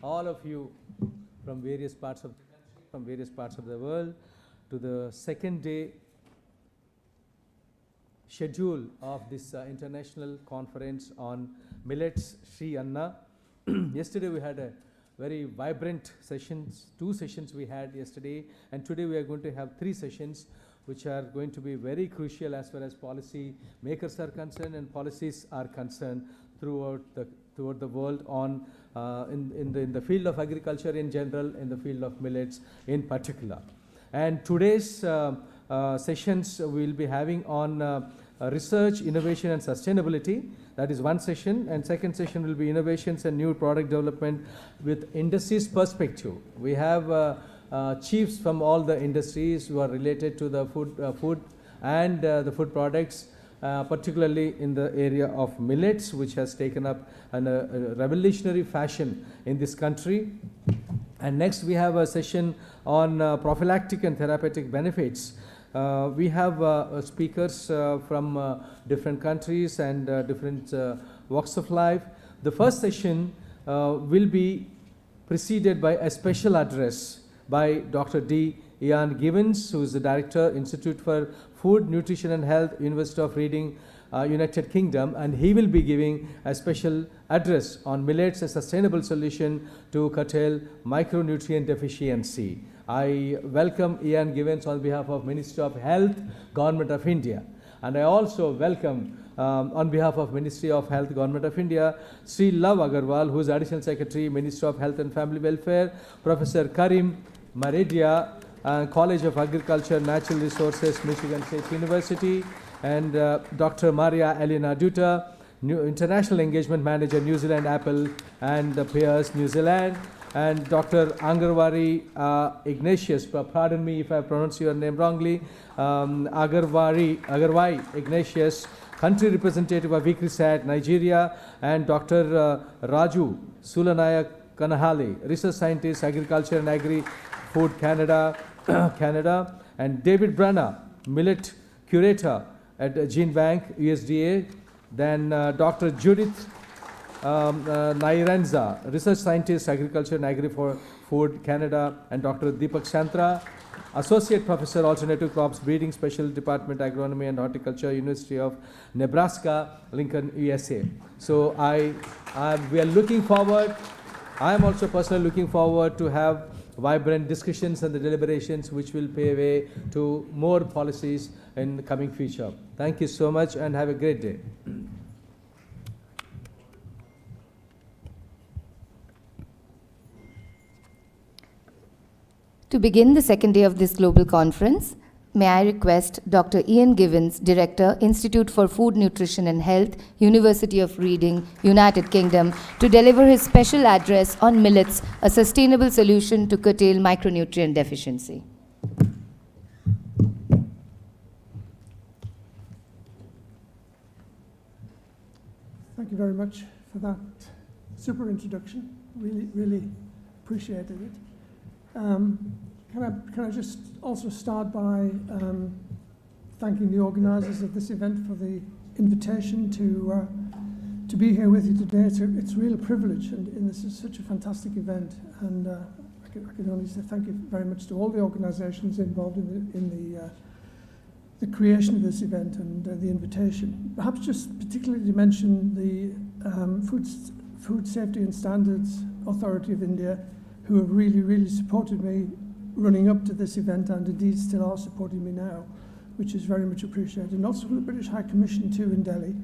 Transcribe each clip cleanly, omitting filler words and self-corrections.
all of you from various parts of the country, from various parts of the world, to the second day schedule of this international conference on millets, Shree Anna. Yesterday we had a very vibrant sessions, 2 sessions we had yesterday, and today we are going to have 3 sessions which are going to be very crucial as far as policy makers are concerned and policies are concerned throughout the world on in the field of agriculture in general, in the field of millets in particular. And today's sessions we will be having on research, innovation and sustainability. That is one session, and second session will be innovations and new product development with industry's perspective. We have chiefs from all the industries who are related to the food and the food products, particularly in the area of millets, which has taken up a revolutionary fashion in this country. And next we have a session on prophylactic and therapeutic benefits. We have speakers from different countries and different walks of life. The first session will be preceded by a special address by Dr. D. Ian Givens, who is the Director, Institute for Food, Nutrition and Health, University of Reading, United Kingdom, and he will be giving a special address on millets, a sustainable solution to curtail micronutrient deficiency. I welcome Ian Givens on behalf of Ministry of Health, Government of India. And I also welcome on behalf of Ministry of Health, Government of India, Sri Love Agarwal, who is Additional Secretary, Ministry of Health and Family Welfare, Professor Karim Maredia, College of Agriculture, Natural Resources, Michigan State University, and Dr. Maria Elena Duta, International Engagement Manager, New Zealand Apple and Pears, New Zealand, and Dr. Angarwari Ignatius, pardon me if I pronounce your name wrongly, Agarwai Ignatius, Country Representative of Vikrisat, Nigeria, and Dr. Raju Sulanaya Kanahale, Research Scientist, Agriculture and Agri-Food Canada, Canada, and David Brana, Millet Curator at Gene Bank, USDA, then Dr. Judith Nairenza, Research Scientist, Agriculture and Agri-Food Canada, and Dr. Deepak Shantra, Associate Professor, Alternative Crops Breeding, Special Department, Agronomy and Horticulture, University of Nebraska, Lincoln, USA. So we are looking forward, I am also personally looking forward to have vibrant discussions and the deliberations which will pave way to more policies in the coming future. Thank you so much and have a great day. To begin the second day of this global conference, may I request Dr. Ian Givens, Director, Institute for Food, Nutrition and Health, University of Reading, United Kingdom, to deliver his special address on millets, a sustainable solution to curtail micronutrient deficiency. Thank you very much for that super introduction. Really appreciated it. Can I just also start by thanking the organisers of this event for the invitation to be here with you today. It's a real privilege, and this is such a fantastic event. And I can only say thank you very much to all the organisations involved in the creation of this event and the invitation. Perhaps just particularly to mention the Food Safety and Standards Authority of India, who have really supported me running up to this event and indeed still are supporting me now, which is very much appreciated. And also from the British High Commission too in Delhi.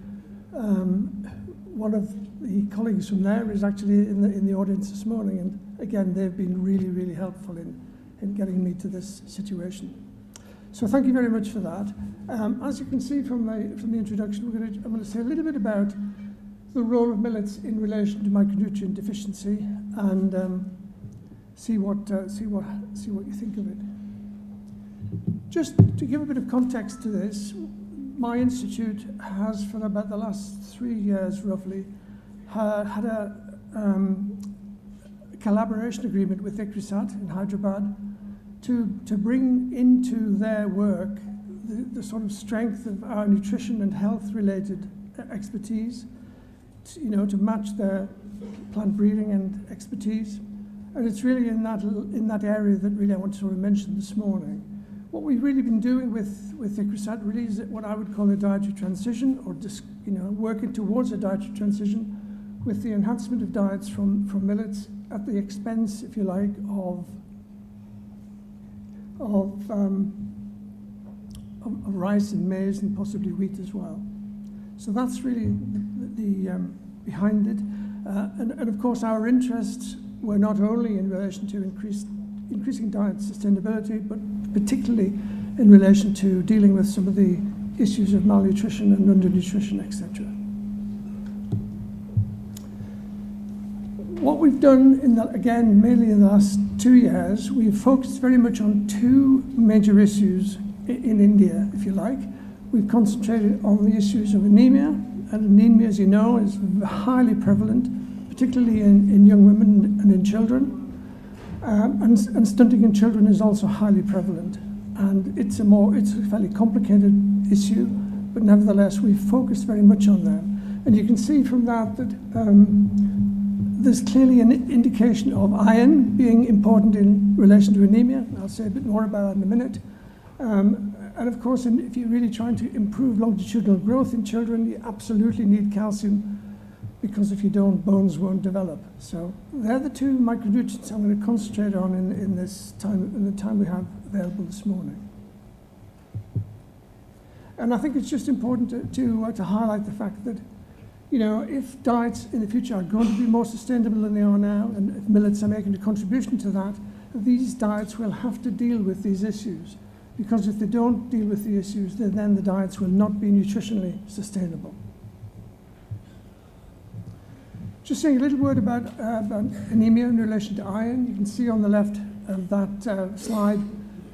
One of the colleagues from there is actually in the audience this morning, and again they've been really helpful in getting me to this situation. So thank you very much for that. As you can see from the introduction, I'm going to say a little bit about the role of millets in relation to micronutrient deficiency and see what you think of it. Just to give a bit of context to this, my institute has, for about the last 3 years roughly, had a collaboration agreement with ICRISAT in Hyderabad to bring into their work the sort of strength of our nutrition and health related expertise, to match their plant breeding and expertise, And it's really in that area that really I want to sort of mention this morning. What we've really been doing with ICRISAT really is what I would call a dietary transition, or just, working towards a dietary transition with the enhancement of diets from millets at the expense, if you like, of rice and maize and possibly wheat as well. So that's really the behind it. And of course our interests were not only in relation to increasing diet sustainability, but particularly in relation to dealing with some of the issues of malnutrition and undernutrition, etc. What we've done, mainly in the last 2 years, we've focused very much on two major issues in India, if you like. We've concentrated on the issues of anemia, and anemia, as you know, is highly prevalent, particularly in young women and in children. And stunting in children is also highly prevalent. And it's a fairly complicated issue, but nevertheless, we've focused very much on them. And you can see from that there's clearly an indication of iron being important in relation to anemia. I'll say a bit more about that in a minute. And of course, if you're really trying to improve longitudinal growth in children, you absolutely need calcium, because if you don't, bones won't develop. So they're the two micronutrients I'm going to concentrate on in the time we have available this morning. And I think it's just important to highlight the fact that, if diets in the future are going to be more sustainable than they are now, and if millets are making a contribution to that, these diets will have to deal with these issues. Because if they don't deal with the issues, then the diets will not be nutritionally sustainable. Just saying a little word about anemia in relation to iron. You can see on the left of that slide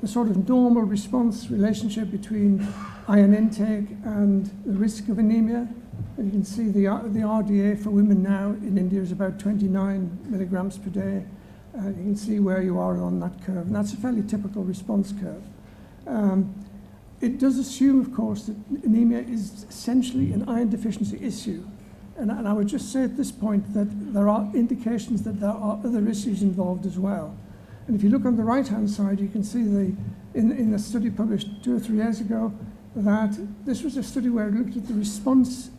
the sort of normal response relationship between iron intake and the risk of anemia. And you can see the RDA for women now in India is about 29 milligrams per day. You can see where you are on that curve, and that's a fairly typical response curve. It does assume, of course, that anemia is essentially an iron deficiency issue. And I would just say at this point that there are indications that there are other issues involved as well. And if you look on the right-hand side, you can see in the study published 2 or 3 years ago that this was a study where it looked at the response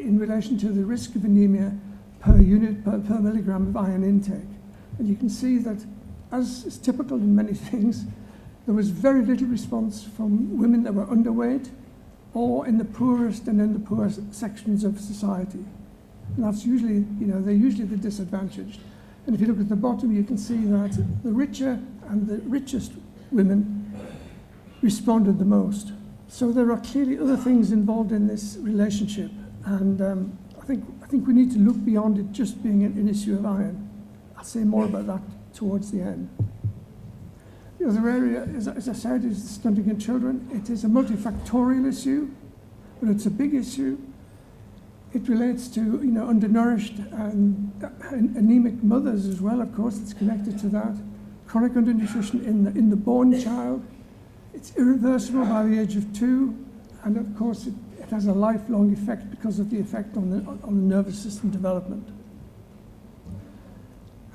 in relation to the risk of anemia per unit, per milligram of iron intake. And you can see that, as is typical in many things, there was very little response from women that were underweight or in the poorest and in the poorest sections of society. And that's usually, they're usually the disadvantaged. And if you look at the bottom, you can see that the richer and the richest women responded the most. So there are clearly other things involved in this relationship. And I think we need to look beyond it just being an issue of iron. I'll say more about that towards the end. The other area, as I said, is stunting in children. It is a multifactorial issue, but it's a big issue. It relates to undernourished and anemic mothers as well, of course. It's connected to that. Chronic undernutrition in the born child. It's irreversible by the age of 2, and of course it has a lifelong effect because of the effect on the nervous system development.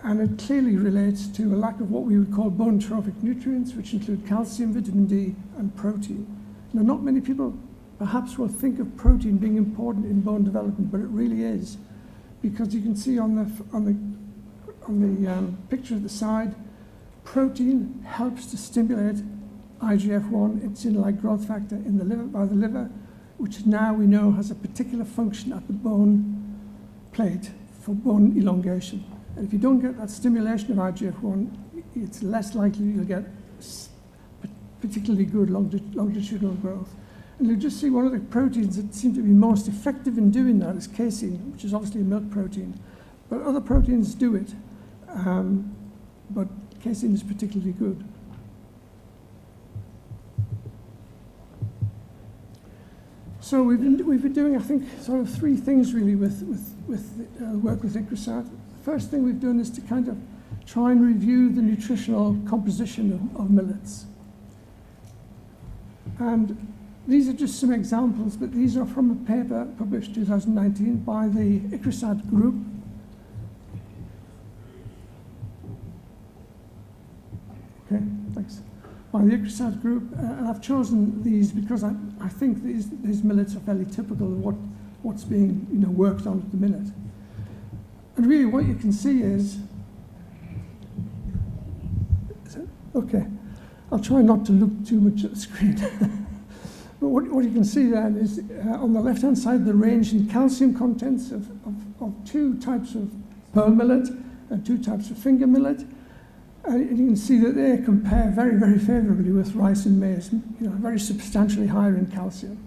And it clearly relates to a lack of what we would call bone trophic nutrients, which include calcium, vitamin D, and protein. Now, not many people perhaps will think of protein being important in bone development, but it really is, because you can see on the picture at the side, protein helps to stimulate IGF-1, insulin-like growth factor in the liver, by the liver, which now we know has a particular function at the bone plate for bone elongation. And if you don't get that stimulation of IGF-1, it's less likely you'll get particularly good longitudinal growth. And you'll just see one of the proteins that seem to be most effective in doing that is casein, which is obviously a milk protein. But other proteins do it, but casein is particularly good. So we've been doing, I think, sort of 3 things really with work with ICRISAT. The first thing we've done is to kind of try and review the nutritional composition of millets. And these are just some examples, but these are from a paper published 2019 by the ICRISAT group. Okay, thanks. Well, the Icrosat group, and I've chosen these because I think these millets are fairly typical of what's being worked on at the minute. And really what you can see is okay, I'll try not to look too much at the screen. But what you can see then is on the left-hand side, the range in calcium contents of two types of pearl millet and two types of finger millet. And you can see that they compare very, very favorably with rice and maize, very substantially higher in calcium.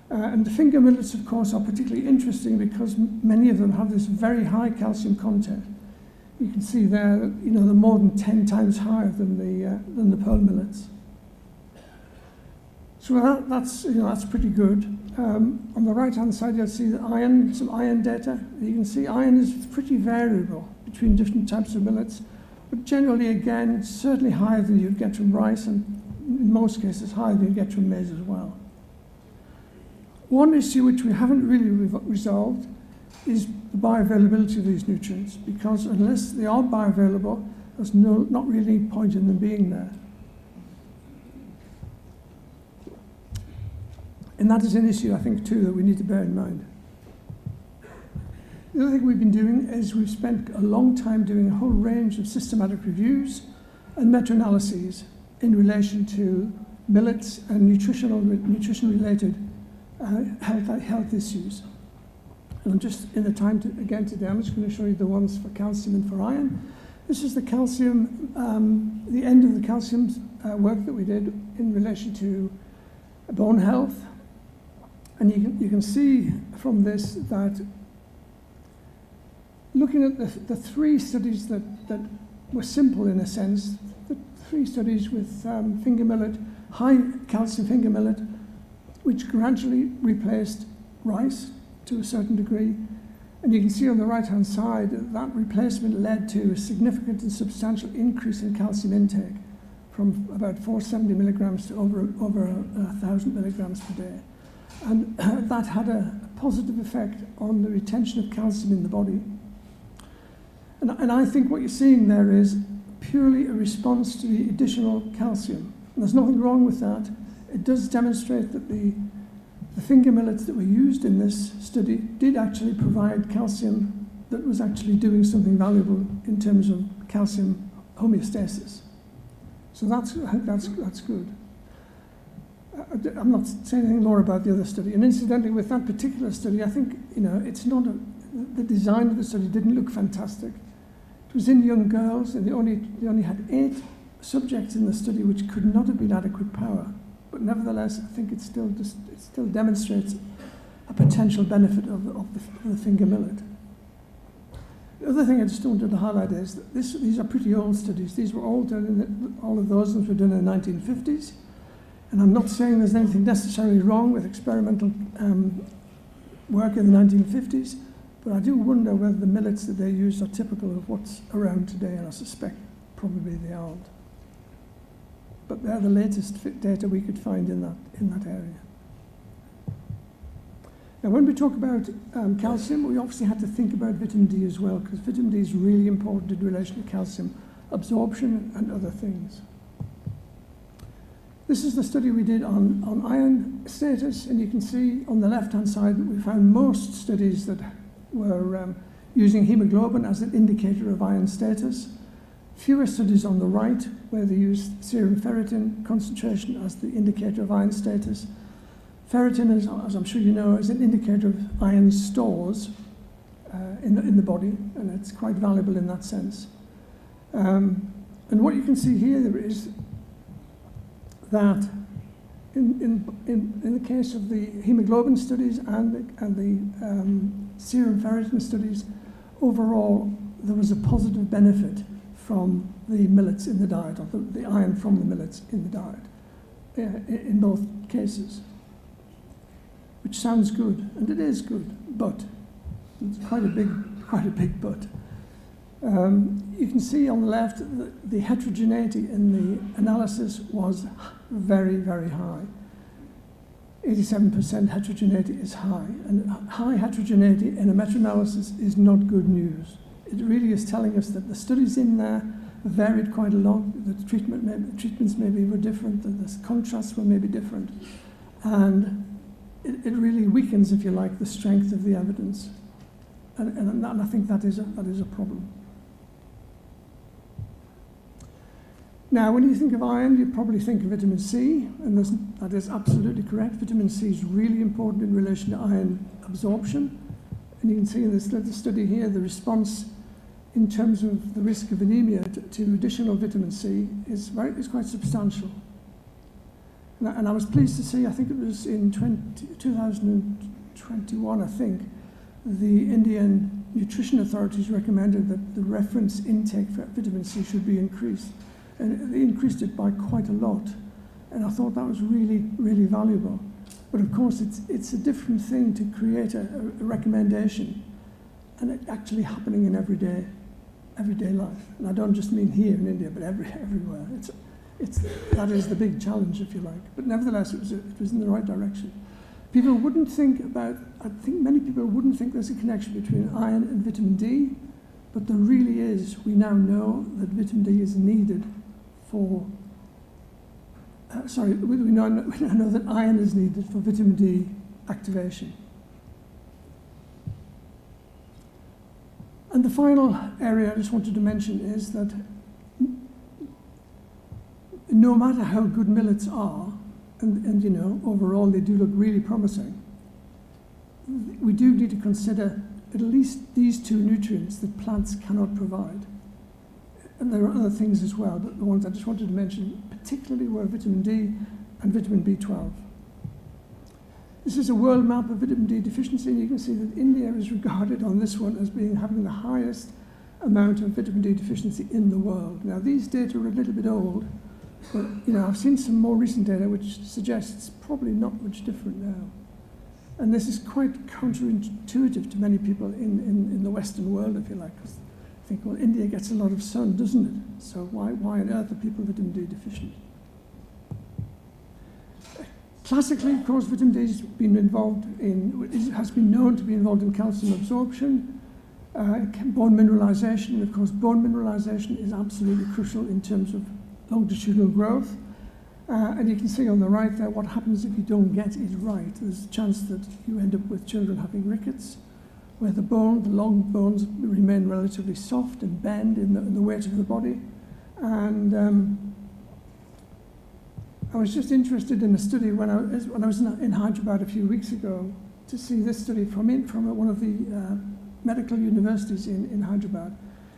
And the finger millets, of course, are particularly interesting because many of them have this very high calcium content. You can see there that they're more than 10 times higher than the pearl millets. So that's pretty good. On the right-hand side, you'll see the iron, some iron data. You can see iron is pretty variable between different types of millets, but generally, again, certainly higher than you'd get from rice, and in most cases, higher than you get from maize as well. One issue which we haven't really resolved is the bioavailability of these nutrients, because unless they are bioavailable, there's not really any point in them being there. And that is an issue, I think, too, that we need to bear in mind. The other thing we've been doing is we've spent a long time doing a whole range of systematic reviews and meta-analyses in relation to millets and nutrition-related health issues. And I'm just in the time again today, I'm just going to show you the ones for calcium and for iron. This is the calcium, the end of the calcium work that we did in relation to bone health. And you can see from this that looking at the three studies that were simple in a sense, the three studies with finger millet, high calcium finger millet, which gradually replaced rice to a certain degree. And you can see on the right-hand side that replacement led to a significant and substantial increase in calcium intake from about 470 milligrams to over 1,000 milligrams per day. And that had a positive effect on the retention of calcium in the body. And I think what you're seeing there is purely a response to the additional calcium. And there's nothing wrong with that. It does demonstrate that the finger millets that were used in this study did actually provide calcium that was actually doing something valuable in terms of calcium homeostasis. So I think that's good. I'm not saying anything more about the other study. And incidentally, with that particular study, I think it's not the design of the study didn't look fantastic. It was in young girls, and they only had 8 subjects in the study, which could not have been adequate power. But nevertheless, I think it still demonstrates a potential benefit of the finger millet. The other thing I just wanted to highlight is that these are pretty old studies. These were all done all of those ones were done in the 1950s. And I'm not saying there's anything necessarily wrong with experimental work in the 1950s, but I do wonder whether the millets that they used are typical of what's around today, and I suspect probably they aren't. But they're the latest data we could find in that area. Now, when we talk about calcium, we obviously had to think about vitamin D as well, because vitamin D is really important in relation to calcium absorption and other things. This is the study we did on iron status, and you can see on the left-hand side that we found most studies that were using hemoglobin as an indicator of iron status. Fewer studies on the right where they used serum ferritin concentration as the indicator of iron status. Ferritin, as I'm sure you know, is an indicator of iron stores in the body, and it's quite valuable in that sense. And what you can see here is that in the case of the hemoglobin studies and the serum ferritin studies, overall there was a positive benefit from the millets in the diet, or the iron from the millets in the diet, in both cases. Which sounds good, and it is good, but it's quite a big but. You can see on the left that the heterogeneity in the analysis was very, very high. 87% heterogeneity is high, and high heterogeneity in a meta-analysis is not good news. It really is telling us that the studies in there varied quite a lot. The treatments maybe were different, the contrasts were maybe different. And it really weakens, if you like, the strength of the evidence. And I think that is a problem. Now, when you think of iron, you probably think of vitamin C, and that is absolutely correct. Vitamin C is really important in relation to iron absorption. And you can see in this little study here, the response in terms of the risk of anemia to additional vitamin C is quite substantial. And I was pleased to see, I think it was in 2021, I think, the Indian nutrition authorities recommended that the reference intake for vitamin C should be increased. And they increased it by quite a lot. And I thought that was really, really valuable. But of course, it's a different thing to create a recommendation and it actually happening in everyday life. And I don't just mean here in India, but everywhere. That is the big challenge, if you like. But nevertheless, it was in the right direction. People wouldn't think about, I think many people wouldn't think there's a connection between iron and vitamin D, but there really is. We now know that vitamin D is needed for, we now know that iron is needed for vitamin D activation. And the final area I just wanted to mention is that no matter how good millets are, and you know, overall they do look really promising, we do need to consider at least these two nutrients that plants cannot provide. And there are other things as well, but the ones I just wanted to mention particularly were vitamin D and vitamin B12. This is a world map of vitamin D deficiency, and you can see that India is regarded on this one as having the highest amount of vitamin D deficiency in the world. Now, these data are a little bit old, but you know, I've seen some more recent data which suggests it's probably not much different now. And this is quite counterintuitive to many people in the Western world, if you like, because I think, well, India gets a lot of sun, doesn't it? So why on earth are people vitamin D deficient? Classically, of course, vitamin D has been known to be involved in calcium absorption, bone mineralization, and of course, bone mineralization is absolutely crucial in terms of longitudinal growth. And you can see on the right there what happens if you don't get it right. There's a chance that you end up with children having rickets, where the long bones remain relatively soft and bend in the weight of the body. And I was just interested in a study when I was in Hyderabad a few weeks ago to see this study from one of the medical universities in Hyderabad.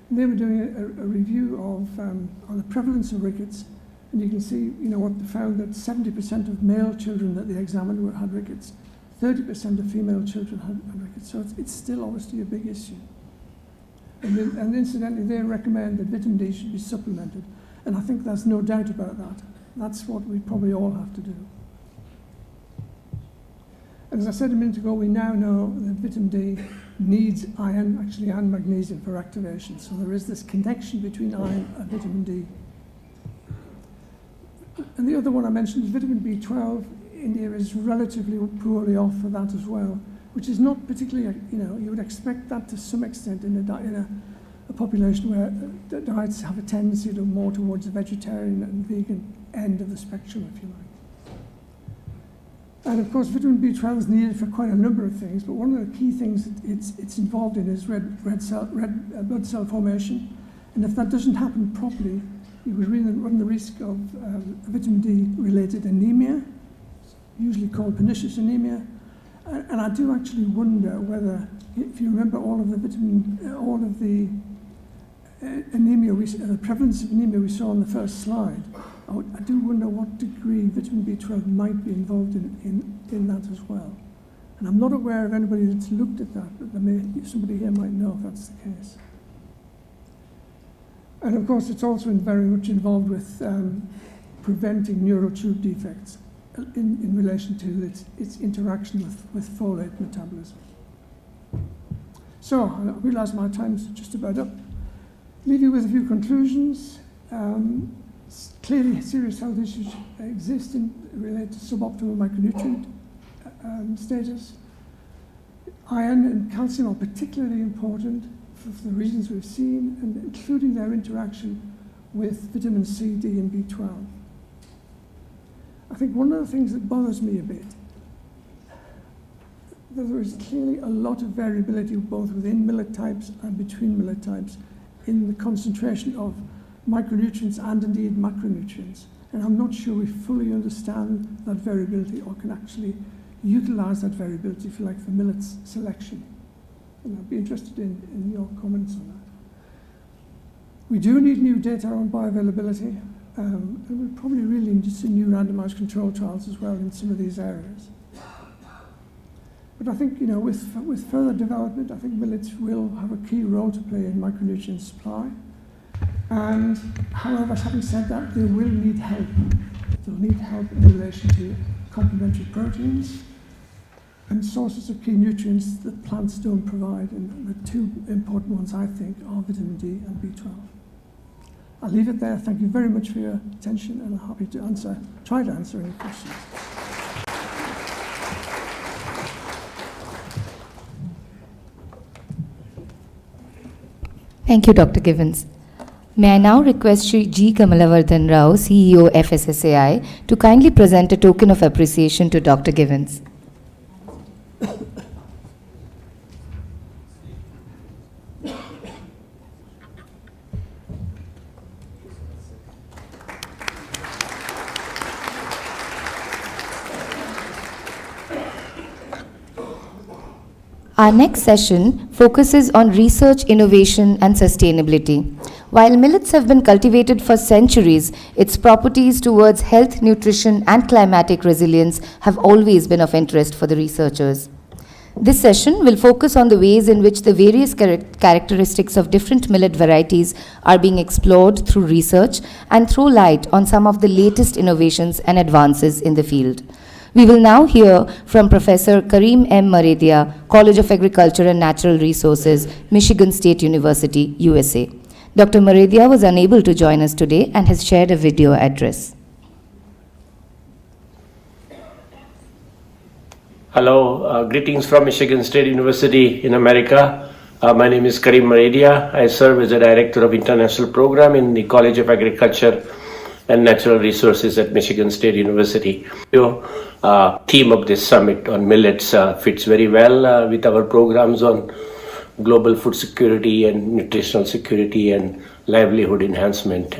And they were doing a review of on the prevalence of rickets, and you can see, you know, what they found, that 70% of male children that they examined had rickets, 30% of female children had rickets. So it's still obviously a big issue. And incidentally, they recommend that vitamin D should be supplemented, and I think there's no doubt about that. That's what we probably all have to do. And as I said a minute ago, we now know that vitamin D needs iron, actually, and magnesium for activation. So there is this connection between iron and vitamin D. And the other one I mentioned is vitamin B12. India is relatively poorly off for that as well, which is not particularly, you know, you would expect that to some extent in a population where the diets have a tendency to more towards the vegetarian and vegan end of the spectrum, if you like. And of course, vitamin B12 is needed for quite a number of things, but one of the key things that it's involved in is red blood cell formation. And if that doesn't happen properly, you would run the risk of vitamin D-related anemia, usually called pernicious anemia. And I do actually wonder whether, if you remember all of the anemia, the prevalence of anemia we saw on the first slide, I do wonder what degree vitamin B12 might be involved in that as well. And I'm not aware of anybody that's looked at that, but somebody here might know if that's the case. And of course, it's also very much involved with preventing neurotube defects in relation to its interaction with folate metabolism. So I realize my time's just about up. Leave you with a few conclusions. Clearly, serious health issues exist related to suboptimal micronutrient status. Iron and calcium are particularly important for the reasons we've seen, and including their interaction with vitamin C, D and B12. I think one of the things that bothers me a bit, that there is clearly a lot of variability both within millet types and between millet types in the concentration of micronutrients and indeed macronutrients. And I'm not sure we fully understand that variability or can actually utilize that variability, if you like, for millet's selection. And I'd be interested in your comments on that. We do need new data on bioavailability, and we probably really need to see new randomized control trials as well in some of these areas. But I think, with further development, I think millets will have a key role to play in micronutrient supply. And however, having said that, they will need help. They'll need help in relation to complementary proteins and sources of key nutrients that plants don't provide. And the two important ones, I think, are vitamin D and B12. I'll leave it there. Thank you very much for your attention, and I'm happy to try to answer any questions. Thank you, Dr. Givens. May I now request Shree G. Kamalavardhan Rao, CEO FSSAI, to kindly present a token of appreciation to Dr. Givens. Our next session focuses on research, innovation, and sustainability. While millets have been cultivated for centuries, its properties towards health, nutrition, and climatic resilience have always been of interest for the researchers. This session will focus on the ways in which the various characteristics of different millet varieties are being explored through research and throw light on some of the latest innovations and advances in the field. We will now hear from Professor Karim M. Maredia, College of Agriculture and Natural Resources, Michigan State University, USA. Dr. Maredia was unable to join us today and has shared a video address. Hello, greetings from Michigan State University in America. My name is Karim Maredia. I serve as the Director of International Program in the College of Agriculture and Natural Resources at Michigan State University. Theme of this summit on millets fits very well with our programs on global food security and nutritional security and livelihood enhancement.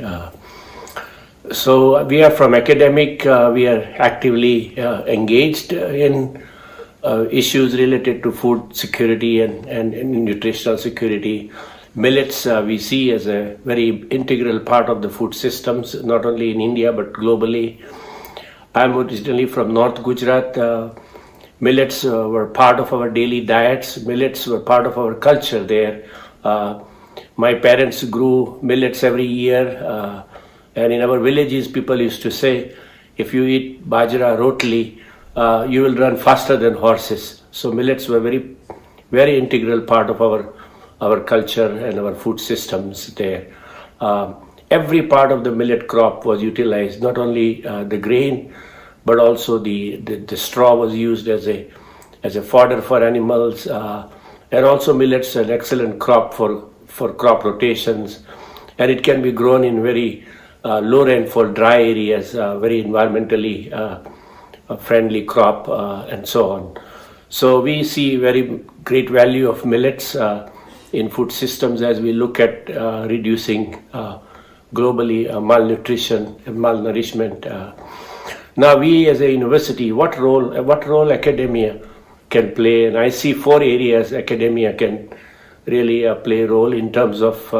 So we are from academic, we are actively engaged in issues related to food security and nutritional security. Millets we see as a very integral part of the food systems, not only in India but globally. I'm originally from North Gujarat. Millets were part of our daily diets. Millets were part of our culture there. My parents grew millets every year. And in our villages, people used to say, if you eat bajra rotli, you will run faster than horses. So millets were very, very integral part of our culture and our food systems there. Every part of the millet crop was utilized, not only the grain, but also the straw was used as a fodder for animals. And also millets an excellent crop for crop rotations. And it can be grown in very low rainfall, dry areas, very environmentally friendly crop, and so on. So we see very great value of millets in food systems as we look at reducing globally malnutrition and malnourishment. Now we as a university, what role academia can play? And I see 4 areas academia can really play a role in terms of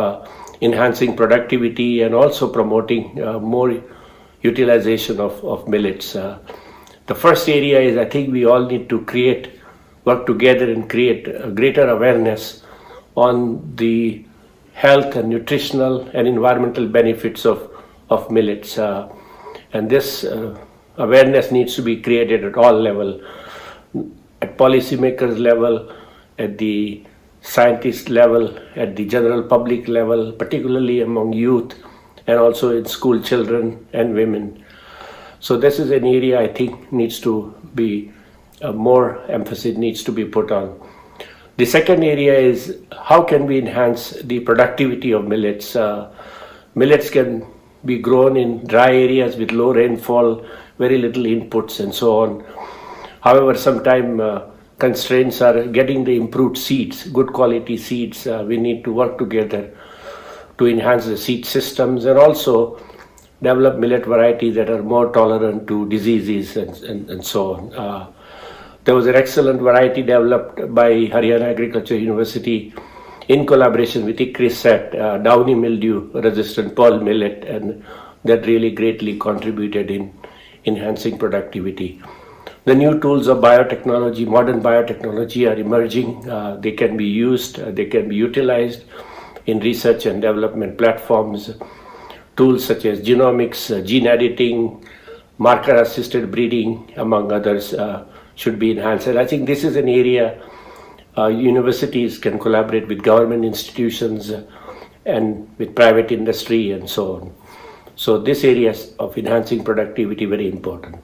enhancing productivity and also promoting more utilization of millets. The first area is I think we all need to work together and create a greater awareness on the health and nutritional and environmental benefits of millets. And this awareness needs to be created at all levels, at policymakers level, at the scientist level, at the general public level, particularly among youth, and also in school children and women. So this is an area I think needs to be more emphasis needs to be put on. The second area is how can we enhance the productivity of millets? Millets can be grown in dry areas with low rainfall, very little inputs and so on. However, sometimes constraints are getting the improved seeds, good quality seeds. We need to work together to enhance the seed systems and also develop millet varieties that are more tolerant to diseases and so on. There was an excellent variety developed by Haryana Agriculture University in collaboration with ICRISAT, downy mildew resistant pearl millet, and that really greatly contributed in enhancing productivity. The new tools of biotechnology, modern biotechnology are emerging. They can be used, they can be utilized in research and development platforms. Tools such as genomics, gene editing, marker-assisted breeding, among others, should be enhanced. And I think this is an area universities can collaborate with government institutions and with private industry and so on. So this area of enhancing productivity very important.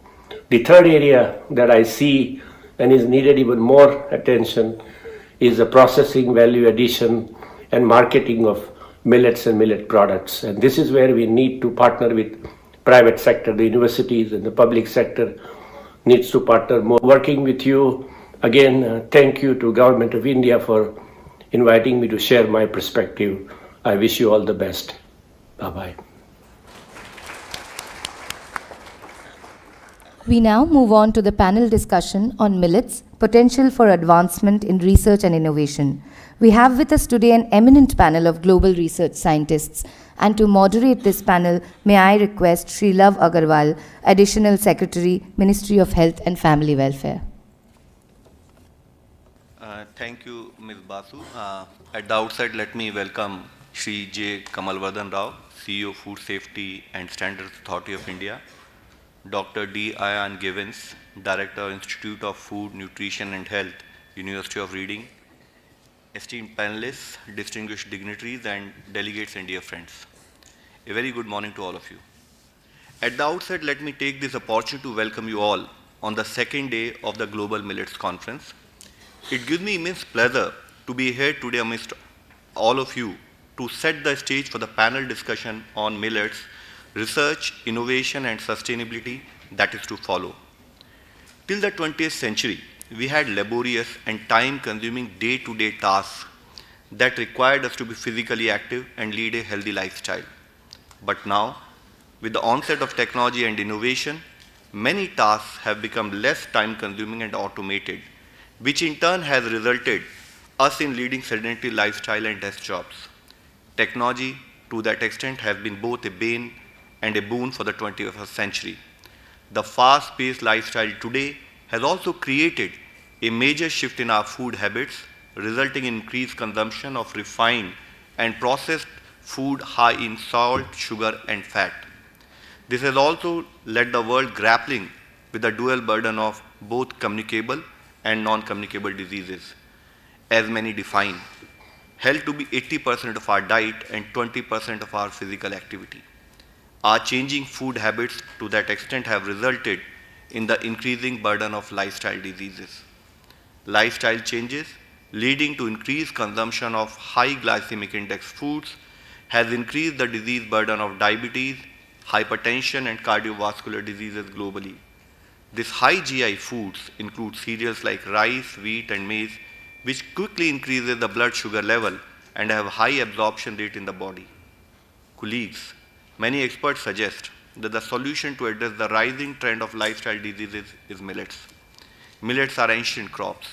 The third area that I see and is needed even more attention is the processing, value addition, and marketing of millets and millet products. And this is where we need to partner with private sector, the universities and the public sector needs to partner more. Working with you, again, thank you to Government of India for inviting me to share my perspective. I wish you all the best. Bye-bye. We now move on to the panel discussion on millets, potential for advancement in research and innovation. We have with us today an eminent panel of global research scientists, and to moderate this panel, may I request Shree Agarwal, Additional Secretary, Ministry of Health and Family Welfare. Thank you, Ms. Basu. At the outset, let me welcome Shri J. Kamalvardhan Rao, CEO, Food Safety and Standards Authority of India, Dr. D. Ian Givens, Director, Institute of Food, Nutrition and Health, University of Reading, esteemed panelists, distinguished dignitaries and delegates and dear friends. A very good morning to all of you. At the outset, let me take this opportunity to welcome you all on the second day of the Global Millets Conference. It gives me immense pleasure to be here today amidst all of you to set the stage for the panel discussion on millets, research, innovation and sustainability that is to follow. Till the 20th century, we had laborious and time-consuming day-to-day tasks that required us to be physically active and lead a healthy lifestyle. But now, with the onset of technology and innovation, many tasks have become less time-consuming and automated, which in turn has resulted us in leading sedentary lifestyle and desk jobs. Technology, to that extent, has been both a bane and a boon for the 21st century. The fast-paced lifestyle today has also created a major shift in our food habits, resulting in increased consumption of refined and processed food high in salt, sugar, and fat. This has also led the world grappling with the dual burden of both communicable and non-communicable diseases, as many define, held to be 80% of our diet and 20% of our physical activity. Our changing food habits to that extent have resulted in the increasing burden of lifestyle diseases. Lifestyle changes leading to increased consumption of high glycemic index foods has increased the disease burden of diabetes, hypertension and cardiovascular diseases globally. These high GI foods include cereals like rice, wheat and maize, which quickly increases the blood sugar level and have high absorption rate in the body. Colleagues, many experts suggest that the solution to address the rising trend of lifestyle diseases is millets. Millets are ancient crops,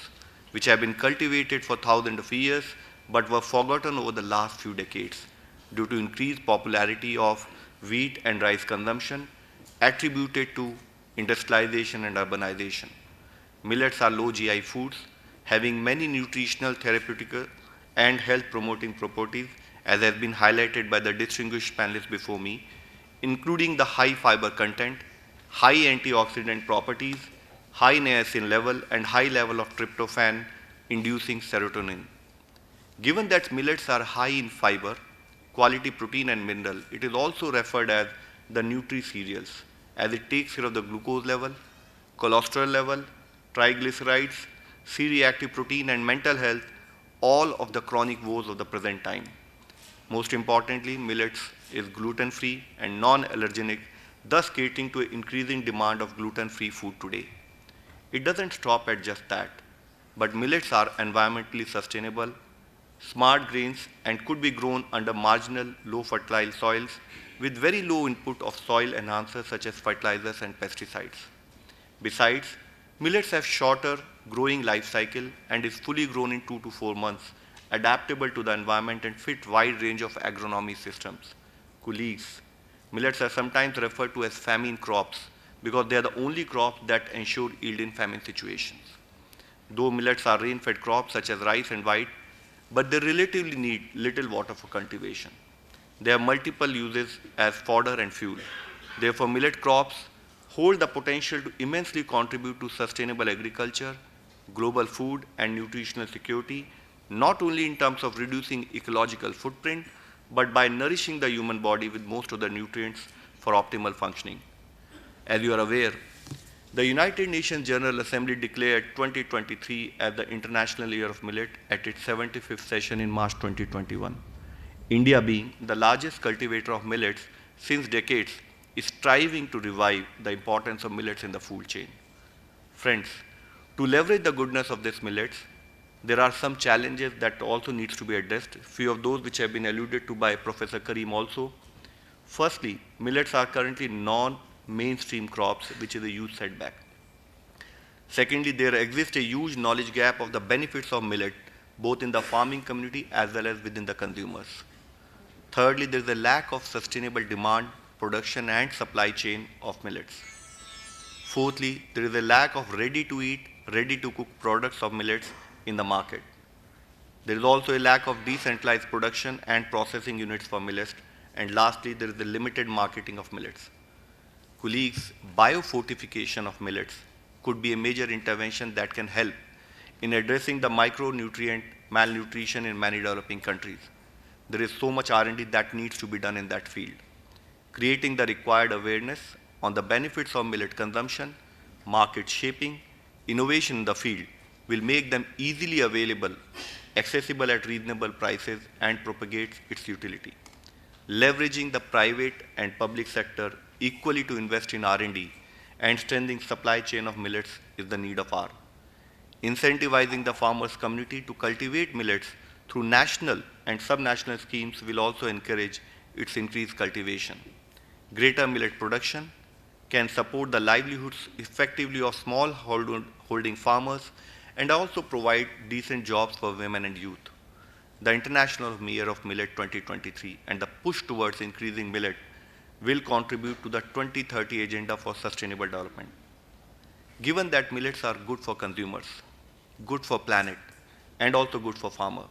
which have been cultivated for thousands of years, but were forgotten over the last few decades due to increased popularity of wheat and rice consumption attributed to industrialization and urbanization. Millets are low GI foods, having many nutritional, therapeutic, and health-promoting properties, as has been highlighted by the distinguished panelists before me, including the high fiber content, high antioxidant properties, high niacin level, and high level of tryptophan, inducing serotonin. Given that millets are high in fiber, quality protein and mineral, it is also referred as the nutri-cereals, as it takes care of the glucose level, cholesterol level, triglycerides, C-reactive protein and mental health, all of the chronic woes of the present time. Most importantly, millets is gluten-free and non-allergenic, thus catering to an increasing demand of gluten-free food today. It doesn't stop at just that, but millets are environmentally sustainable, smart grains, and could be grown under marginal, low fertile soils with very low input of soil enhancers such as fertilizers and pesticides. Besides, millets have shorter growing life cycle and is fully grown in 2 to 4 months, adaptable to the environment and fit wide range of agronomy systems. Colleagues, millets are sometimes referred to as famine crops because they are the only crops that ensure yield in famine situations. Though millets are rain-fed crops such as rice and wheat, but they relatively need little water for cultivation. They have multiple uses as fodder and fuel. Therefore, millet crops hold the potential to immensely contribute to sustainable agriculture, global food and nutritional security, not only in terms of reducing ecological footprint, but by nourishing the human body with most of the nutrients for optimal functioning. As you are aware, the United Nations General Assembly declared 2023 as the International Year of Millet at its 75th session in March 2021. India, being the largest cultivator of millets since decades, is striving to revive the importance of millets in the food chain. Friends, to leverage the goodness of this millets, there are some challenges that also needs to be addressed, few of those which have been alluded to by Professor Karim also. Firstly, millets are currently non-mainstream crops, which is a huge setback. Secondly, there exists a huge knowledge gap of the benefits of millet, both in the farming community as well as within the consumers. Thirdly, there is a lack of sustainable demand, production and supply chain of millets. Fourthly, there is a lack of ready-to-eat, ready-to-cook products of millets in the market. There is also a lack of decentralized production and processing units for millets. And lastly, there is the limited marketing of millets. Colleagues, biofortification of millets could be a major intervention that can help in addressing the micronutrient malnutrition in many developing countries. There is so much R&D that needs to be done in that field. Creating the required awareness on the benefits of millet consumption, market shaping, innovation in the field will make them easily available, accessible at reasonable prices, and propagate its utility. Leveraging the private and public sector equally to invest in R&D and strengthening supply chain of millets is the need of hour. Incentivizing the farmers' community to cultivate millets through national and subnational schemes will also encourage its increased cultivation. Greater millet production can support the livelihoods effectively of small holding farmers and also provide decent jobs for women and youth. The International Year of Millet 2023 and the push towards increasing millet will contribute to the 2030 agenda for sustainable development. Given that millets are good for consumers, good for planet, and also good for farmer,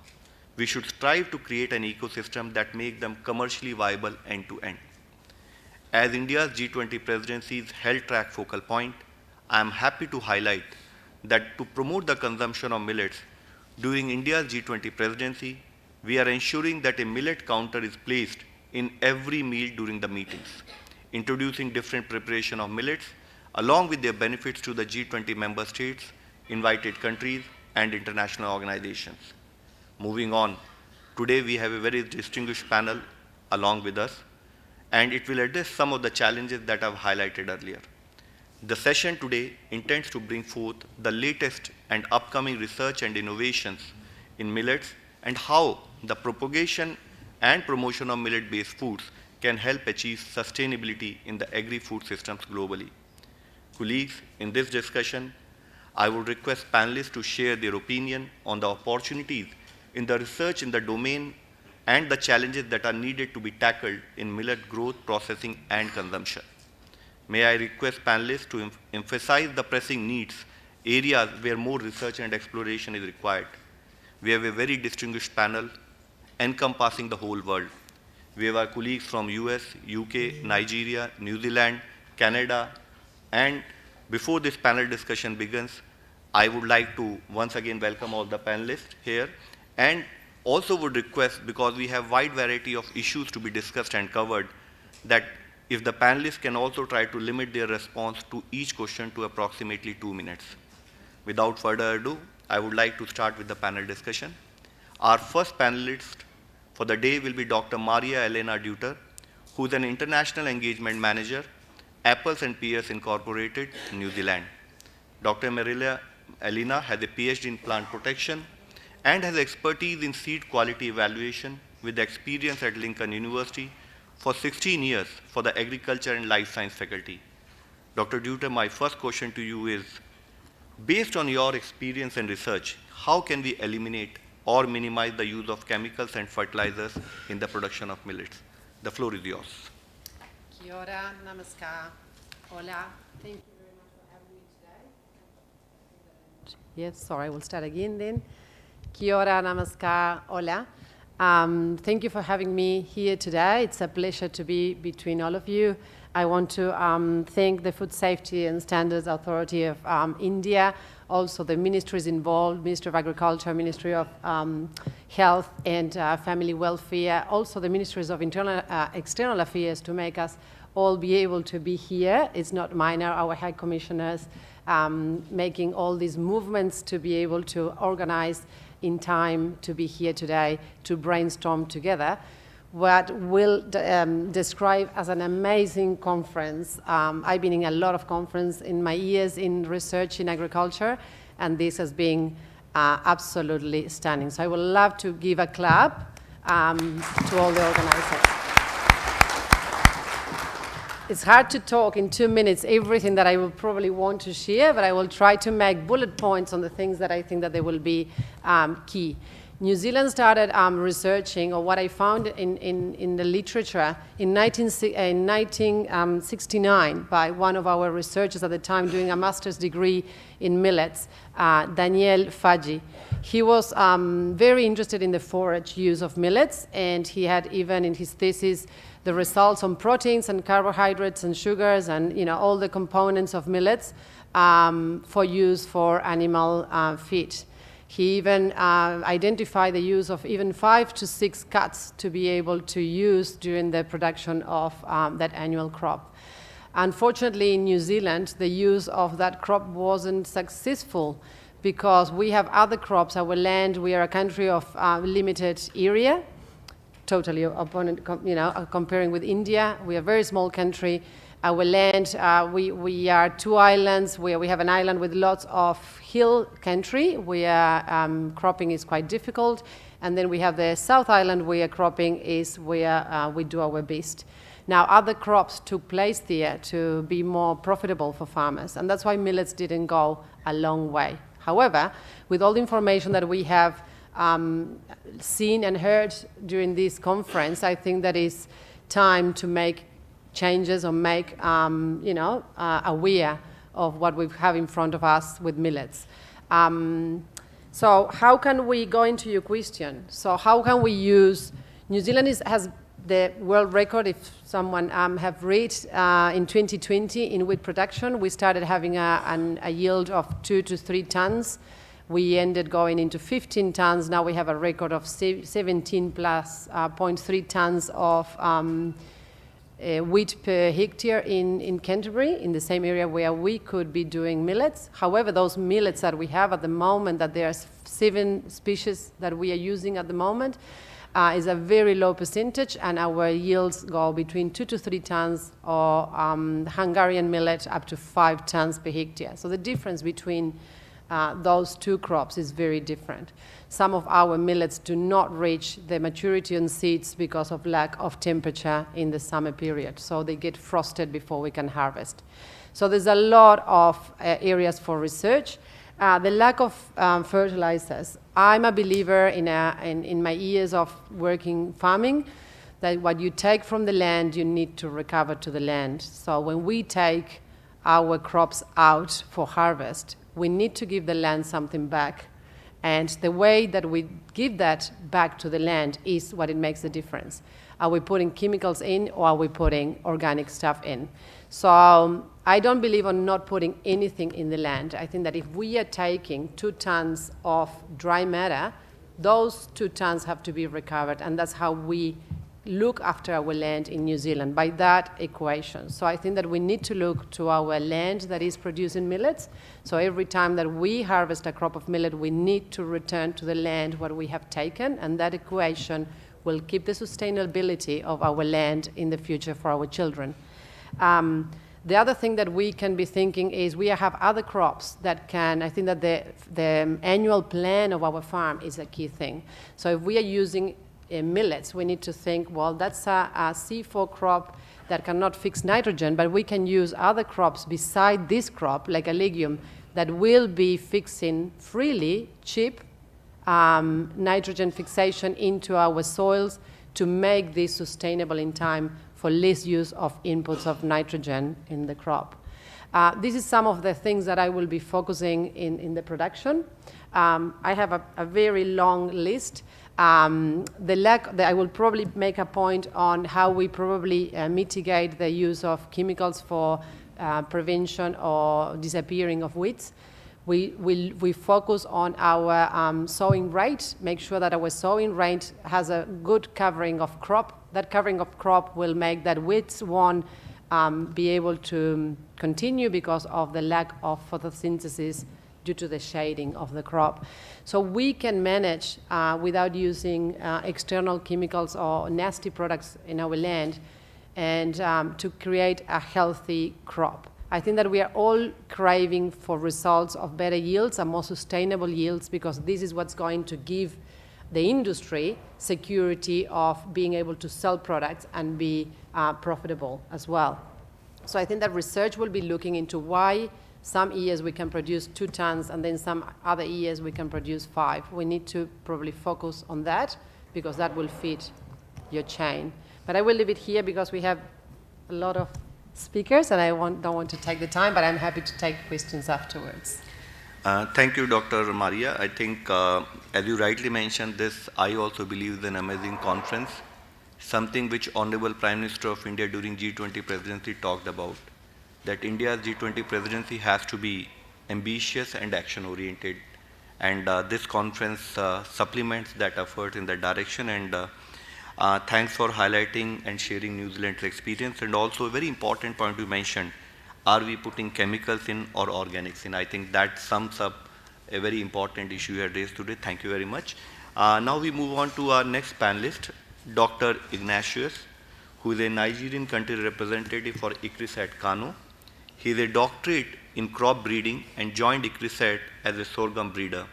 we should strive to create an ecosystem that makes them commercially viable end to end. As India's G20 presidency's health track focal point, I am happy to highlight that to promote the consumption of millets during India's G20 presidency, we are ensuring that a millet counter is placed in every meal during the meetings, introducing different preparation of millets along with their benefits to the G20 member states, invited countries, and international organizations. Moving on, today we have a very distinguished panel along with us, and it will address some of the challenges that I've highlighted earlier. The session today intends to bring forth the latest and upcoming research and innovations in millets and how the propagation and promotion of millet-based foods can help achieve sustainability in the agri-food systems globally. Colleagues, in this discussion, I would request panelists to share their opinion on the opportunities in the research in the domain and the challenges that are needed to be tackled in millet growth, processing, and consumption. May I request panelists to emphasize the pressing needs, areas where more research and exploration is required. We have a very distinguished panel encompassing the whole world. We have our colleagues from US, UK, Nigeria, New Zealand, Canada, and before this panel discussion begins, I would like to once again welcome all the panelists here and also would request, because we have wide variety of issues to be discussed and covered, that if the panelists can also try to limit their response to each question to approximately 2 minutes. Without further ado, I would like to start with the panel discussion. Our first panelist for the day will be Dr. Maria Elena Deuter, who is an international engagement manager, Apples and Pears Incorporated, New Zealand. Dr. Marilla Elena has a PhD in plant protection and has expertise in seed quality evaluation with experience at Lincoln University for 16 years for the Agriculture and Life Science faculty. Dr. Duter, my first question to you is, based on your experience and research, how can we eliminate or minimize the use of chemicals and fertilizers in the production of millets? The floor is yours. Kia ora, namaskar, hola. Thank you very much for having me today. Yes, sorry, we'll start again then. Kia ora, namaskar, hola. Thank you for having me here today. It's a pleasure to be between all of you. I want to thank the Food Safety and Standards Authority of India, also the ministries involved, Ministry of Agriculture, Ministry of Health and Family Welfare, also the Ministries of External Affairs to make us all be able to be here. It's not minor, our High Commissioners making all these movements to be able to organize in time to be here today to brainstorm together what will describe as an amazing conference. I've been in a lot of conferences in my years in research in agriculture, and this has been absolutely stunning. So I would love to give a clap to all the organizers. It's hard to talk in 2 minutes everything that I will probably want to share, but I will try to make bullet points on the things that I think that they will be key. New Zealand started researching, or what I found in the literature, in 1969 by one of our researchers at the time doing a master's degree in millets, Daniel Faggi. He was very interested in the forage use of millets, and he had even in his thesis the results on proteins and carbohydrates and sugars and all the components of millets for use for animal feed. He even identified the use of even 5 to 6 cuts to be able to use during the production of that annual crop. Unfortunately, in New Zealand, the use of that crop wasn't successful because we have other crops. Our land, we are a country of limited area, totally opponent, comparing with India. We are a very small country. Our land, we are 2 islands where we have an island with lots of hill country where cropping is quite difficult. And then we have the South Island where cropping is where we do our best. Now, other crops took place there to be more profitable for farmers. And that's why millets didn't go a long way. However, with all the information that we have seen and heard during this conference, I think that it's time to make changes or make aware of what we have in front of us with millets. So how can we go into your question? So how can we use, New Zealand has the world record, if someone have read, in 2020 in wheat production. We started having a yield of 2 to 3 tons. We ended going into 15 tons. Now we have a record of 17 plus 0.3 tons of wheat per hectare in Canterbury, in the same area where we could be doing millets. However, those millets that we have at the moment, that there are 7 species that we are using at the moment, is a very low percentage, and our yields go between 2 to 3 tons, or Hungarian millet up to 5 tons per hectare. So the difference between those 2 crops is very different. Some of our millets do not reach the maturity on seeds because of lack of temperature in the summer period. So they get frosted before we can harvest. So there's a lot of areas for research. The lack of fertilizers. I'm a believer in my years of working farming, that what you take from the land, you need to recover to the land. So when we take our crops out for harvest, we need to give the land something back. And the way that we give that back to the land is what it makes the difference. Are we putting chemicals in, or are we putting organic stuff in? So I don't believe on not putting anything in the land. I think that if we are taking 2 tons of dry matter, those 2 tons have to be recovered, and that's how we look after our land in New Zealand, by that equation. So I think that we need to look to our land that is producing millets. So every time that we harvest a crop of millet, we need to return to the land what we have taken, and that equation will keep the sustainability of our land in the future for our children. The other thing that we can be thinking is we have other crops that can, I think that the annual plan of our farm is a key thing. So if we are using millets, we need to think, well, that's a C4 crop that cannot fix nitrogen, but we can use other crops beside this crop, like a legume, that will be fixing freely, cheap, nitrogen fixation into our soils to make this sustainable in time for less use of inputs of nitrogen in the crop. This is some of the things that I will be focusing in the production. I have a very long list. I will probably make a point on how we probably mitigate the use of chemicals for prevention or disappearing of weeds. We focus on our sowing rate, make sure that our sowing rate has a good covering of crop. That covering of crop will make that weeds won't be able to continue because of the lack of photosynthesis due to the shading of the crop. So we can manage without using external chemicals or nasty products in our land and to create a healthy crop. I think that we are all craving for results of better yields and more sustainable yields because this is what's going to give the industry security of being able to sell products and be profitable as well. So I think that research will be looking into why some years we can produce 2 tons and then some other years we can produce 5. We need to probably focus on that because that will fit your chain. But I will leave it here because we have a lot of speakers and I don't want to take the time, but I'm happy to take questions afterwards. Thank you, Dr. Maria. I think, as you rightly mentioned, this I also believe is an amazing conference, something which Honorable Prime Minister of India during G20 presidency talked about, that India's G20 presidency has to be ambitious and action-oriented. And this conference supplements that effort in that direction. And thanks for highlighting and sharing New Zealand's experience. And also a very important point you mentioned, are we putting chemicals in or organics in? I think that sums up a very important issue you had raised today. Thank you very much. Now we move on to our next panelist, Dr. Ignatius, who is a Nigerian country representative for ICRISAT Kano. He is a doctorate in crop breeding and joined ICRISAT as a sorghum breeder.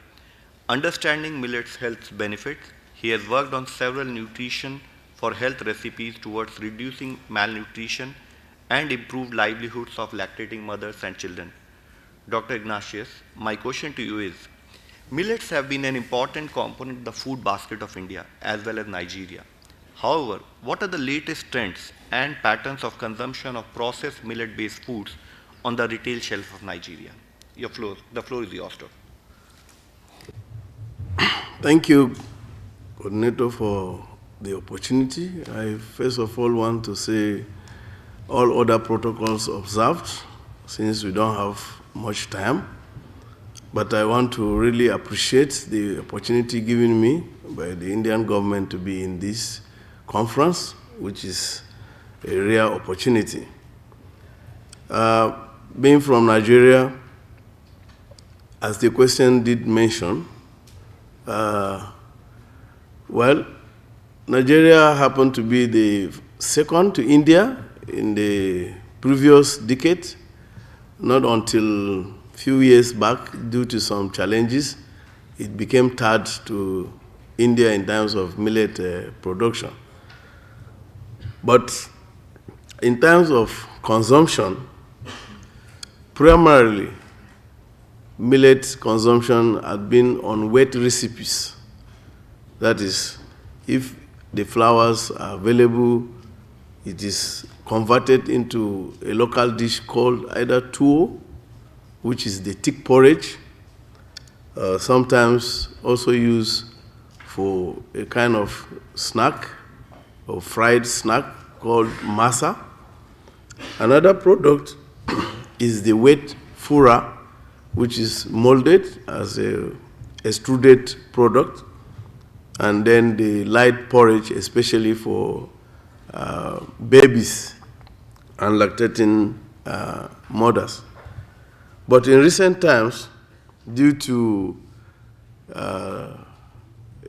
Understanding millet's health benefits, he has worked on several nutrition for health recipes towards reducing malnutrition and improved livelihoods of lactating mothers and children. Dr. Ignatius, my question to you is, millets have been an important component in the food basket of India as well as Nigeria. However, what are the latest trends and patterns of consumption of processed millet-based foods on the retail shelf of Nigeria? The floor is yours, Doctor. Thank you, Coordinator, for the opportunity. I first of all want to say all other protocols observed, since we don't have much time. But I want to really appreciate the opportunity given me by the Indian government to be in this conference, which is a rare opportunity. Being from Nigeria, as the question did mention, well, Nigeria happened to be the second to India in the previous decade. Not until a few years back, due to some challenges, it became third to India in terms of millet production. But in terms of consumption, primarily, millet consumption had been on wet recipes. That is, if the flours are available, it is converted into a local dish called either tuwo, which is the thick porridge, sometimes also used for a kind of snack or fried snack called masa. Another product is the wet fura, which is molded as a extruded product, and then the light porridge, especially for babies and lactating mothers. But in recent times, due to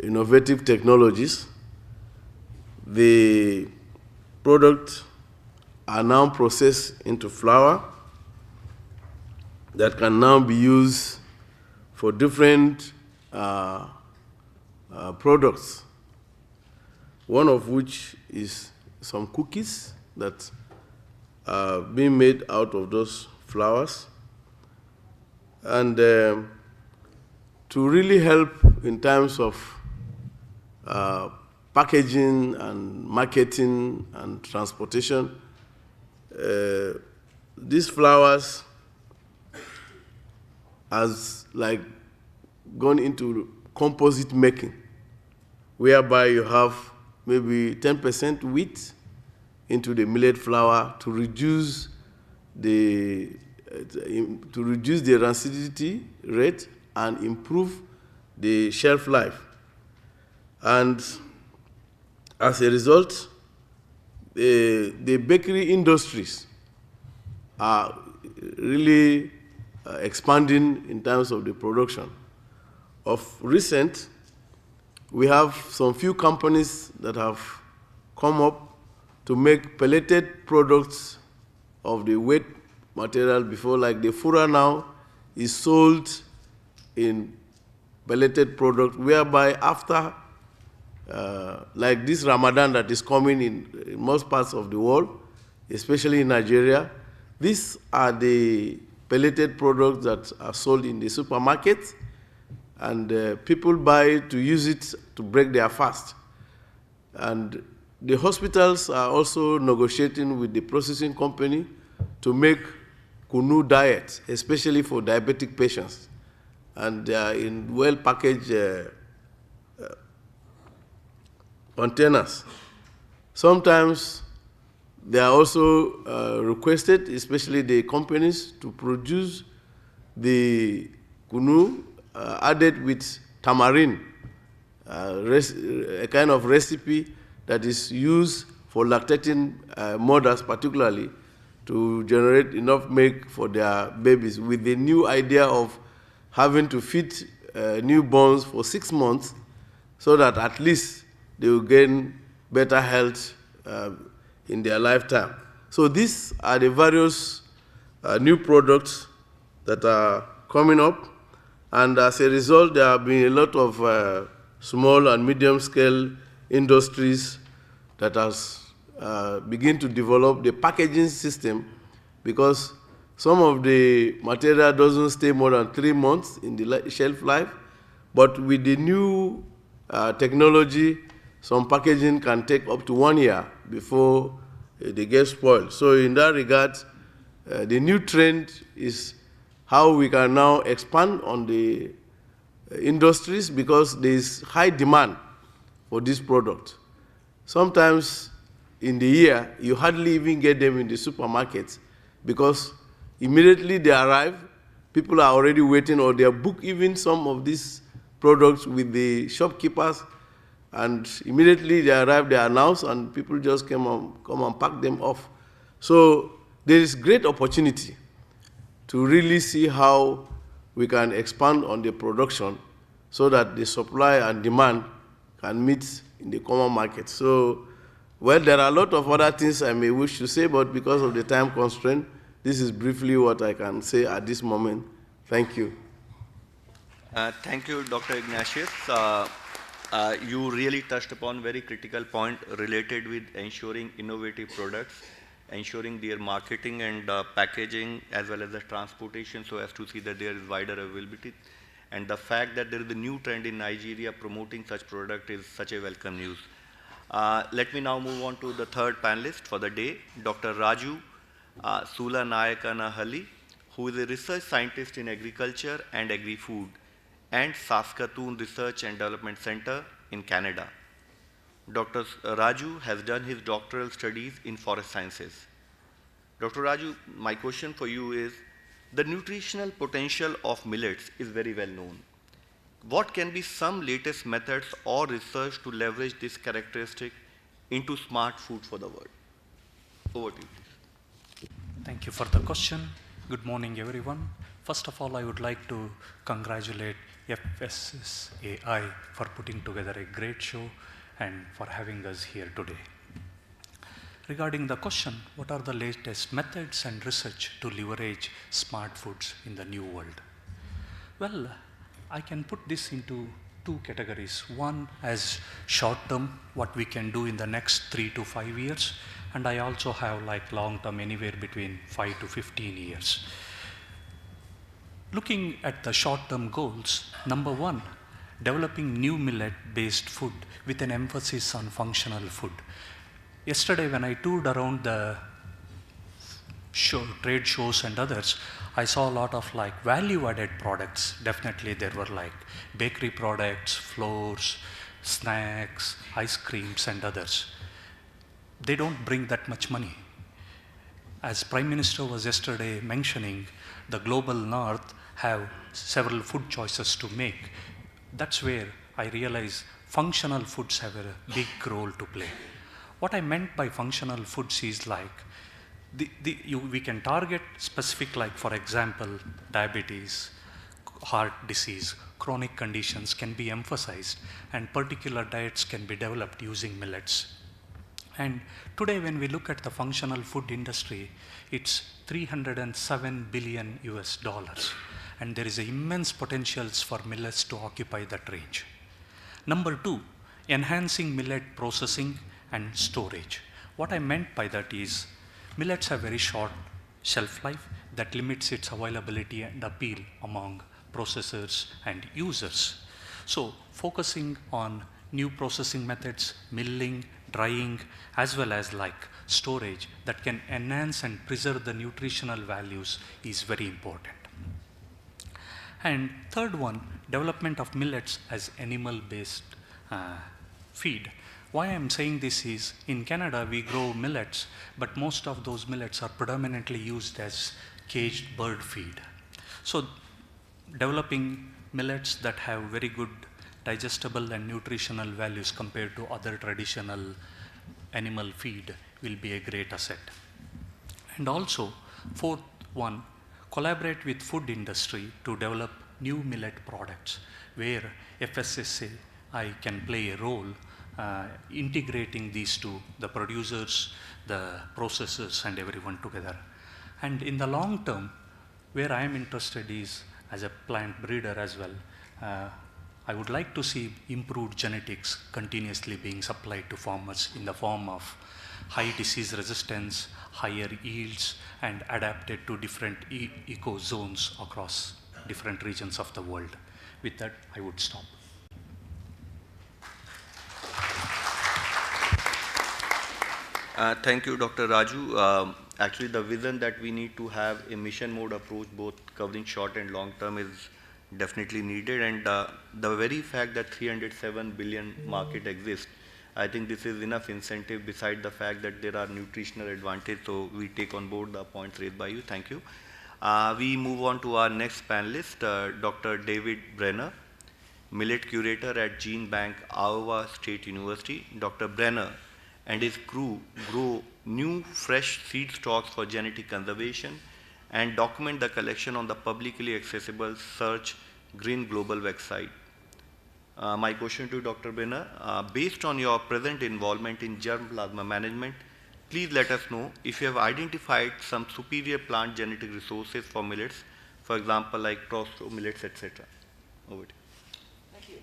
innovative technologies, the products are now processed into flour that can now be used for different products, one of which is some cookies that are being made out of those flours. And to really help in terms of packaging and marketing and transportation, these flours has like gone into composite making, whereby you have maybe 10% wheat into the millet flour to reduce the rancidity rate and improve the shelf life. And as a result, the bakery industries are really expanding in terms of the production. Of recent, we have some few companies that have come up to make pelleted products of the wet material before, like the fura now is sold in pelleted product, whereby after, like this Ramadan that is coming in most parts of the world, especially in Nigeria, these are the pelleted products that are sold in the supermarkets, and people buy to use it to break their fast. And the hospitals are also negotiating with the processing company to make kunu diet, especially for diabetic patients. And they are in well-packaged containers. Sometimes they are also requested, especially the companies, to produce the kunu added with tamarind, a kind of recipe that is used for lactating mothers particularly, to generate enough milk for their babies, with the new idea of having to feed newborns for 6 months so that at least they will gain better health in their lifetime. So these are the various new products that are coming up, and as a result, there have been a lot of small and medium-scale industries that has begin to develop the packaging system, because some of the material doesn't stay more than 3 months in the shelf life, but with the new technology, some packaging can take up to 1 year before they get spoiled. So in that regard, the new trend is how we can now expand on the industries, because there is high demand for this product. Sometimes in the year, you hardly even get them in the supermarkets, because immediately they arrive, people are already waiting, or they have booked even some of these products with the shopkeepers, and immediately they arrive, they announce, and people just come and pack them off. So there is great opportunity to really see how we can expand on the production so that the supply and demand can meet in the common market. So, well, there are a lot of other things I may wish to say, but because of the time constraint, this is briefly what I can say at this moment. Thank you. Thank you, Dr. Ignatius. You really touched upon very critical point related with ensuring innovative products, ensuring their marketing and packaging, as well as the transportation, so as to see that there is wider availability. And the fact that there is a new trend in Nigeria promoting such product is such a welcome news. Let me now move on to the third panelist for the day, Dr. Raju Sulanayakanahalli, who is a research scientist in agriculture and agri-food and Saskatoon Research and Development Center in Canada. Dr. Raju has done his doctoral studies in forest sciences. Dr. Raju, my question for you is, the nutritional potential of millets is very well known. What can be some latest methods or research to leverage this characteristic into smart food for the world? Over to you, please. Thank you for the question. Good morning, everyone. First of all, I would like to congratulate FSSAI for putting together a great show and for having us here today. Regarding the question, what are the latest methods and research to leverage smart foods in the new world? Well, I can put this into two categories. One as short term, what we can do in the next 3 to 5 years, and I also have like long term, anywhere between 5 to 15 years. Looking at the short term goals, number one, developing new millet based food with an emphasis on functional food. Yesterday when I toured around the trade shows and others, I saw a lot of like value added products. Definitely there were like bakery products, flours, snacks, ice creams and others. They don't bring that much money. As Prime Minister was yesterday mentioning, the global north have several food choices to make. That's where I realize functional foods have a big role to play. What I meant by functional foods is like, we can target specific, like for example, diabetes, heart disease, chronic conditions can be emphasized, and particular diets can be developed using millets. And today when we look at the functional food industry, it's $307 billion US, and there is immense potentials for millets to occupy that range. Number two, enhancing millet processing and storage. What I meant by that is, millets have very short shelf life that limits its availability and appeal among processors and users. So focusing on new processing methods, milling, drying, as well as like storage that can enhance and preserve the nutritional values is very important. And third one, development of millets as animal-based feed. Why I'm saying this is, in Canada we grow millets, but most of those millets are predominantly used as caged bird feed. So developing millets that have very good digestible and nutritional values compared to other traditional animal feed will be a great asset. And also, fourth one, collaborate with food industry to develop new millet products where FSSAI can play a role integrating these two, the producers, the processors and everyone together. And in the long term, where I am interested is as a plant breeder as well, I would like to see improved genetics continuously being supplied to farmers in the form of high disease resistance, higher yields, and adapted to different eco zones across different regions of the world. With that, I would stop. Thank you, Dr. Raju. Actually, the vision that we need to have a mission mode approach, both covering short and long term, is definitely needed. And the very fact that 307 billion market exists, I think this is enough incentive beside the fact that there are nutritional advantages. So we take on board the points raised by you. Thank you. We move on to our next panelist, Dr. David Brenner, Millet Curator at Gene Bank, Iowa State University. Dr. Brenner and his crew grow new fresh seed stocks for genetic conservation and document the collection on the publicly accessible Search Green Global website. My question to Dr. Brenner, based on your present involvement in germ plasma management, please let us know if you have identified some superior plant genetic resources for millets, for example, like Trostro millets, etc. Over to you.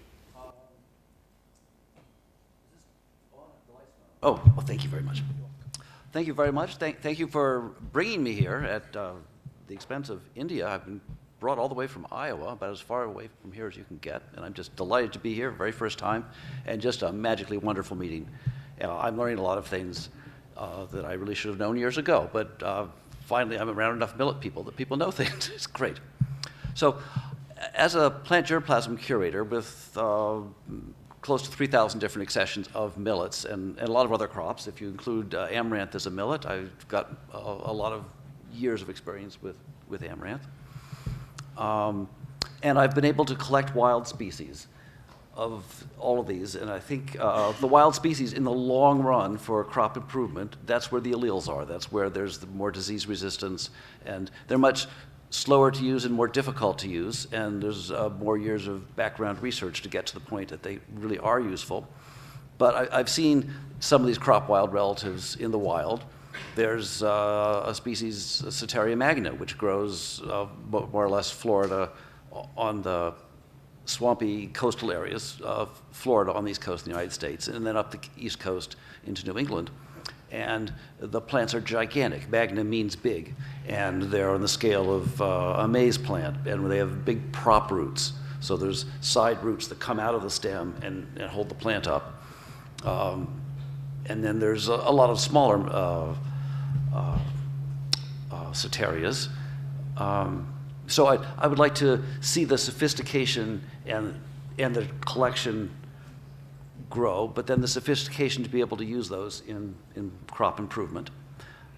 Oh, well, thank you very much. Thank you very much. Thank you for bringing me here at the expense of India. I've been brought all the way from Iowa, about as far away from here as you can get, and I'm just delighted to be here, very first time, and just a magically wonderful meeting. I'm learning a lot of things that I really should have known years ago, but finally I'm around enough millet people that people know things. It's great. So, as a plant germplasm curator with close to 3,000 different accessions of millets and a lot of other crops. If you include amaranth as a millet, I've got a lot of years of experience with amaranth. And I've been able to collect wild species of all of these, and I think the wild species in the long run for crop improvement, that's where the alleles are. That's where there's the more disease resistance, and they're much slower to use and more difficult to use, and there's more years of background research to get to the point that they really are useful. But I've seen some of these crop wild relatives in the wild. There's a species, Ceteria magna, which grows more or less Florida on the swampy coastal areas of Florida on the east coast of the United States, and then up the east coast into New England. And the plants are gigantic. Magna means big, and they're on the scale of a maize plant, and they have big prop roots. So there's side roots that come out of the stem and hold the plant up. And then there's a lot of smaller Ceterias. So I would like to see the sophistication and the collection grow, but then the sophistication to be able to use those in crop improvement.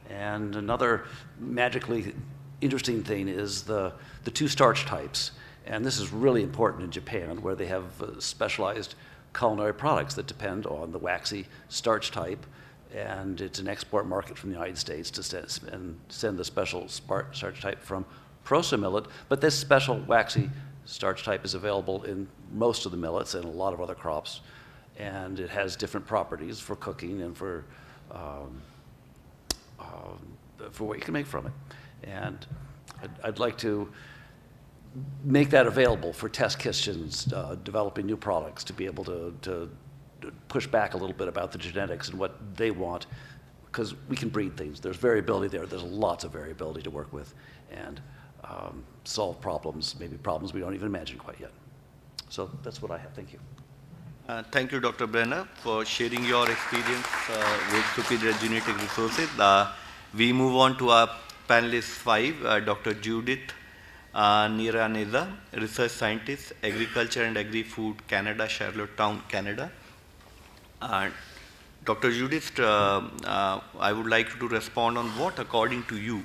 And another magically interesting thing is the two starch types. And this is really important in Japan, where they have specialized culinary products that depend on the waxy starch type, and it's an export market from the United States to send the special starch type from Prosa millet, but this special waxy starch type is available in most of the millets and a lot of other crops, and it has different properties for cooking and for what you can make from it. And I'd like to make that available for test kitchens developing new products to be able to push back a little bit about the genetics and what they want, because we can breed things. There's variability there. There's lots of variability to work with and solve problems, maybe problems we don't even imagine quite yet. So that's what I have. Thank you. Thank you, Dr. Brenner, for sharing your experience with superior genetic resources. We move on to our panelist 5, Dr. Judith Niraneza, research scientist, agriculture and agri-food, Canada, Charlottetown, Canada. Dr. Judith, I would like you to respond on what, according to you,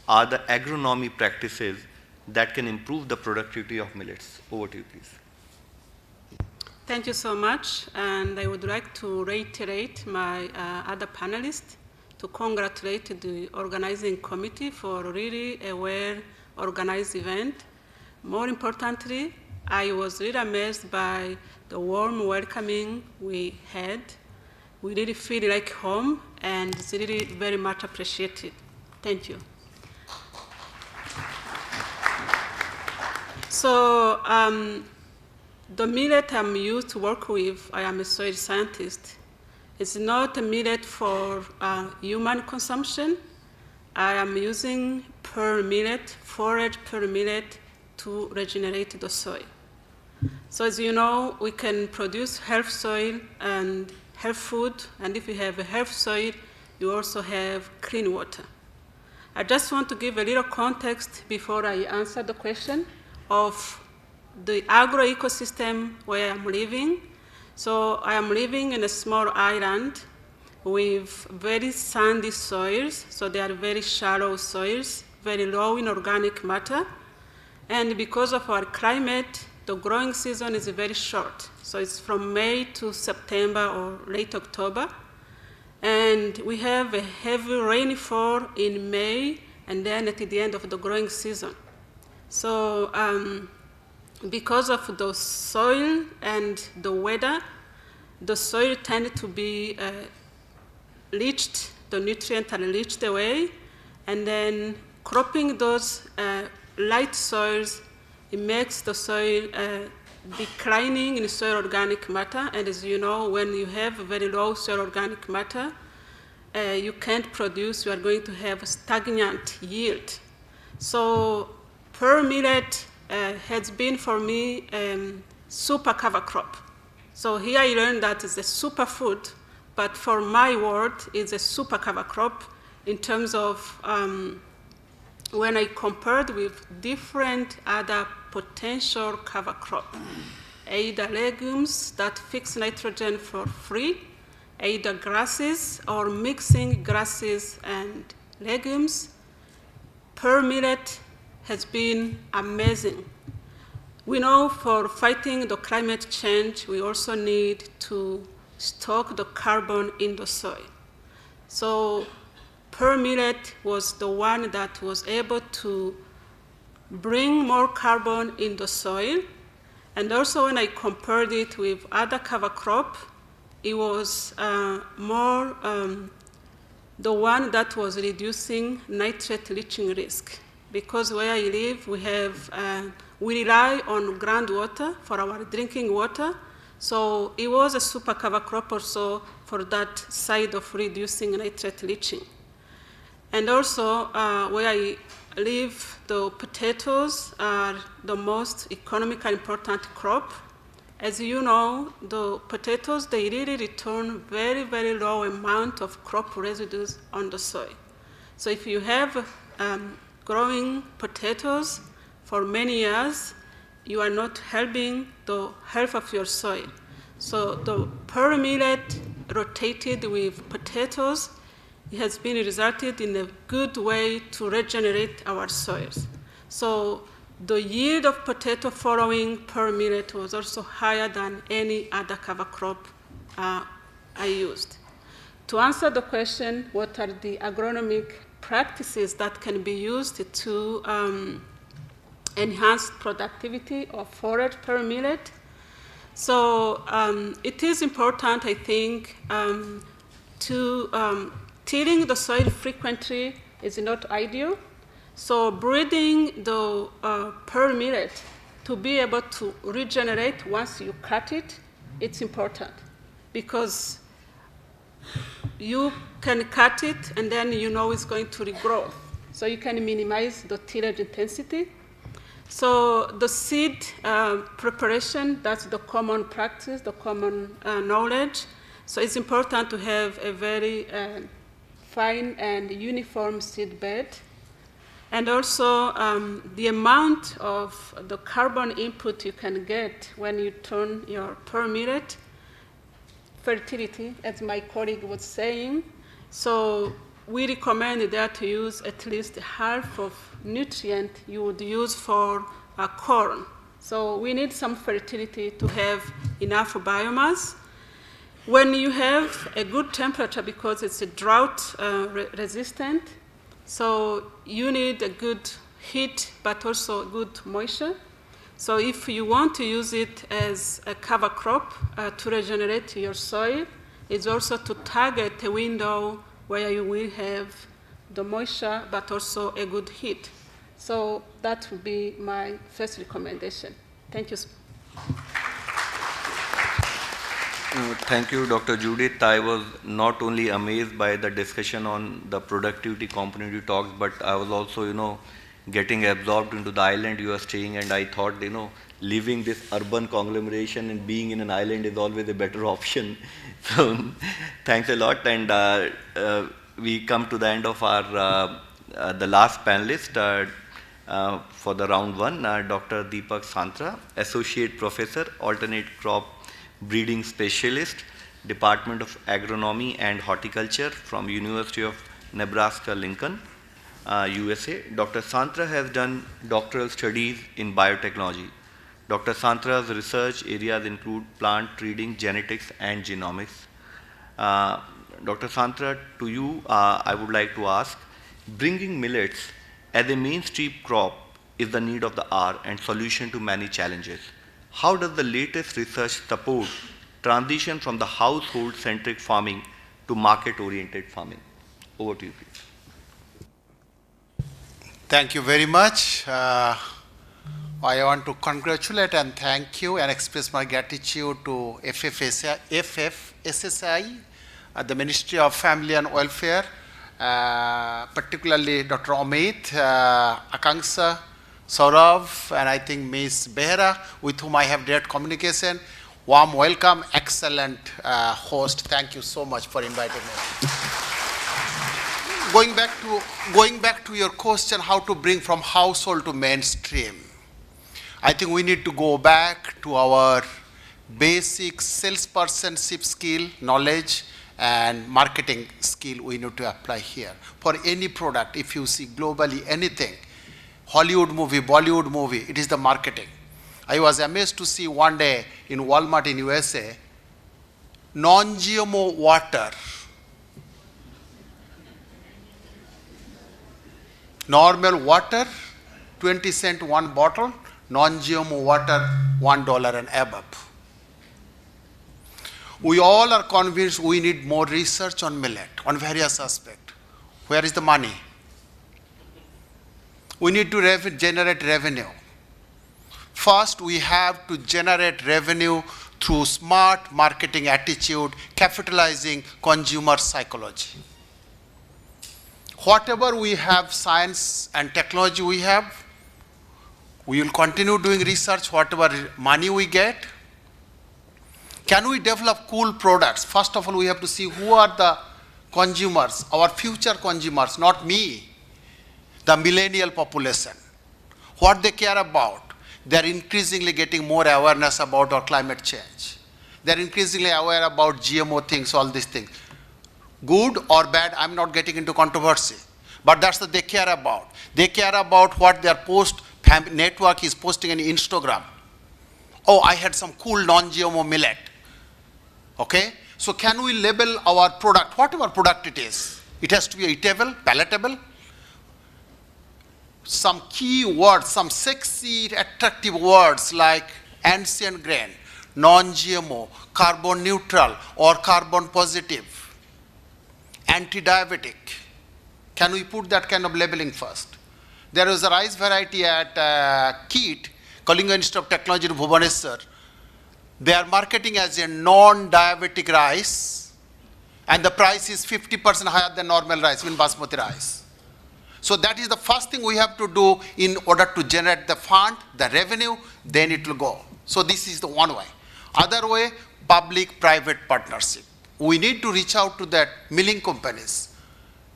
are the agronomy practices that can improve the productivity of millets. Over to you, please. Thank you so much, and I would like to reiterate my other panelists to congratulate the organizing committee for really a well-organized event. More importantly, I was really amazed by the warm welcoming we had. We really feel like home, and it's really very much appreciated. Thank you. So the millet I'm used to work with, I am a soil scientist. It's not a millet for human consumption. I am using pearl millet, forage pearl millet, to regenerate the soil. So as you know, we can produce health soil and health food, and if you have a health soil, you also have clean water. I just want to give a little context before I answer the question of the agro-ecosystem where I'm living. So I am living in a small island with very sandy soils, so they are very shallow soils, very low in organic matter. And because of our climate, the growing season is very short. So it's from May to September or late October. And we have a heavy rainfall in May and then at the end of the growing season. So because of the soil and the weather, the soil tends to be leached, the nutrients are leached away, and then cropping those light soils, it makes the soil declining in soil organic matter. And as you know, when you have very low soil organic matter, you can't produce, you are going to have a stagnant yield. So pearl millet has been for me super cover crop. So here I learned that it's a superfood, but for my world, it's a super cover crop in terms of when I compared with different other potential cover crop, either legumes that fix nitrogen for free, either grasses or mixing grasses and legumes. Pearl millet has been amazing. We know for fighting the climate change, we also need to stock the carbon in the soil. So pearl millet was the one that was able to bring more carbon in the soil. And also when I compared it with other cover crop, it was more the one that was reducing nitrate leaching risk. Because where I live, we rely on groundwater for our drinking water. So it was a super cover crop also for that side of reducing nitrate leaching. And also where I live, the potatoes are the most economically important crop. As you know, the potatoes, they really return very, very low amount of crop residues on the soil. So if you have growing potatoes for many years, you are not helping the health of your soil. So the pearl millet rotated with potatoes, it has been resulted in a good way to regenerate our soils. So the yield of potato following pearl millet was also higher than any other cover crop I used. To answer the question, what are the agronomic practices that can be used to enhance productivity of forage pearl millet? So it is important, I think, to tilling the soil frequently is not ideal. So breeding the pearl millet to be able to regenerate once you cut it, it's important because you can cut it and then you know it's going to regrow. So you can minimize the tillage intensity. So the seed preparation, that's the common practice, the common knowledge. So it's important to have a very fine and uniform seed bed. And also the amount of the carbon input you can get when you turn your pearl millet, fertility, as my colleague was saying. So we recommend there to use at least half of nutrient you would use for corn. So we need some fertility to have enough biomass. When you have a good temperature, because it's a drought resistant, so you need a good heat, but also good moisture. So if you want to use it as a cover crop to regenerate your soil, it's also to target a window where you will have the moisture, but also a good heat. So that would be my first recommendation. Thank you. Thank you, Dr. Judith. I was not only amazed by the discussion on the productivity component you talked, but I was also, getting absorbed into the island you are staying, and I thought, leaving this urban conglomeration and being in an island is always a better option. So thanks a lot, and we come to the end of our the last panelist for the round one, Dr. Deepak Santra, Associate Professor, Alternate Crop Breeding Specialist, Department of Agronomy and Horticulture from University of Nebraska-Lincoln, USA. Dr. Santra has done doctoral studies in biotechnology. Dr. Santra's research areas include plant breeding, genetics, and genomics. Dr. Santra, to you, I would like to ask, bringing millets as a mainstream crop is the need of the hour and solution to many challenges. How does the latest research support transition from the household-centric farming to market-oriented farming? Over to you, please. Thank you very much. I want to congratulate and thank you and express my gratitude to FSSAI, the Ministry of Family and Welfare, particularly Dr. Amit, Akanksa, Saurav, and I think Ms. Behra, with whom I have direct communication. Warm welcome, excellent host. Thank you so much for inviting me. Going back to your question, how to bring from household to mainstream. I think we need to go back to our basic salespersonship skill, knowledge, and marketing skill we need to apply here. For any product, if you see globally anything, Hollywood movie, Bollywood movie, it is the marketing. I was amazed to see one day in Walmart in USA, non-GMO water. Normal water, 20 cents one bottle, non-GMO water, $1 and above. We all are convinced we need more research on millet, on various aspects. Where is the money? We need to generate revenue. First, we have to generate revenue through smart marketing attitude, capitalizing consumer psychology. Whatever we have, science and technology we have, we will continue doing research, whatever money we get. Can we develop cool products? First of all, we have to see who are the consumers, our future consumers, not me, the millennial population. What they care about. They are increasingly getting more awareness about our climate change. They are increasingly aware about GMO things, all these things. Good or bad, I'm not getting into controversy. But that's what they care about. They care about what their network is posting on Instagram. Oh, I had some cool non-GMO millet. Okay? So can we label our product, whatever product it is? It has to be eatable, palatable. Some key words, some sexy, attractive words like ancient grain, non-GMO, carbon neutral or carbon positive, anti-diabetic. Can we put that kind of labeling first? There is a rice variety at KIT, Kalinga Institute of Technology in Bhubaneswar. They are marketing as a non-diabetic rice, and the price is 50% higher than normal rice, even basmati rice. So that is the first thing we have to do in order to generate the fund, the revenue, then it will go. So this is the one way. Other way, public-private partnership. We need to reach out to that milling companies.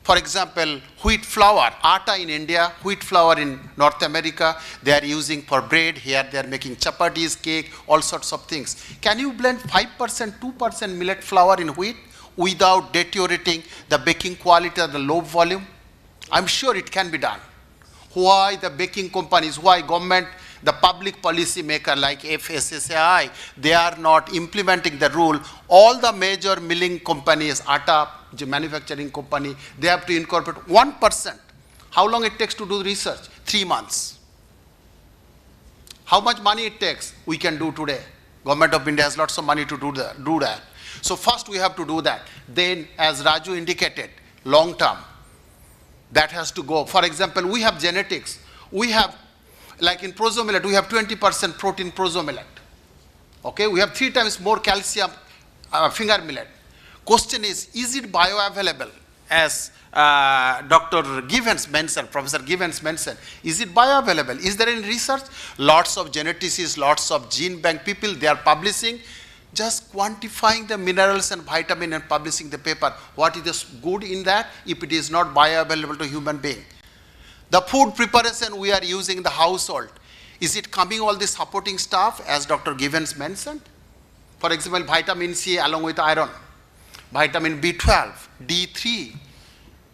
For example, wheat flour, atta in India, wheat flour in North America, they are using for bread. Here they are making chapatis, cake, all sorts of things. Can you blend 5%, 2% millet flour in wheat without deteriorating the baking quality or the low volume? I'm sure it can be done. Why the baking companies, why government, the public policy maker like FSSAI, they are not implementing the rule. All the major milling companies, atta, the manufacturing company, they have to incorporate 1%. How long it takes to do research? 3 months. How much money it takes? We can do today. Government of India has lots of money to do that. So first we have to do that. Then, as Raju indicated, long term, that has to go. For example, we have genetics. We have, like in proso millet, we have 20% protein proso millet. Okay, we have 3 times more calcium finger millet. Question is it bioavailable? As Dr. Givens mentioned, Professor Givens mentioned, is it bioavailable? Is there any research? Lots of geneticists, lots of gene bank people, they are publishing, just quantifying the minerals and vitamin and publishing the paper. What is the good in that if it is not bioavailable to human being? The food preparation we are using in the household, is it coming all this supporting stuff as Dr. Givens mentioned? For example, vitamin C along with iron, vitamin B12, D3.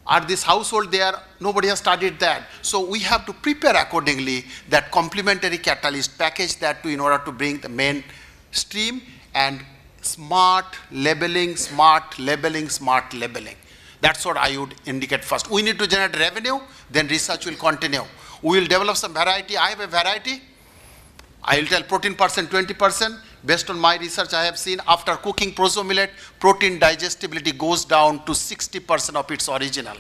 Are this household there? Nobody has studied that. So we have to prepare accordingly that complementary catalyst, package that in order to bring the main stream and smart labeling, smart labeling, smart labeling. That's what I would indicate first. We need to generate revenue, then research will continue. We will develop some variety. I have a variety. I will tell protein percent 20%. Based on my research, I have seen after cooking proso millet, protein digestibility goes down to 60% of its original.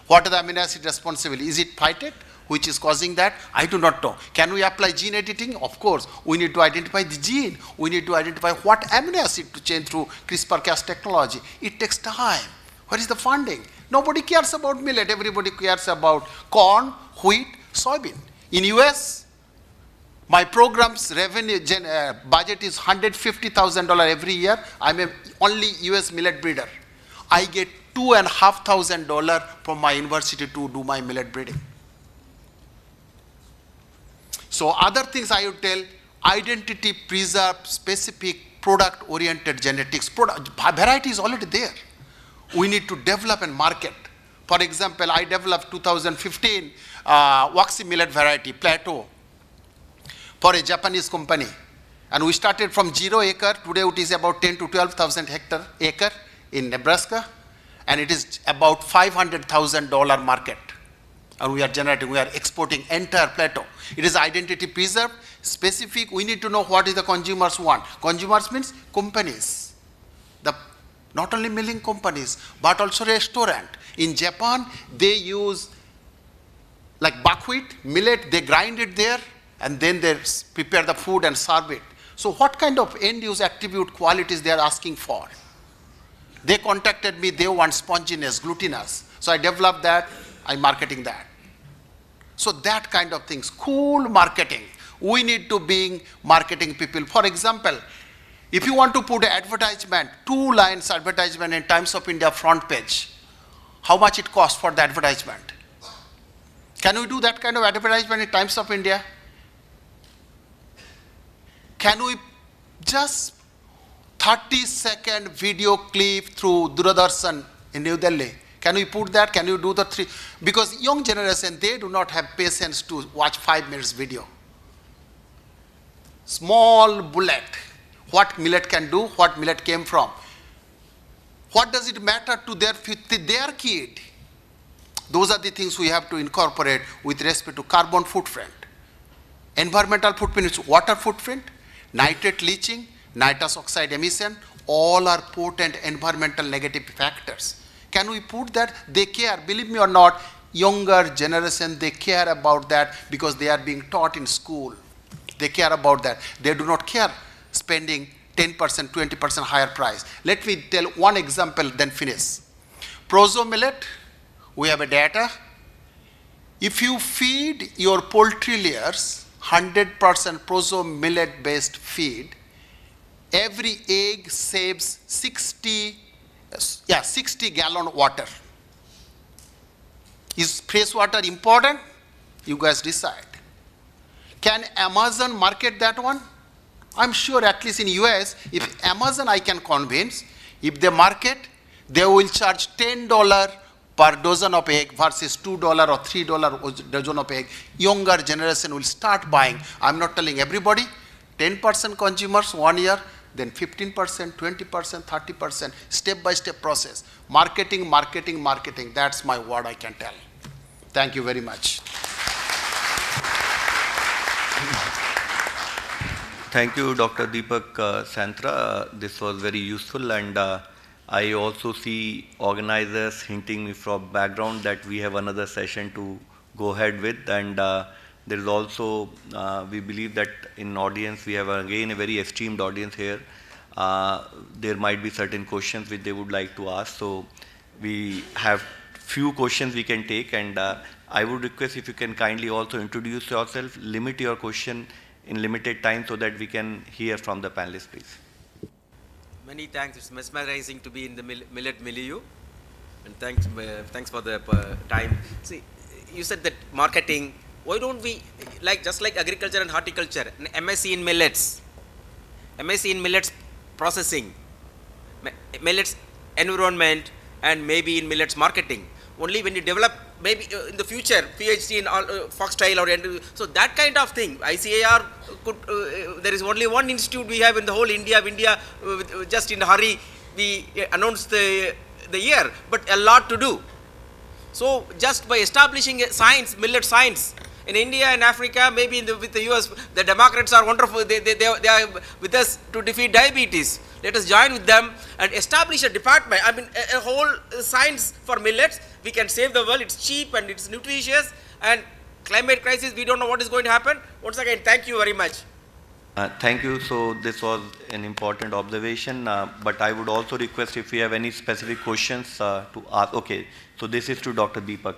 What are the amino acid responsible? Is it phytate which is causing that? I do not know. Can we apply gene editing? Of course. We need to identify the gene. We need to identify what amino acid to change through CRISPR-Cas technology. It takes time. Where is the funding? Nobody cares about millet. Everybody cares about corn, wheat, soybean. In US, my program's revenue budget is $150,000 every year. I'm a only US millet breeder. I get $2,500 from my university to do my millet breeding. So other things I would tell, identity preserve specific product oriented genetics. Variety is already there. We need to develop and market. For example, I developed 2015 waxy millet variety, Plateau, for a Japanese company. And we started from 0 acre. Today it is about 10 to 12,000 acre in Nebraska. And it is about $500,000 market. And we are exporting entire Plateau. It is identity preserved, specific. We need to know what is the consumers want. Consumers means companies. Not only milling companies, but also restaurant. In Japan, they use like buckwheat, millet, they grind it there, and then they prepare the food and serve it. So what kind of end-use attribute qualities they are asking for? They contacted me, they want sponginess, glutinous. So I developed that, I'm marketing that. So that kind of things, cool marketing. We need to be marketing people. For example, if you want to put an advertisement, 2 lines advertisement in Times of India front page, how much it costs for the advertisement? Can we do that kind of advertisement in Times of India? Can we just 30-second video clip through Doordarshan in New Delhi? Can we put that? Can you do the 3? Because young generation, they do not have patience to watch 5 minutes video. Small bullet. What millet can do, what millet came from. What does it matter to their kid? Those are the things we have to incorporate with respect to carbon footprint. Environmental footprint is water footprint, nitrate leaching, nitrous oxide emission, all are potent environmental negative factors. Can we put that? They care, believe me or not, younger generation, they care about that because they are being taught in school. They care about that. They do not care spending 10%, 20% higher price. Let me tell one example, then finish. Proso millet, we have a data. If you feed your poultry layers 100% proso millet based feed, every egg saves 60 gallon water. Is fresh water important? You guys decide. Can Amazon market that one? I'm sure at least in US, if Amazon I can convince, if they market, they will charge $10 per dozen of egg versus $2 or $3 dozen of egg. Younger generation will start buying. I'm not telling everybody, 10% consumers 1 year, then 15%, 20%, 30%, step-by-step process. Marketing, marketing, marketing. That's my word I can tell. Thank you very much. Thank you, Dr. Deepak Santra. This was very useful, and I also see organizers hinting me from background that we have another session to go ahead with, and there is also, we believe that in audience, we have again a very esteemed audience here. There might be certain questions which they would like to ask, so we have few questions we can take, and I would request if you can kindly also introduce yourself, limit your question in limited time so that we can hear from the panelists, please. Many thanks. It's mesmerizing to be in the millet milieu, and thanks for the time. See, you said that marketing. Why don't we, just like agriculture and horticulture, an MSc in millets, MSc in millets processing, millets environment, and maybe in millets marketing. Only when you develop, maybe in the future, PhD in foxtail or so that kind of thing. ICAR could. There is only one institute we have in the whole India. Just in a hurry, we announced the year, but a lot to do. So just by establishing a science, millet science. In India and Africa, maybe with the US, the Democrats are wonderful. They are with us to defeat diabetes. Let us join with them and establish a department. I mean, a whole science for millets. We can save the world. It's cheap and it's nutritious. And climate crisis, we don't know what is going to happen. Once again, thank you very much. Thank you. So this was an important observation, but I would also request if we have any specific questions to ask. Okay, so this is to Dr. Deepak.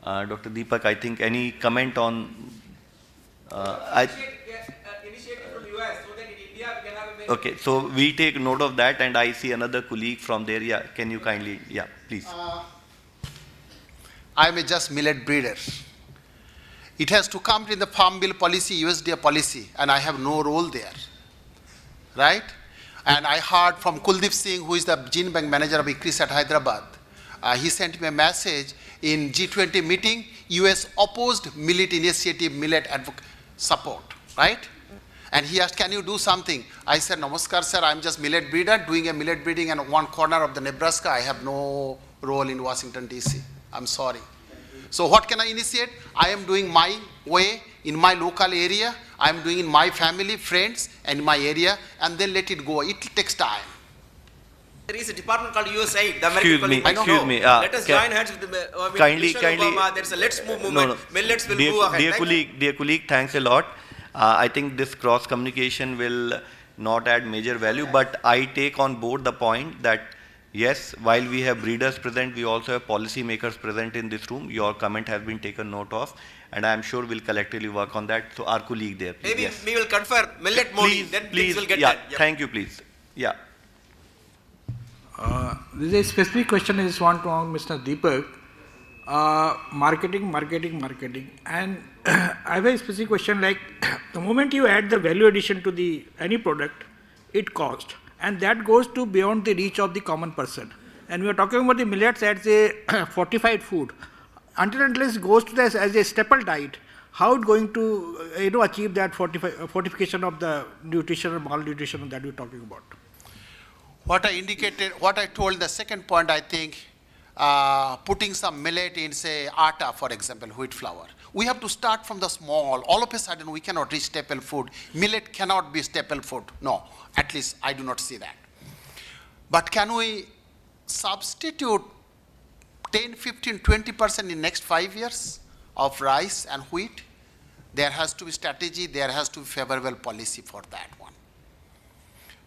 Dr. Deepak, I think any comment on... Initiative from US so that in India we can have a... Okay, so we take note of that, and I see another colleague from there. Yeah, can you kindly... Yeah, please. I'm a just millet breeder. It has to come in the Farm Bill policy, USDA policy, and I have no role there, right? And I heard from Kuldeep Singh, who is the Gene Bank manager of ICRIS at Hyderabad. He sent me a message in G20 meeting, US opposed millet initiative, millet support, right? And he asked, can you do something? I said, Namaskar, sir, I'm just millet breeder, doing a millet breeding in one corner of the Nebraska. I have no role in Washington, DC. I'm sorry. So what can I initiate? I am doing my way in my local area. I am doing in my family, friends, and my area, and then let it go. It takes time. There is a department called USAID, the American Excuse me. Let us join hands with Michelle Obama. There is a Let's Move movement. No. Millets will move ahead. Dear colleague, thanks a lot. I think this cross communication will not add major value, but I take on board the point that yes, while we have breeders present, we also have policy makers present in this room. Your comment has been taken note of, and I am sure we'll collectively work on that. So our colleague there, please. Maybe yes. we will confer Millet Modi, then things will get done. Yeah, thank you, please. Yeah. This is a specific question I just want to ask Mr. Deepak. Marketing. And I have a specific question like the moment you add the value addition to any product, it costs. And that goes to beyond the reach of the common person. And we are talking about the millets as a fortified food. Until unless it goes to this as a staple diet, how it's going to achieve that fortification of the nutrition or malnutrition that we're talking about? What I indicated, what I told the second point, I think, putting some millet in, say, atta, for example, wheat flour. We have to start from the small. All of a sudden, we cannot reach staple food. Millet cannot be staple food. No, at least I do not see that. But can we substitute 10, 15, 20% in next 5 years of rice and wheat? There has to be strategy. There has to be favorable policy for that one.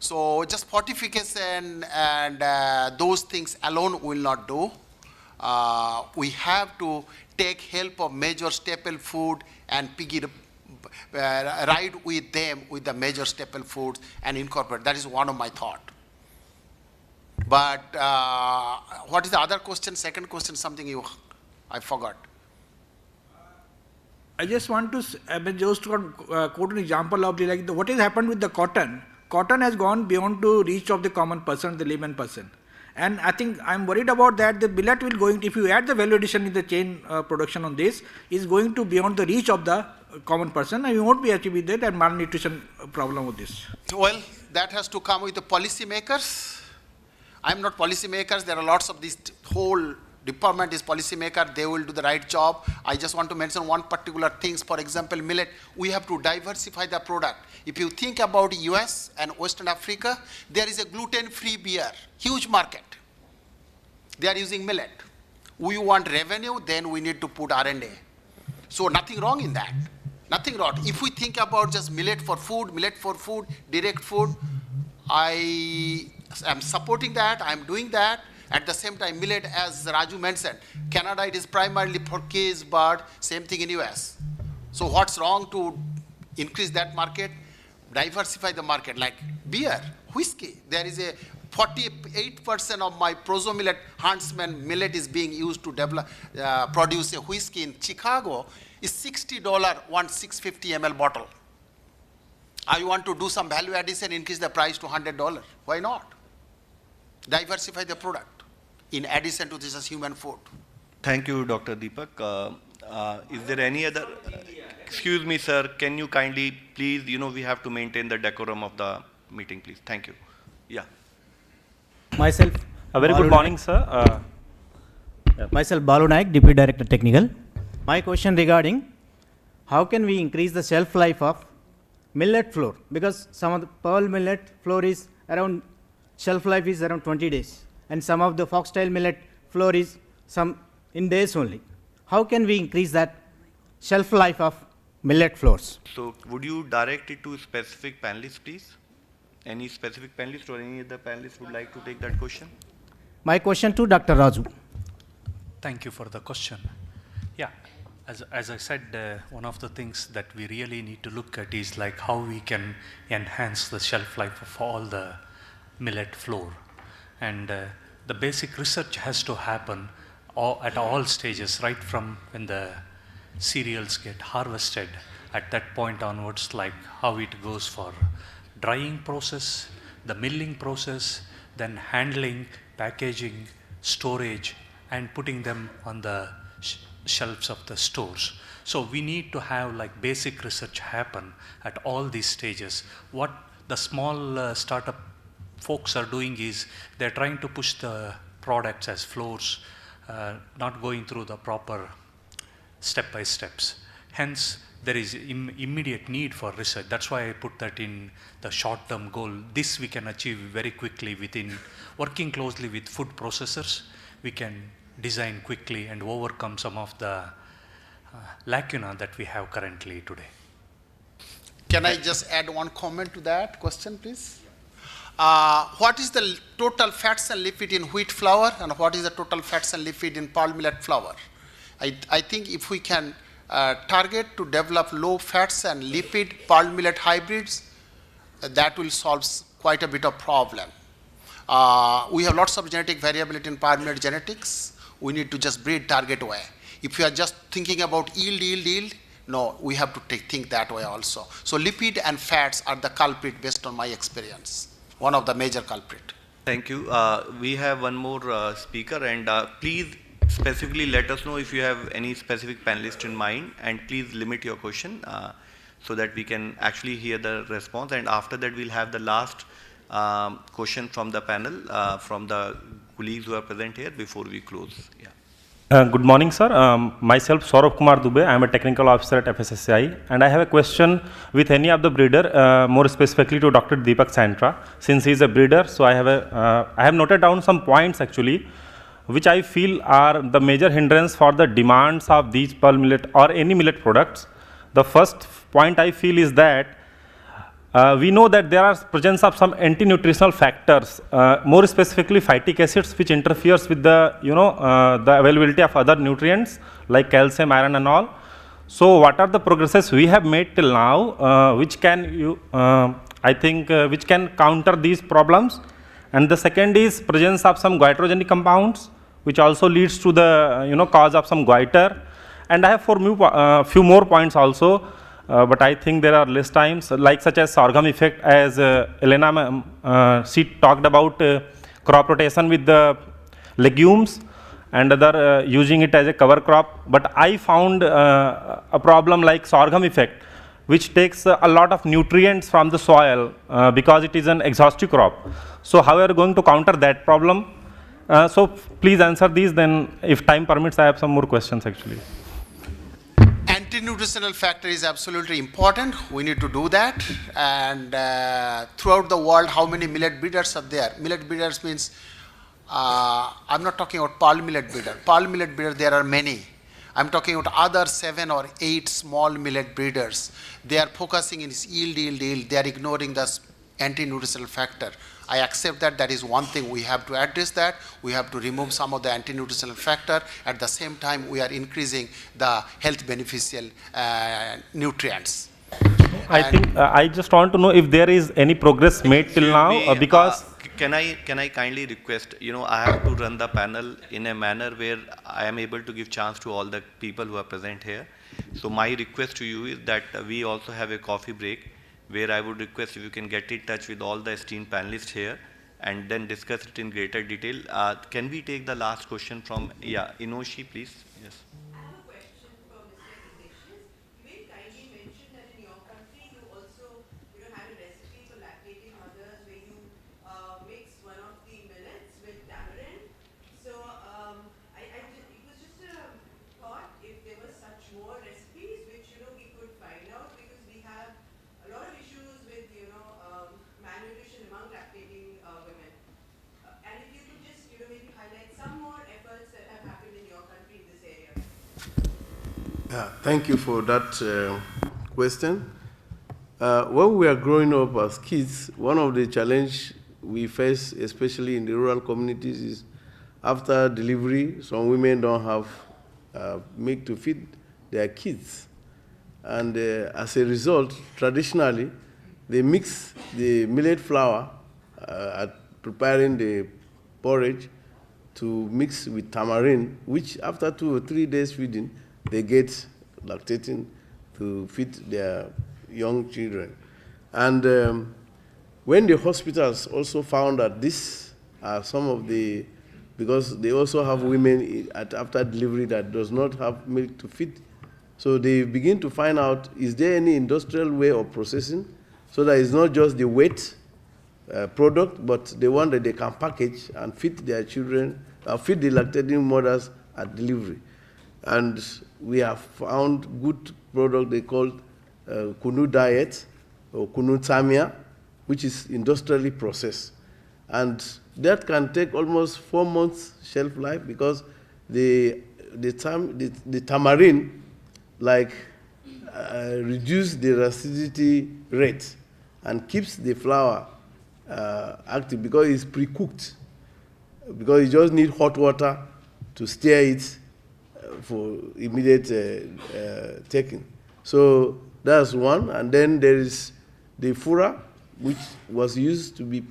So just fortification and those things alone will not do. We have to take help of major staple food and ride with them with the major staple foods and incorporate. That is one of my thought. But what is the other question? Second question, something I forgot. I just want to quote an example of what has happened with the cotton. Cotton has gone beyond to reach of the common person, the layman person. And I think I'm worried about that. The millet will going, if you add the value addition in the chain production on this, is going to beyond the reach of the common person, and you won't be achieving that and malnutrition problem with this. Well, that has to come with the policy makers. I'm not policy makers. There are lots of this whole department is policy maker. They will do the right job. I just want to mention one particular things. For example, millet, we have to diversify the product. If you think about US and Western Africa, there is a gluten-free beer, huge market. They are using millet. We want revenue, then we need to put R&D. So nothing wrong in that. Nothing wrong. If we think about just millet for food, direct food, I am supporting that, I'm doing that. At the same time, millet, as Raju mentioned, Canada, it is primarily for cage bird, same thing in US. So what's wrong to increase that market? Diversify the market, like beer, whiskey. There is a 48% of my proso millet, Huntsman millet is being used to develop, produce a whiskey in Chicago. Is $60, one 650 ml bottle. I want to do some value addition, increase the price to $100. Why not? Diversify the product in addition to this as human food. Thank you, Dr. Deepak. Is there any other? Excuse me, sir. Can you kindly, please, we have to maintain the decorum of the meeting, please. Thank you. Yeah. Myself. A very good morning, sir. Myself, Balu Naik, Deputy Director Technical. My question regarding how can we increase the shelf life of millet flour? Because some of the pearl millet flour is around, shelf life is around 20 days. And some of the foxtail millet flour is in days only. How can we increase that shelf life of millet flours? So would you direct it to specific panelists, please? Any specific panelist or any other panelist would like to take that question? My question to Dr. Raju. Thank you for the question. Yeah, as I said, one of the things that we really need to look at is like how we can enhance the shelf life of all the millet flour. And the basic research has to happen at all stages, right from when the cereals get harvested, at that point onwards, like how it goes for drying process, the milling process, then handling, packaging, storage, and putting them on the shelves of the stores. So we need to have like basic research happen at all these stages. What the small startup folks are doing is they're trying to push the products as flours, not going through the proper step-by-steps. Hence, there is immediate need for research. That's why I put that in the short-term goal. This we can achieve very quickly within working closely with food processors. We can design quickly and overcome some of the lacuna that we have currently today. Can I just add one comment to that question, please? What is the total fats and lipid in wheat flour, and what is the total fats and lipid in pearl millet flour? I think if we can target to develop low fats and lipid pearl millet hybrids, that will solve quite a bit of problem. We have lots of genetic variability in pearl millet genetics. We need to just breed target way. If you are just thinking about yield, no, we have to think that way also. So lipid and fats are the culprit based on my experience, one of the major culprit. Thank you. We have one more speaker, and please specifically let us know if you have any specific panelist in mind, and please limit your question so that we can actually hear the response. And after that, we'll have the last question from the panel, from the colleagues who are present here before we close. Yeah. Good morning, sir. Myself, Saurabh Kumar Dubey. I am a technical officer at FSSAI, and I have a question with any of the breeder, more specifically to Dr. Deepak Santra. Since he is a breeder, so I have noted down some points actually, which I feel are the major hindrance for the demands of these pearl millet or any millet products. The first point I feel is that we know that there are presence of some anti-nutritional factors, more specifically phytic acids, which interferes with the the availability of other nutrients like calcium, iron, and all. So, what are the progresses we have made till now, which can I think which can counter these problems? And the second is presence of some goitrogenic compounds, which also leads to the cause of some goiter. And I have few more points also. But I think there are less times, like such as sorghum effect, as Elena she talked about crop rotation with the legumes and other using it as a cover crop. But I found a problem like sorghum effect, which takes a lot of nutrients from the soil because it is an exhaustive crop. So how are you going to counter that problem? So please answer these, then if time permits, I have some more questions actually. Anti-nutritional factor is absolutely important. We need to do that. And throughout the world, how many millet breeders are there? Millet breeders means, I'm not talking about pearl millet breeder. Pearl millet breeder, there are many. I'm talking about other 7 or 8 small millet breeders. They are focusing in yield. They are ignoring the anti-nutritional factor. I accept that. That is one thing we have to address that. We have to remove some of the anti-nutritional factor. At the same time, we are increasing the health beneficial nutrients. I think I just want to know if there is any progress made till now, because can I kindly request, I have to run the panel in a manner where I am able to give chance to all the people who are present here. So my request to you is that we also have a coffee break, where I would request if you can get in touch with all the esteemed panelists here and then discuss it in greater detail. Can we take the last question from, Inoshi, please? Yes. I have a question for Mr. Ignatius. You very kindly mentioned that in your country you also have a recipe for lactating mothers where you mix one of the millets with tamarind. So it was just a thought if there were such more recipes which we could find out, because we have a lot of issues with malnutrition among lactating women. And if you could just maybe highlight some more efforts that have happened in your country in this area. Thank you for that question. When we are growing up as kids, one of the challenges we face, especially in the rural communities, is after delivery, some women don't have milk to feed their kids. And as a result, traditionally, they mix the millet flour at preparing the porridge to mix with tamarind, which after 2 or 3 days feeding, they get lactating to feed their young children. And when the hospitals also found that these are some of the, because they also have women after delivery that does not have milk to feed, so they begin to find out, is there any industrial way of processing so that it's not just the wet product, but the one that they can package and feed their children, feed the lactating mothers at delivery. and we have found good product they call Kunu Diet or Kunu Tamia, which is industrially processed. And that can take almost 4 months shelf life because the tamarind reduce the acidity rate and keeps the flour active because it's pre-cooked. Because you just need hot water to stir it for immediate taking. So that's one. And then there is the fura, which was used to be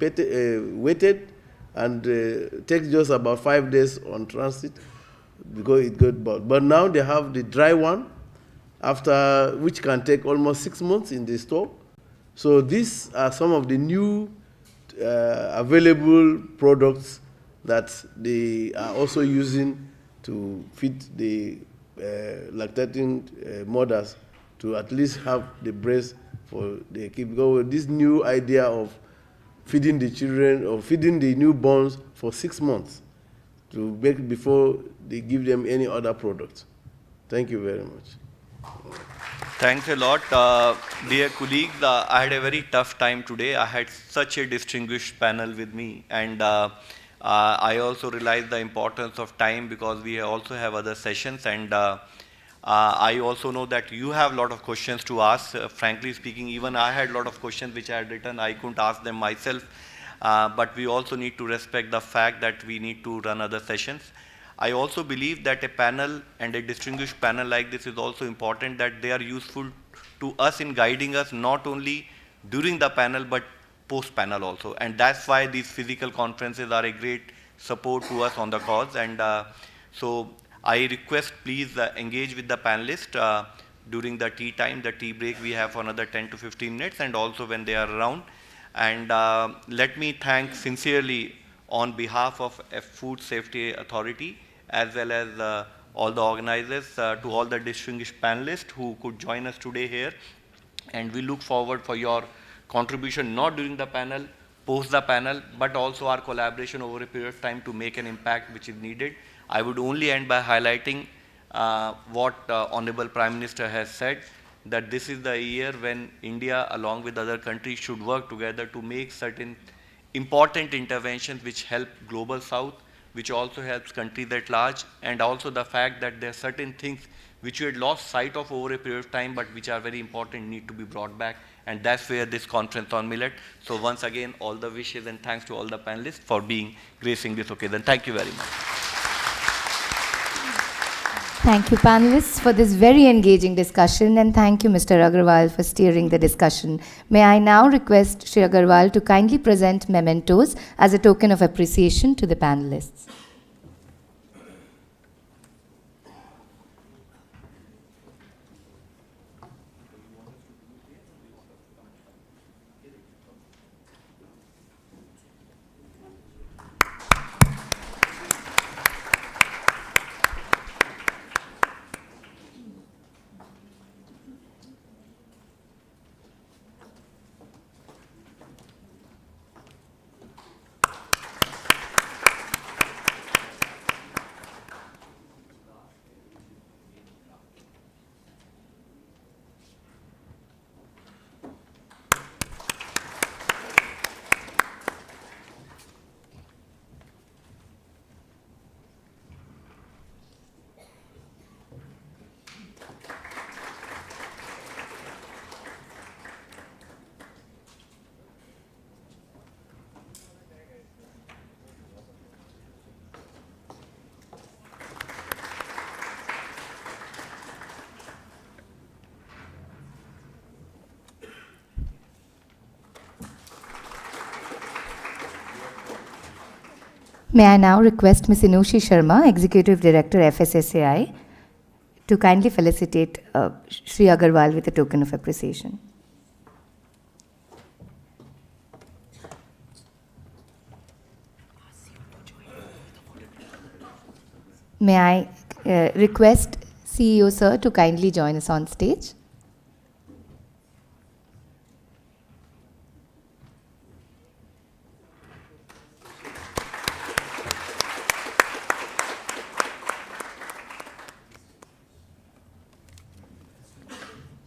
weighted and takes just about 5 days on transit because it got bought. But now they have the dry one, which can take almost 6 months in the store. So these are some of the new available products that they are also using to feed the lactating mothers to at least have the breast for the kid. Because with this new idea of feeding the children or feeding the newborns for 6 months to make before they give them any other product. Thank you very much. Thanks a lot. Dear colleagues, I had a very tough time today. I had such a distinguished panel with me, and I also realized the importance of time because we also have other sessions, and I also know that you have a lot of questions to ask. Frankly speaking, even I had a lot of questions which I had written. I couldn't ask them myself, but we also need to respect the fact that we need to run other sessions. I also believe that a panel and a distinguished panel like this is also important, that they are useful to us in guiding us not only during the panel but post-panel also. And that's why these physical conferences are a great support to us on the cause. And so I request please engage with the panelists during the tea time, the tea break we have for another 10 to 15 minutes, and also when they are around. And let me thank sincerely on behalf of a Food Safety Authority as well as all the organizers, to all the distinguished panelists who could join us today here. And we look forward for your contribution, not during the panel, post the panel, but also our collaboration over a period of time to make an impact which is needed. I would only end by highlighting what Honorable Prime Minister has said, that this is the year when India, along with other countries, should work together to make certain important interventions which help Global South, which also helps countries at large, and also the fact that there are certain things which we had lost sight of over a period of time, but which are very important, need to be brought back. And that's where this conference on millet. So once again, all the wishes and thanks to all the panelists for gracing this occasion. Thank you very much. Thank you, panelists, for this very engaging discussion, and thank you, Mr. Agarwal, for steering the discussion. May I now request Shri Agarwal to kindly present mementos as a token of appreciation to the panelists. May I now request Ms. Inushi Sharma, Executive Director, FSSAI, to kindly felicitate Shri Agarwal with a token of appreciation. May I request CEO Sir to kindly join us on stage.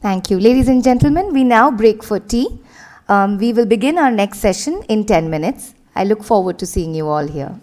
Thank you. Ladies and gentlemen, we now break for tea. We will begin our next session in 10 minutes. I look forward to seeing you all here.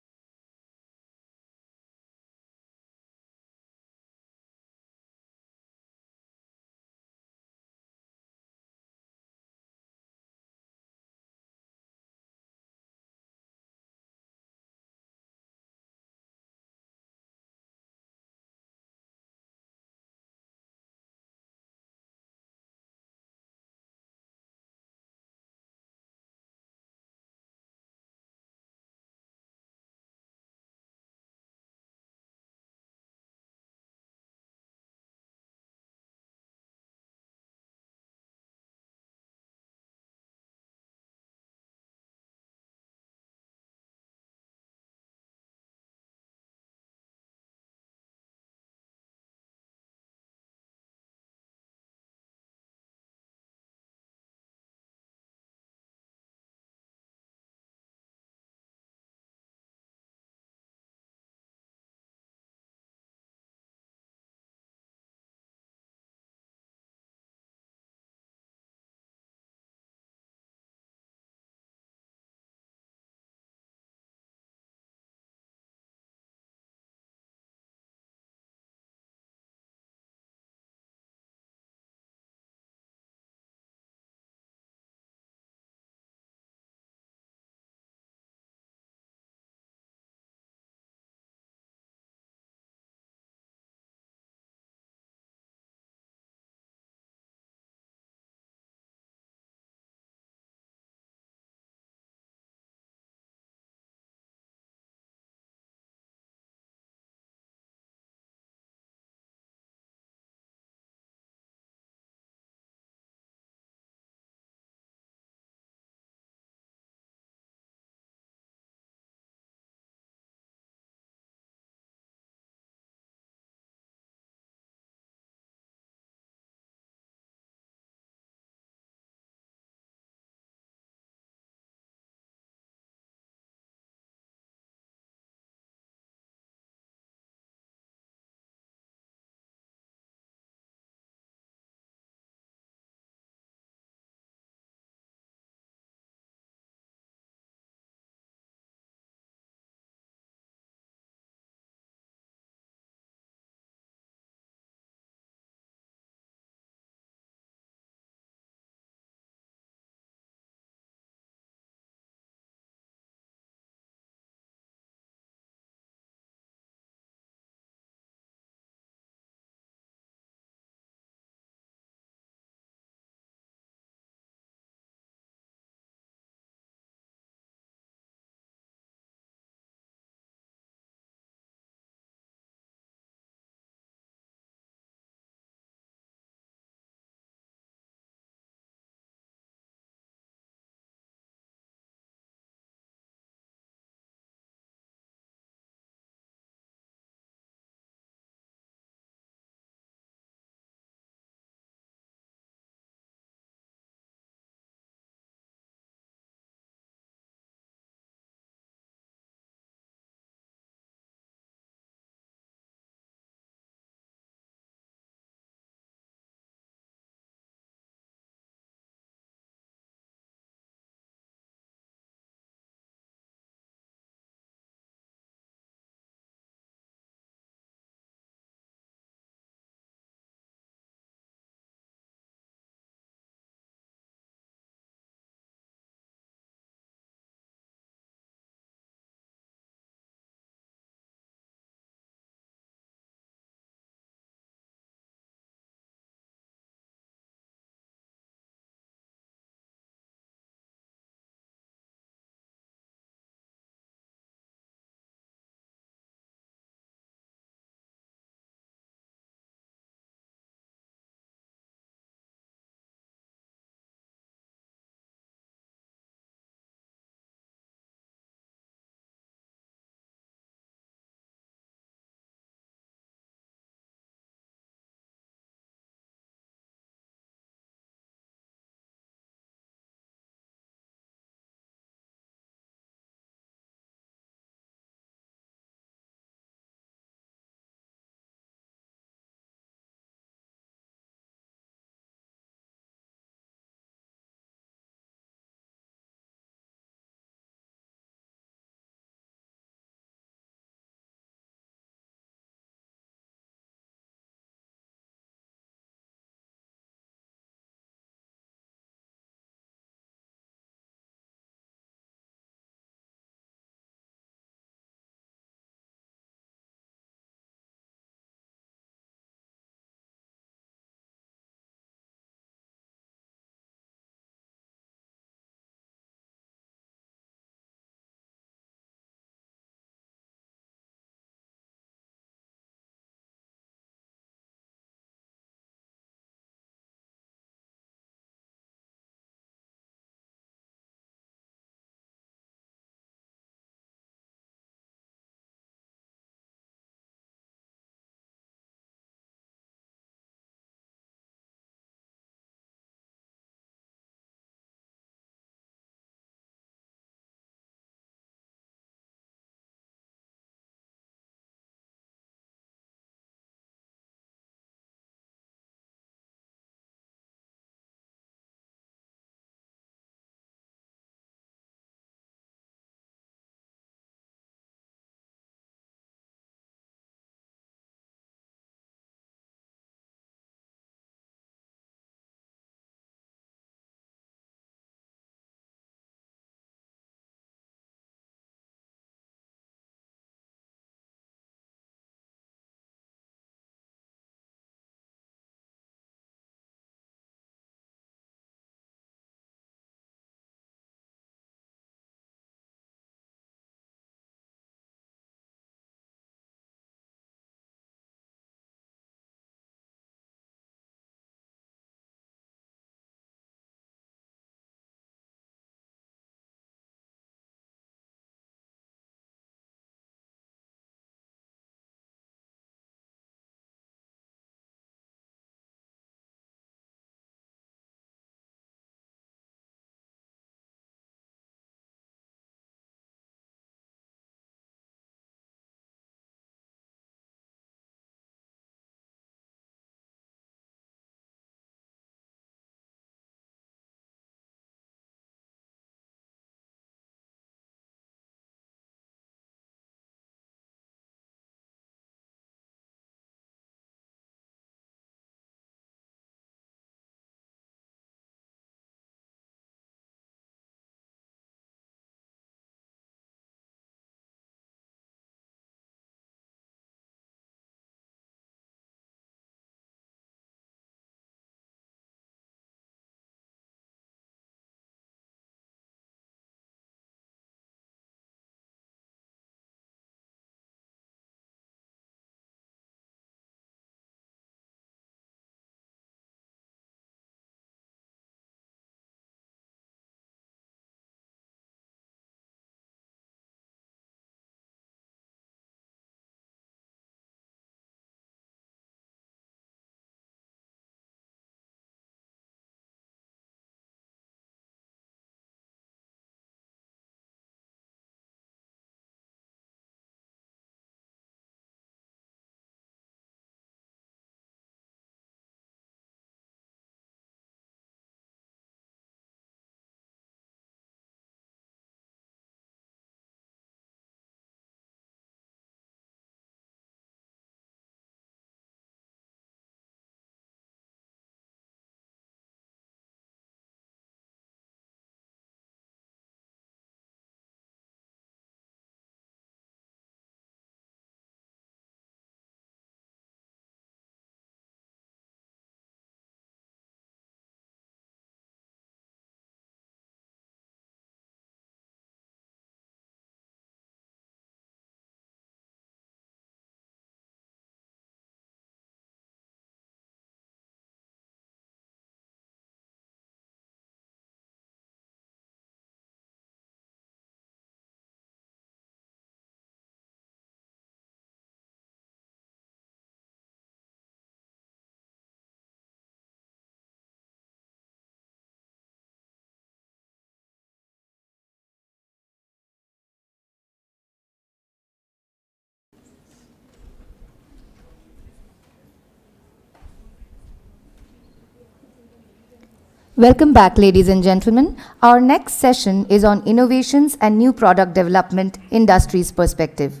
Welcome back, ladies and gentlemen. Our next session is on innovations and new product development, industry's perspective.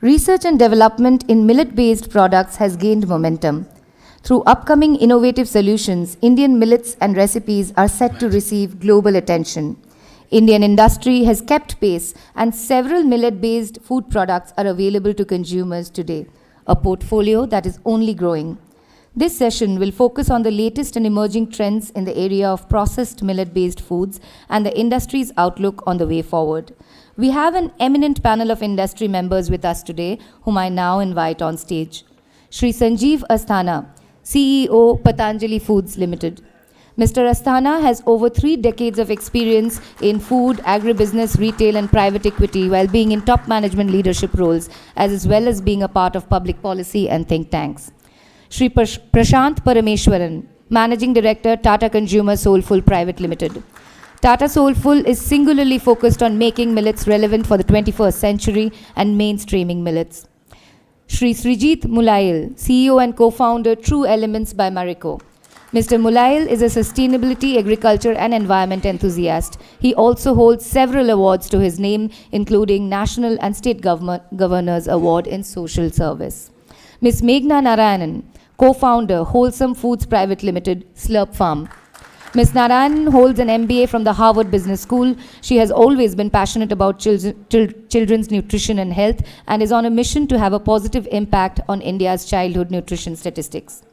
Research and development in millet-based products has gained momentum. Through upcoming innovative solutions, Indian millets and recipes are set to receive global attention. Indian industry has kept pace, and several millet-based food products are available to consumers today, a portfolio that is only growing. This session will focus on the latest and emerging trends in the area of processed millet-based foods and the industry's outlook on the way forward. We have an eminent panel of industry members with us today, whom I now invite on stage. Shri Sanjeev Asthana, CEO, Patanjali Foods Limited. Mr. Asthana has over 3 decades of experience in food, agribusiness, retail, and private equity while being in top management leadership roles, as well as being a part of public policy and think tanks. Shri Prashant Parameshwaran, Managing Director, Tata Consumer Soulful Private Limited. Tata Soulful is singularly focused on making millets relevant for the 21st century and mainstreaming millets. Shri Srijit Mulail, CEO and co-founder, True Elements by Marico. Mr. Mulail is a sustainability, agriculture and environment enthusiast. He also holds several awards to his name, including National and State Governors Award in Social Service. Ms. Meghna Narayanan, co-founder, Wholesome Foods Private Limited, Slurp Farm. Ms. Narayanan holds an MBA from the Harvard Business School. She has always been passionate about children's nutrition and health and is on a mission to have a positive impact on India's childhood nutrition statistics.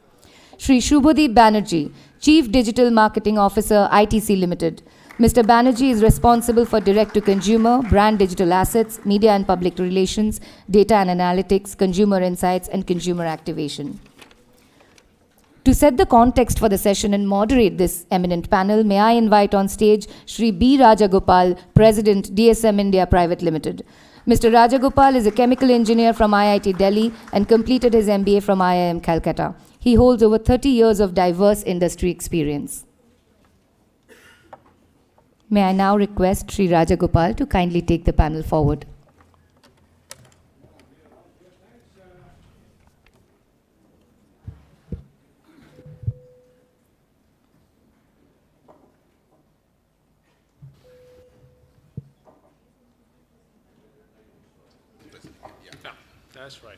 Shri Shubhadeep Banerjee, Chief Digital Marketing Officer, ITC Limited. Mr. Banerjee is responsible for direct-to-consumer, brand digital assets, media and public relations, data and analytics, consumer insights, and consumer activation. To set the context for the session and moderate this eminent panel, may I invite on stage Shri B. Rajagopal, President, DSM India Private Limited. Mr. Rajagopal is a chemical engineer from IIT Delhi and completed his MBA from IIM Calcutta. He holds over 30 years of diverse industry experience. May I now request Shri Rajagopal to kindly take the panel forward. That's right.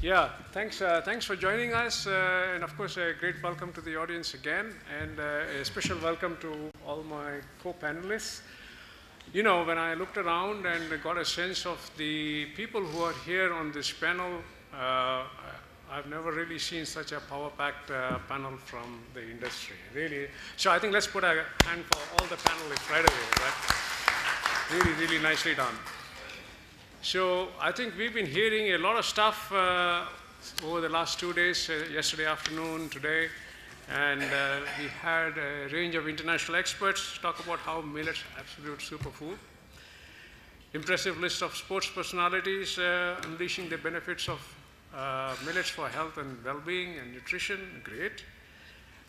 Yeah, thanks for joining us, and of course a great welcome to the audience again, and a special welcome to all my co-panelists. You know, when I looked around and got a sense of the people who are here on this panel, I've never really seen such a power-packed panel from the industry, really. So I think let's put a hand for all the panelists right away, right? Really, really nicely done. So I think we've been hearing a lot of stuff over the last 2 days, yesterday afternoon, today, and we had a range of international experts talk about how millet's absolute superfood. Impressive list of sports personalities unleashing the benefits of millets for health and well-being and nutrition, great.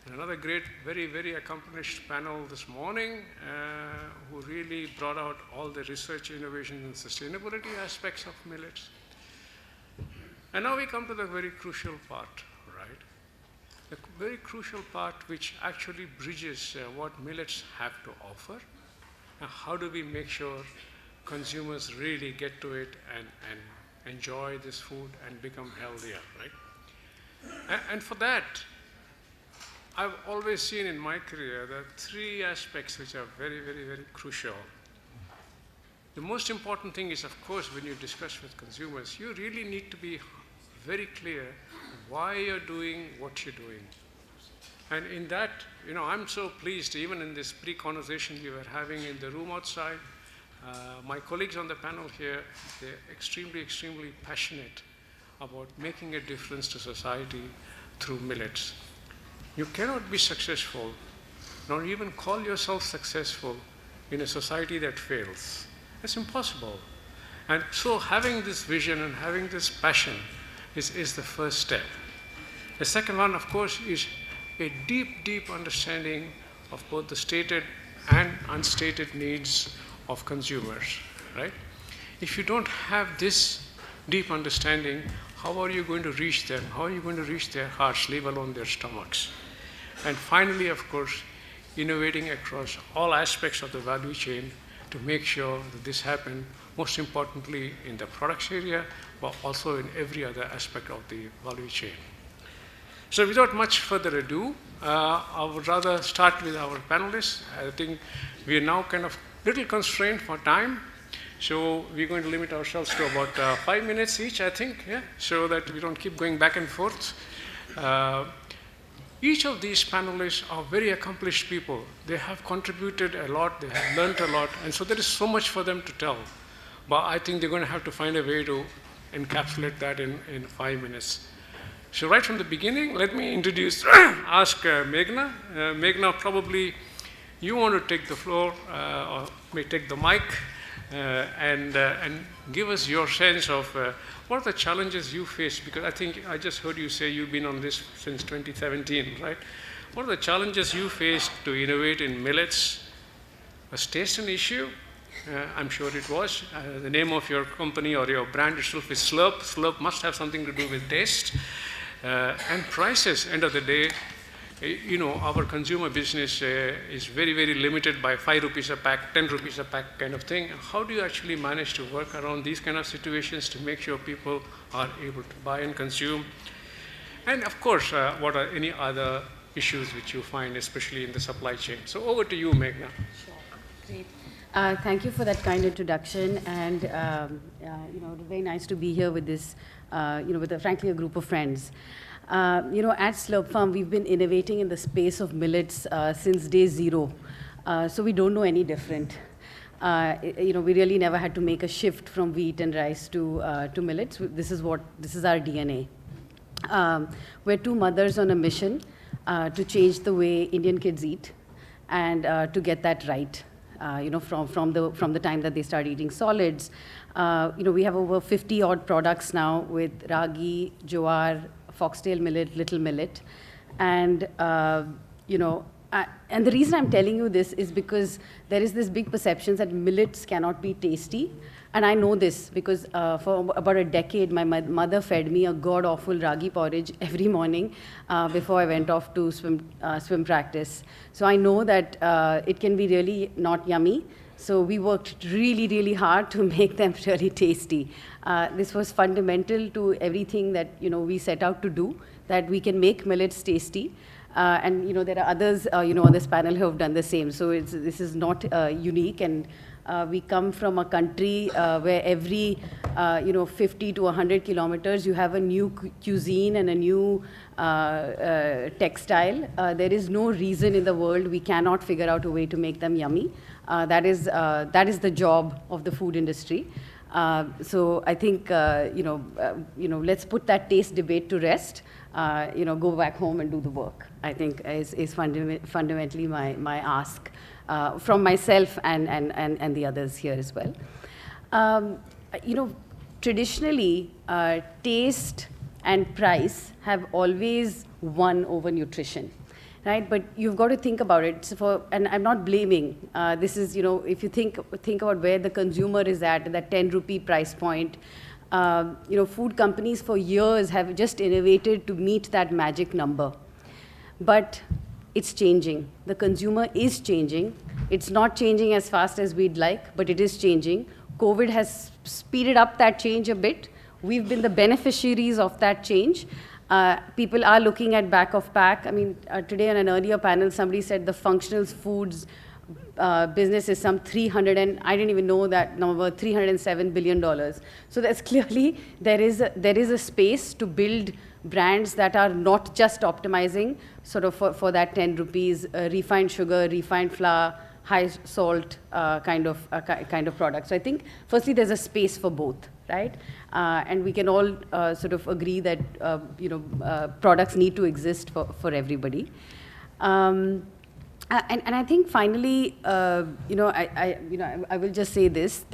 And another great, very, very accomplished panel this morning who really brought out all the research, innovation, and sustainability aspects of millets. And now we come to the very crucial part, right? The very crucial part which actually bridges what millets have to offer, and how do we make sure consumers really get to it and enjoy this food and become healthier, right? And for that, I've always seen in my career that 3 aspects which are very, very, very crucial. The most important thing is, of course, when you discuss with consumers, you really need to be very clear why you're doing what you're doing. And in that, you know, I'm so pleased, even in this pre-conversation we were having in the room outside, my colleagues on the panel here, they're extremely, extremely passionate about making a difference to society through millets. You cannot be successful, nor even call yourself successful in a society that fails. It's impossible. And so having this vision and having this passion is the first step. The second one, of course, is a deep, deep understanding of both the stated and unstated needs of consumers, right? If you don't have this deep understanding, how are you going to reach them? How are you going to reach their hearts, leave alone their stomachs? And finally, of course, innovating across all aspects of the value chain to make sure that this happens, most importantly in the products area, but also in every other aspect of the value chain. So without much further ado, I would rather start with our panelists. I think we are now kind of little constrained for time, so we're going to limit ourselves to about 5 minutes each, I think, yeah, so that we don't keep going back and forth. Each of these panelists are very accomplished people. They have contributed a lot, they have learned a lot, and so there is so much for them to tell. But I think they're going to have to find a way to encapsulate that in 5 minutes. So right from the beginning, let me ask Meghna. Meghna, probably you want to take the floor, or may take the mic, and give us your sense of what are the challenges you face? Because I think I just heard you say you've been on this since 2017, right? What are the challenges you faced to innovate in millets? Was taste an issue? I'm sure it was. The name of your company or your brand itself is Slurp. Slurp must have something to do with taste. And prices, end of the day, you know, our consumer business is very, very limited by 5 rupees a pack, 10 rupees a pack kind of thing. How do you actually manage to work around these kind of situations to make sure people are able to buy and consume? And of course, what are any other issues which you find, especially in the supply chain? So over to you, Meghna. Sure. Great. Thank you for that kind introduction, and you know, very nice to be here with this, you know, with frankly a group of friends. You know, at Slurp Farm, we've been innovating in the space of millets since day zero, so we don't know any different. You know, we really never had to make a shift from wheat and rice to millets. This is our DNA. We're two mothers on a mission to change the way Indian kids eat, and to get that right. You know, from the time that they start eating solids. You know, we have over 50 odd products now with ragi, jowar, foxtail millet, little millet, and you know, and the reason I'm telling you this is because there is this big perception that millets cannot be tasty. And I know this because for about a decade, my mother fed me a god-awful ragi porridge every morning before I went off to swim practice. So I know that it can be really not yummy. So we worked really, really hard to make them really tasty. This was fundamental to everything that, you know, we set out to do, that we can make millets tasty. And you know, there are others, you know, on this panel who have done the same. So this is not unique, and we come from a country where every, you know, 50 to 100 kilometers, you have a new cuisine and a new textile. There is no reason in the world we cannot figure out a way to make them yummy. That is the job of the food industry. So I think, you know, let's put that taste debate to rest. You know, go back home and do the work, I think is fundamentally my ask. From myself and the others here as well. You know, traditionally, taste and price have always won over nutrition, right? But you've got to think about it. And I'm not blaming. This is, you know, if you think about where the consumer is at, that 10 rupee price point, you know, food companies for years have just innovated to meet that magic number. But it's changing. The consumer is changing. It's not changing as fast as we'd like, but it is changing. COVID has speeded up that change a bit. We've been the beneficiaries of that change. People are looking at back of pack. I mean, today on an earlier panel, somebody said the functional foods business is some I didn't even know that number, $307 billion. So that's clearly, there is a space to build brands that are not just optimizing sort of for that 10 rupees, refined sugar, refined flour, high salt kind of product. So I think, firstly, there's a space for both, right? And we can all sort of agree that, you know, products need to exist for everybody. And I think finally, you know, I will just say this: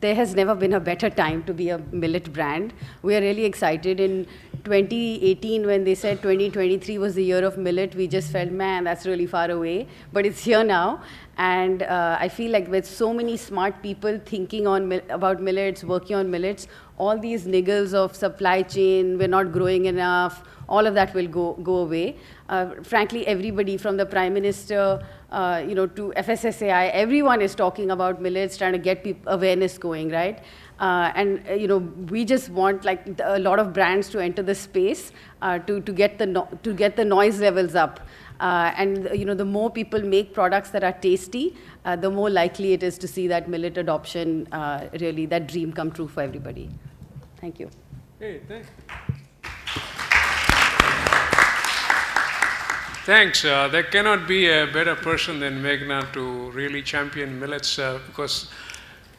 there has never been a better time to be a millet brand. We are really excited. In 2018, when they said 2023 was the year of millet, we just felt, man, that's really far away. But it's here now. And I feel like with so many smart people thinking about millets, working on millets, all these niggles of supply chain, we're not growing enough, all of that will go away. Frankly, everybody from the Prime Minister to FSSAI, everyone is talking about millets, trying to get awareness going, right? We just want like a lot of brands to enter the space to get the noise levels up. The more people make products that are tasty, the more likely it is to see that millet adoption, really, that dream come true for everybody. Thank you. Hey, thanks. There cannot be a better person than Meghna to really champion millets because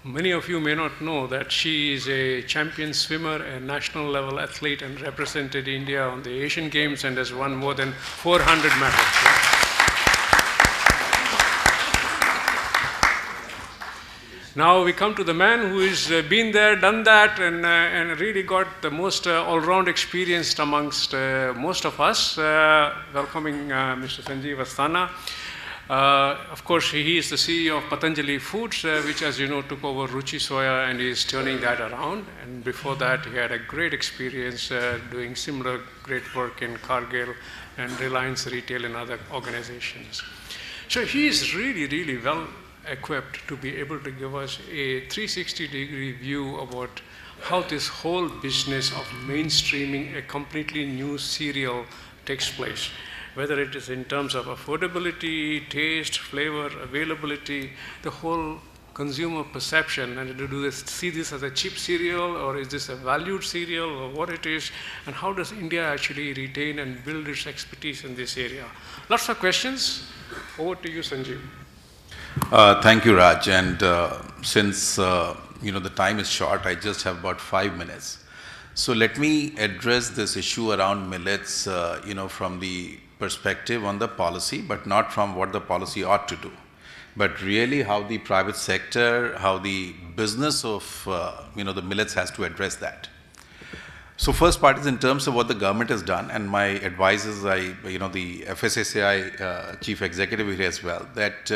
many of you may not know that she is a champion swimmer, a national level athlete, and represented India on the Asian Games and has won more than 400 medals. Now we come to the man who has been there, done that, and really got the most all-round experience amongst most of us. Welcoming Mr. Sanjeev Asthana. Of course, he is the CEO of Patanjali Foods, which, as you know, took over Ruchi Soya and is turning that around. And before that, he had a great experience doing similar great work in Cargill and Reliance Retail and other organizations. So he is really, really well equipped to be able to give us a 360-degree view about how this whole business of mainstreaming a completely new cereal takes place. Whether it is in terms of affordability, taste, flavor, availability, the whole consumer perception, and do they see this as a cheap cereal, or is this a valued cereal, or what it is, and how does India actually retain and build its expertise in this area? Lots of questions. Over to you, Sanjeev. Thank you, Raj. And since the time is short, I just have about 5 minutes. So let me address this issue around millets, from the perspective on the policy, but not from what the policy ought to do, but really how the private sector, how the business of the millets has to address that. So first part is in terms of what the government has done, and my advice is the FSSAI chief executive here as well, that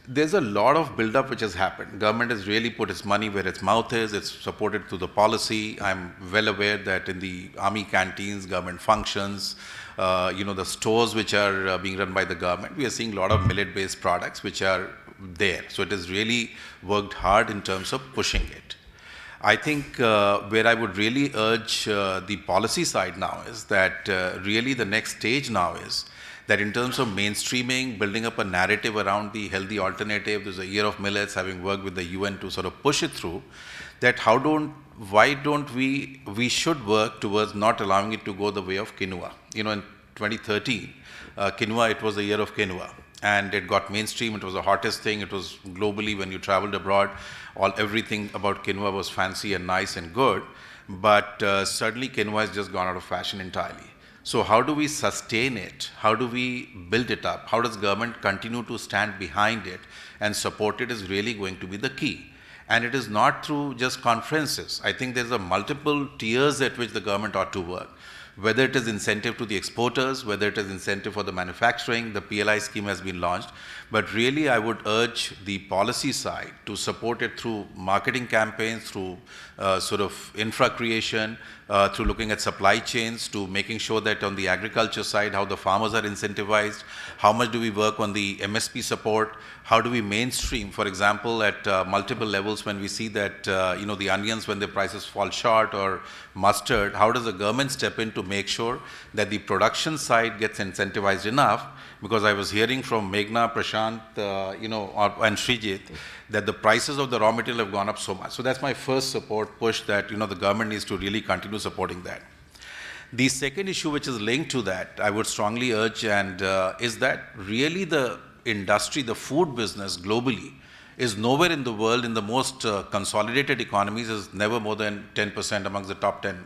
there's a lot of build-up which has happened. Government has really put its money where its mouth is. It's supported through the policy. I'm well aware that in the army canteens, government functions, the stores which are being run by the government, we are seeing a lot of millet-based products which are there. So it has really worked hard in terms of pushing it. I think where I would really urge the policy side now is that really the next stage now is that in terms of mainstreaming, building up a narrative around the healthy alternative, there's a year of millets, having worked with the UN to sort of push it through, that why don't we should work towards not allowing it to go the way of quinoa. In 2013, quinoa, it was the year of quinoa, and it got mainstream. It was the hottest thing. It was globally, when you traveled abroad, everything about quinoa was fancy and nice and good, but suddenly quinoa has just gone out of fashion entirely. So how do we sustain it? How do we build it up? How does government continue to stand behind it and support it is really going to be the key. And it is not through just conferences. I think there's a multiple tiers at which the government ought to work. Whether it is incentive to the exporters, whether it is incentive for the manufacturing, the PLI scheme has been launched. But really, I would urge the policy side to support it through marketing campaigns, through sort of infra creation, through looking at supply chains, to making sure that on the agriculture side, how the farmers are incentivized, how much do we work on the MSP support, how do we mainstream, for example, at multiple levels when we see that, the onions, when the prices fall short, or mustard, how does the government step in to make sure that the production side gets incentivized enough? Because I was hearing from Meghna, Prashant, and Srijit, that the prices of the raw material have gone up so much. So that's my first support push, that, the government needs to really continue supporting that. The second issue which is linked to that, I would strongly urge, and is that really the industry, the food business globally, is nowhere in the world, in the most consolidated economies, is never more than 10% amongst the top 10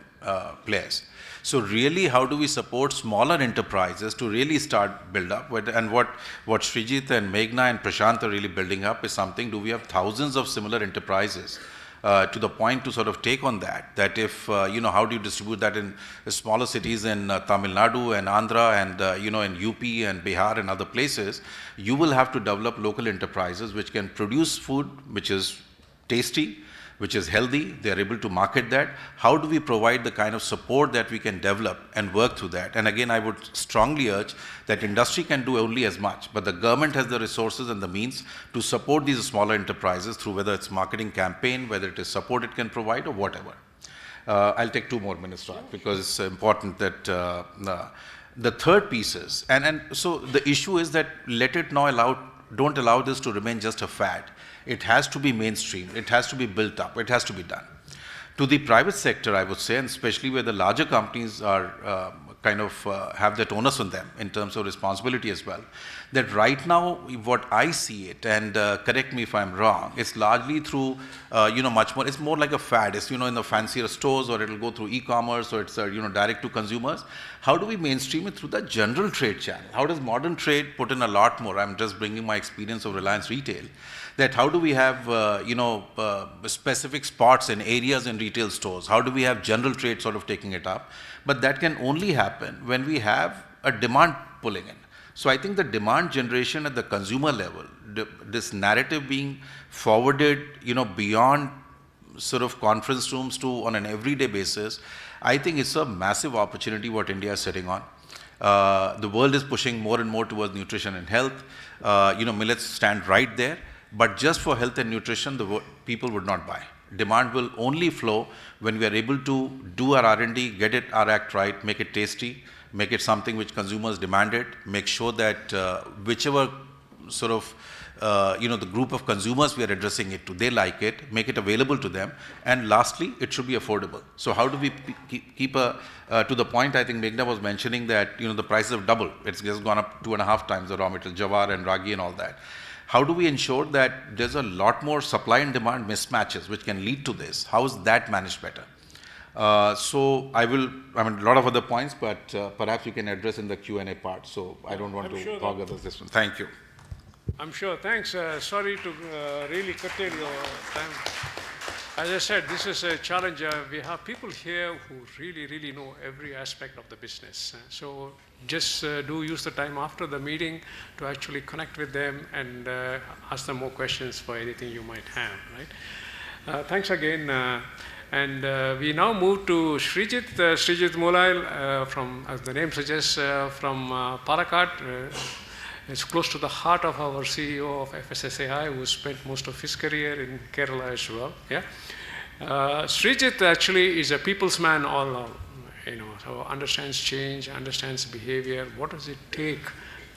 players. So really, how do we support smaller enterprises to really start build up? And what Srijit and Meghna and Prashant are really building up is something, do we have thousands of similar enterprises to the point to sort of take on that if, how do you distribute that in smaller cities in Tamil Nadu and Andhra and, in UP and Bihar and other places, you will have to develop local enterprises which can produce food which is tasty, which is healthy, they are able to market that. How do we provide the kind of support that we can develop and work through that? And again, I would strongly urge that industry can do only as much, but the government has the resources and the means to support these smaller enterprises through whether it's marketing campaign, whether it is support it can provide or whatever. I'll take 2 more minutes, Raj, because it's important that the third piece is, and so the issue is that don't allow this to remain just a fad. It has to be mainstream, it has to be built up, it has to be done. To the private sector, I would say, and especially where the larger companies are have that onus on them in terms of responsibility as well, that right now, what I see it, and correct me if I'm wrong, it's largely through, much more, it's more like a fad. It's, in the fancier stores, or it'll go through e-commerce, or it's, direct to consumers. How do we mainstream it through the general trade channel? How does modern trade put in a lot more? I'm just bringing my experience of Reliance Retail. That how do we have, specific spots and areas in retail stores? How do we have general trade sort of taking it up? But that can only happen when we have a demand pulling in. So I think the demand generation at the consumer level, this narrative being forwarded, beyond sort of conference rooms to on an everyday basis, I think it's a massive opportunity what India is sitting on. The world is pushing more and more towards nutrition and health. Millets stand right there. But just for health and nutrition, people would not buy. Demand will only flow when we are able to do our R&D, get our act right, make it tasty, make it something which consumers demand it, make sure that whichever sort of, the group of consumers we are addressing it to, they like it, make it available to them. And lastly, it should be affordable. So how do we keep to the point I think Meghna was mentioning that, the prices have doubled. It's just gone up 2.5 times the raw material, jawar and ragi and all that. How do we ensure that there's a lot more supply and demand mismatches which can lead to this? How is that managed better? So a lot of other points, but perhaps you can address in the Q&A part. So I don't want to hog this one. Thank you. I'm sure. Thanks. Sorry to really curtail your time. As I said, this is a challenge. We have people here who really know every aspect of the business. So just do use the time after the meeting to actually connect with them and ask them more questions for anything you might have, right? Thanks again. And we now move to Srijit Molail from, as the name suggests, from Palakkad. It's close to the heart of our CEO of FSSAI, who spent most of his career in Kerala as well. Yeah, Srijit actually is a people's man all along. So understands change, understands behavior. What does it take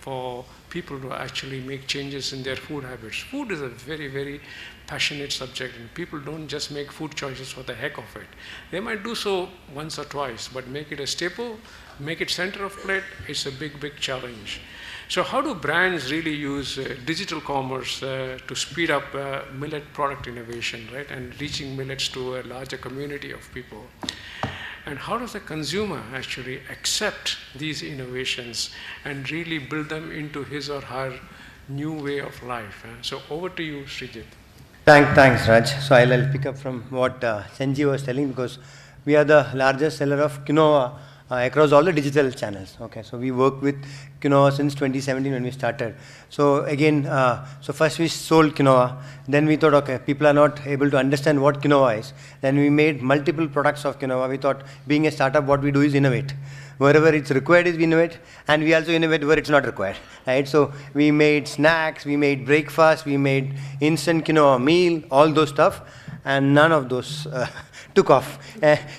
for people to actually make changes in their food habits? Food is a very passionate subject, and people don't just make food choices for the heck of it. They might do so once or twice, but make it a staple, make it center of plate, it's a big challenge. So how do brands really use digital commerce to speed up millet product innovation, right, and reaching millets to a larger community of people? And how does the consumer actually accept these innovations and really build them into his or her new way of life? So over to you, Srijit. Thanks, Raj. So I'll pick up from what Senji was telling, because we are the largest seller of quinoa across all the digital channels. Okay, so we work with quinoa since 2017 when we started. So again, so first we sold quinoa, then we thought, okay, people are not able to understand what quinoa is. Then we made multiple products of quinoa. We thought, being a startup, what we do is innovate. Wherever it's required is we innovate, and we also innovate where it's not required, right? So we made snacks, we made breakfast, we made instant quinoa meal, all those stuff, and none of those took off.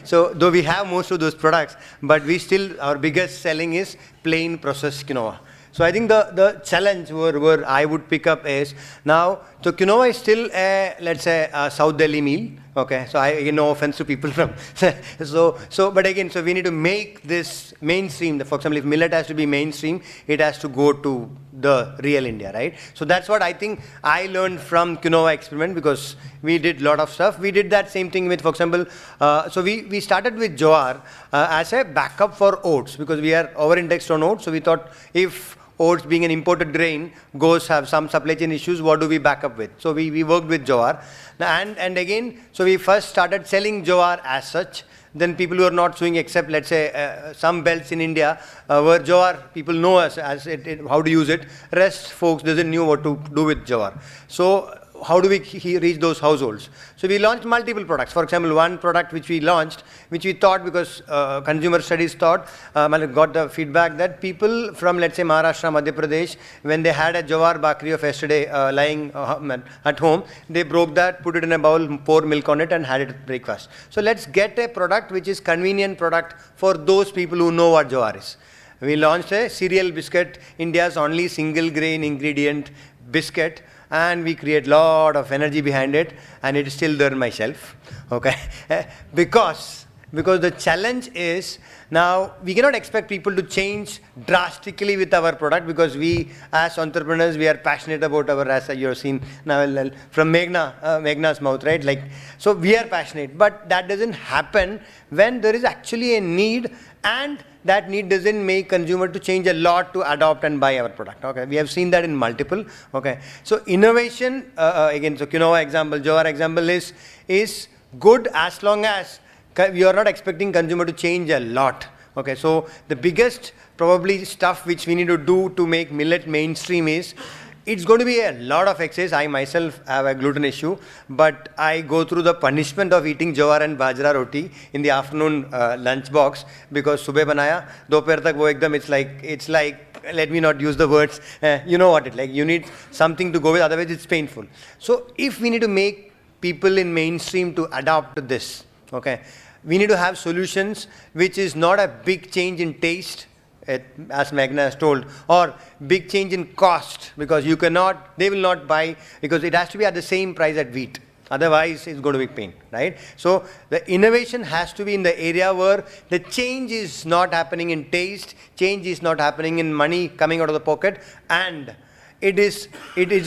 So though we have most of those products, but we still, our biggest selling is plain processed quinoa. So I think the challenge where I would pick up is now, so quinoa is still a, let's say, a South Delhi meal. Okay, so no offense to people from, but again, so we need to make this mainstream. For example, if millet has to be mainstream, it has to go to the real India, right? So that's what I think I learned from quinoa experiment, because we did a lot of stuff. We did that same thing with, for example, so we started with jawar as a backup for oats, because we are over-indexed on oats. So we thought if oats being an imported grain, goes have some supply chain issues, what do we back up with? So we worked with jowar. And again, so we first started selling jowar as such. Then people who are not sewing except, let's say, some belts in India where jowar, people know us as how to use it. Rest folks doesn't know what to do with jowar. So how do we reach those households? So we launched multiple products. For example, one product which we launched, which we thought, because consumer studies thought, got the feedback that people from, let's say, Maharashtra, Madhya Pradesh, when they had a jowar bakri of yesterday lying at home, they broke that, put it in a bowl, pour milk on it and had it at breakfast. So let's get a product which is convenient product for those people who know what jowar is. We launched a cereal biscuit, India's only single grain ingredient biscuit, and we create lot of energy behind it, and it is still there on my shelf, okay? because the challenge is, now we cannot expect people to change drastically with our product, because we as entrepreneurs, we are passionate about our, as you have seen now from Meghna's mouth, right? Like, so we are passionate, but that doesn't happen when there is actually a need, and that need doesn't make consumer to change a lot to adopt and buy our product. Okay, we have seen that in multiple. Okay, so innovation again. So quinoa example, jowar example is good as long as we are not expecting consumer to change a lot. Okay, so the biggest probably stuff which we need to do to make millet mainstream is, it's going to be a lot of exercise. I myself have a gluten issue, but I go through the punishment of eating jowar and bajra roti in the afternoon lunch box, because subah banaya, dopahr tak wo ekdam, it's like, let me not use the words, you know what it like, you need something to go with, otherwise it's painful. So if we need to make people in mainstream to adapt to this, okay, we need to have solutions which is not a big change in taste, as Meghna has told, or big change in cost, because you cannot, they will not buy, because it has to be at the same price at wheat. Otherwise, it's going to be pain, right? So the innovation has to be in the area where the change is not happening in taste, change is not happening in money coming out of the pocket, and it is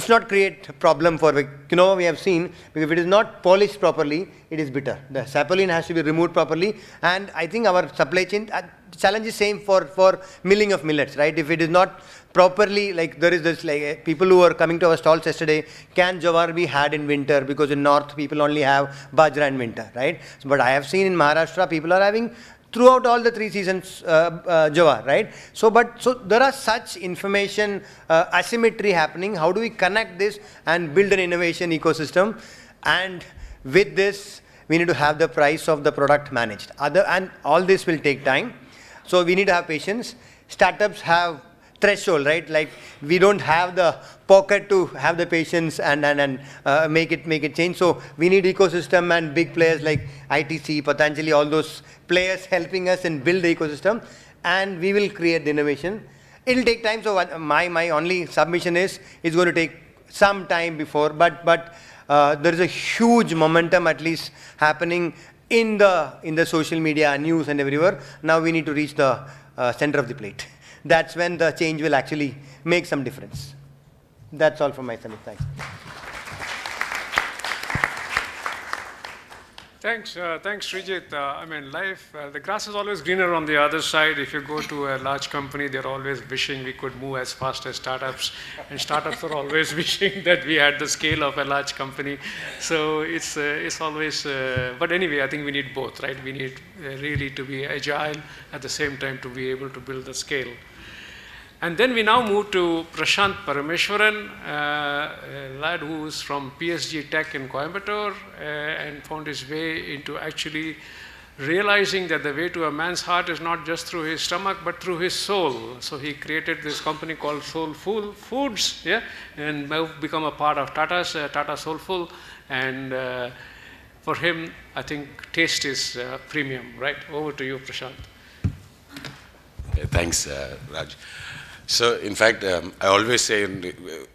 not create a problem for, you know, we have seen, because if it is not polished properly, it is bitter. The sapolene has to be removed properly, and I think our supply chain challenge is same for milling of millets, right? If it is not properly, like there is this, like people who are coming to our stalls yesterday, can jowar be had in winter, because in north people only have bajra in winter, right? So, but I have seen in Maharashtra people are having throughout all the 3 seasons jowar, right? So there are such information asymmetry happening. How do we connect this and build an innovation ecosystem? And with this, we need to have the price of the product managed. And all this will take time. So we need to have patience. Startups have threshold, right? Like we don't have the pocket to have the patience and make it change. So we need ecosystem and big players like ITC, Patanjali, all those players helping us and build the ecosystem, and we will create the innovation. It will take time. So my only submission is, it's going to take some time before, but there is a huge momentum at least happening in the social media, news and everywhere. Now we need to reach the center of the plate. That's when the change will actually make some difference. That's all from my side. Thanks. Thanks, Srijit. I mean, life, the grass is always greener on the other side. If you go to a large company, they're always wishing we could move as fast as startups, and startups are always wishing that we had the scale of a large company. So it's always, but anyway, I think we need both, right? We need really to be agile at the same time to be able to build the scale. And then we now move to Prashant Parameshwaran, a lad who is from PSG Tech in Coimbatore and found his way into actually realizing that the way to a man's heart is not just through his stomach, but through his soul. So he created this company called Soulful Foods, yeah, and become a part of Tata Soulful. And for him, I think taste is premium, right? Over to you, Prashant. Thanks, Raj. So, in fact, I always say,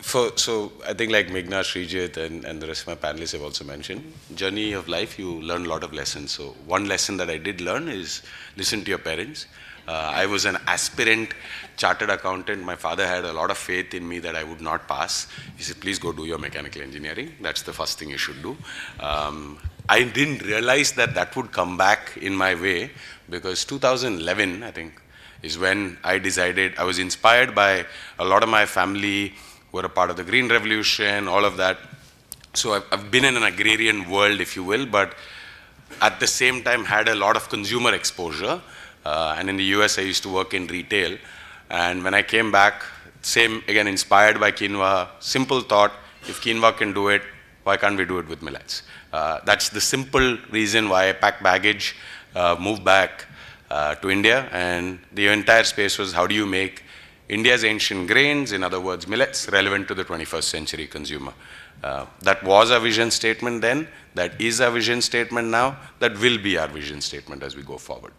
so I think like Meghna, Srijit, and the rest of my panelists have also mentioned, journey of life, you learn a lot of lessons. So, one lesson that I did learn is listen to your parents. I was an aspirant chartered accountant. My father had a lot of faith in me that I would not pass. He said, please go do your mechanical engineering. That's the first thing you should do. I didn't realize that that would come back in my way, because 2011, I think, is when I decided, I was inspired by a lot of my family who were a part of the Green Revolution, all of that. So I've been in an agrarian world, if you will, but at the same time had a lot of consumer exposure. And in the US, I used to work in retail. And when I came back, same, again, inspired by quinoa, simple thought, if quinoa can do it, why can't we do it with millets? That's the simple reason why I packed baggage, moved back to India, and the entire space was how do you make India's ancient grains, in other words, millets, relevant to the 21st century consumer. That was our vision statement then, that is our vision statement now, that will be our vision statement as we go forward.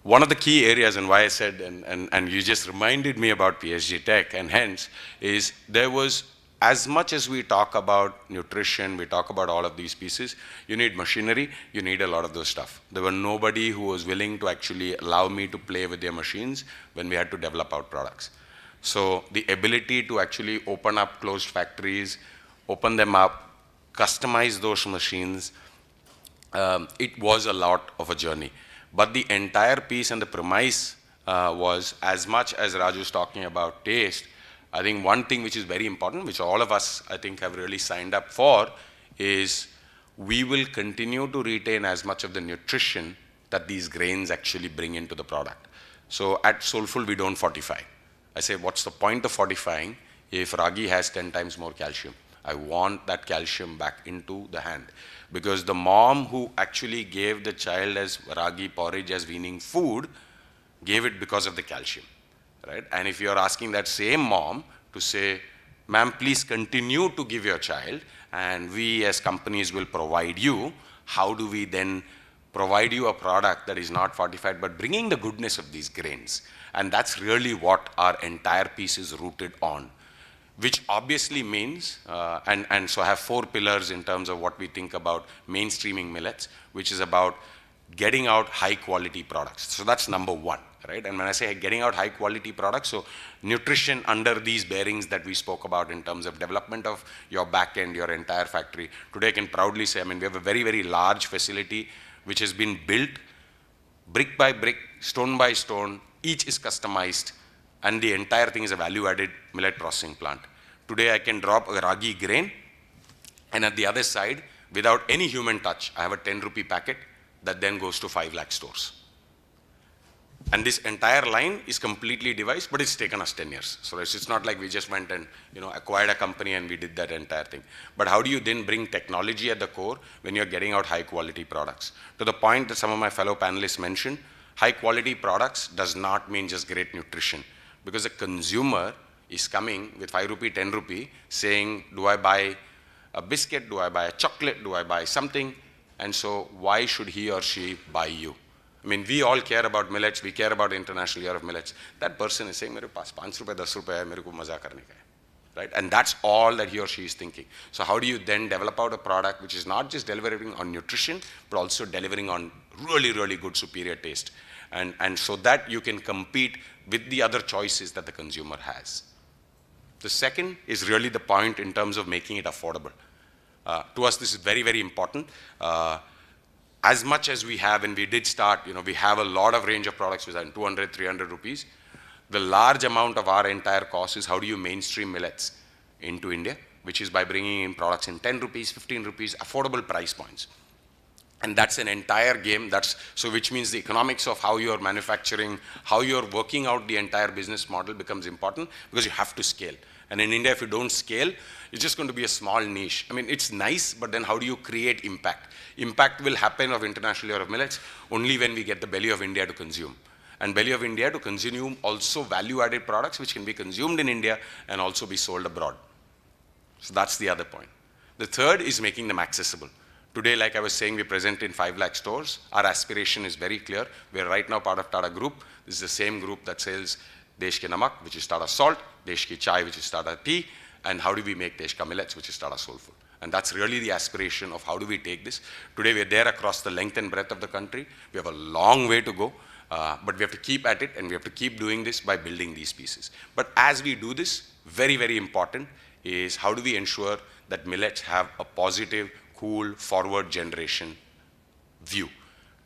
One of the key areas, and why I said, and you just reminded me about PSG Tech, and hence, is there was, as much as we talk about nutrition, we talk about all of these pieces, you need machinery, you need a lot of those stuff. There were nobody who was willing to actually allow me to play with their machines when we had to develop our products. So the ability to actually open up closed factories, open them up, customize those machines, it was a lot of a journey. But the entire piece and the premise was, as much as Raju's talking about taste, I think one thing which is very important, which all of us, I think, have really signed up for, is we will continue to retain as much of the nutrition that these grains actually bring into the product. So at Soulful, we don't fortify. I say, what's the point of fortifying if ragi has 10 times more calcium? I want that calcium back into the hand. Because the mom who actually gave the child as ragi porridge as weaning food, gave it because of the calcium, right? And if you're asking that same mom to say, ma'am, please continue to give your child, and we as companies will provide you, how do we then provide you a product that is not fortified, but bringing the goodness of these grains? And that's really what our entire piece is rooted on. Which obviously means, and so I have 4 pillars in terms of what we think about mainstreaming millets, which is about getting out high quality products. So that's number 1, right? And when I say getting out high quality products, so nutrition under these bearings that we spoke about in terms of development of your back end, your entire factory. Today I can proudly say, I mean, we have a very, very large facility which has been built brick by brick, stone by stone, each is customized, and the entire thing is a value-added millet processing plant. Today I can drop a ragi grain, and at the other side, without any human touch, I have a 10 rupee packet that then goes to 5 lakh stores. And this entire line is completely devised, but it's taken us 10 years. So it's not like we just went and acquired a company and we did that entire thing. But how do you then bring technology at the core when you're getting out high quality products? To the point that some of my fellow panelists mentioned, high quality products does not mean just great nutrition. Because the consumer is coming with 5 rupee, 10 rupee, saying, do I buy a biscuit, do I buy a chocolate, do I buy something? And so why should he or she buy you? I mean, we all care about millets, we care about International Year of Millets. That person is saying, mere paas 5 rupees, 10 rupees hai, mere ko maza karne ka hai. Right? And that's all that he or she is thinking. So how do you then develop out a product which is not just delivering on nutrition, but also delivering on really, really good superior taste? And so that you can compete with the other choices that the consumer has. The second is really the point in terms of making it affordable. To us, this is very, very important. As much as we have, and we did start, we have a lot of range of products which are 200, 300 rupees. The large amount of our entire cost is how do you mainstream millets into India, which is by bringing in products in 10 rupees, 15 rupees, affordable price points. And that's an entire game. So which means the economics of how you're manufacturing, how you're working out the entire business model becomes important because you have to scale. And in India, if you don't scale, it's just going to be a small niche. I mean, it's nice, but then how do you create impact? Impact will happen of International Year of Millets only when we get the belly of India to consume. And belly of India to consume also value-added products which can be consumed in India and also be sold abroad. So that's the other point. The third is making them accessible. Today, like I was saying, we're present in 5 lakh stores. Our aspiration is very clear. We're right now part of Tata Group. This is the same group that sells Desh Ke Namak, which is Tata Salt, Desh Ki Chai, which is Tata Tea, and how do we make Desh Ka Millets, which is Tata Soulful. And that's really the aspiration of how do we take this. Today, we're there across the length and breadth of the country. We have a long way to go, but we have to keep at it, and we have to keep doing this by building these pieces. But as we do this, very, very important is how do we ensure that millets have a positive, cool, forward generation view.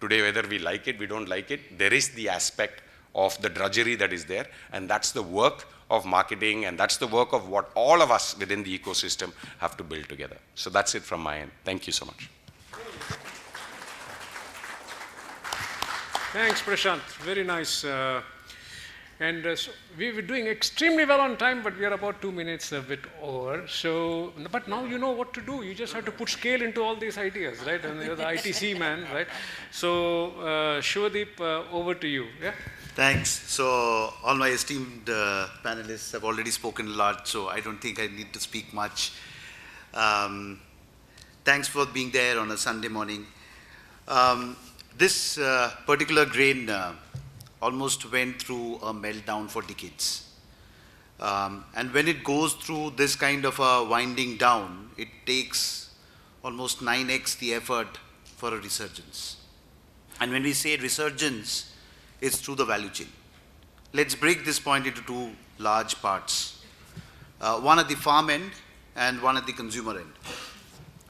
Today, whether we like it, we don't like it, there is the aspect of the drudgery that is there, and that's the work of marketing, and that's the work of what all of us within the ecosystem have to build together. So that's it from my end. Thank you so much. Thanks, Prashant. Very nice. So we were doing extremely well on time, but we are about 2 minutes a bit over. So, but now you know what to do. You just have to put scale into all these ideas, right? And you're the ITC man, right? So, Shivadeep, over to you. Yeah. Thanks. So, all my esteemed panelists have already spoken a lot, so I don't think I need to speak much. Thanks for being there on a Sunday morning. This particular grain almost went through a meltdown for decades. And when it goes through this kind of a winding down, it takes almost 9x the effort for a resurgence. And when we say resurgence, it's through the value chain. Let's break this point into two large parts. One at the farm end and one at the consumer end.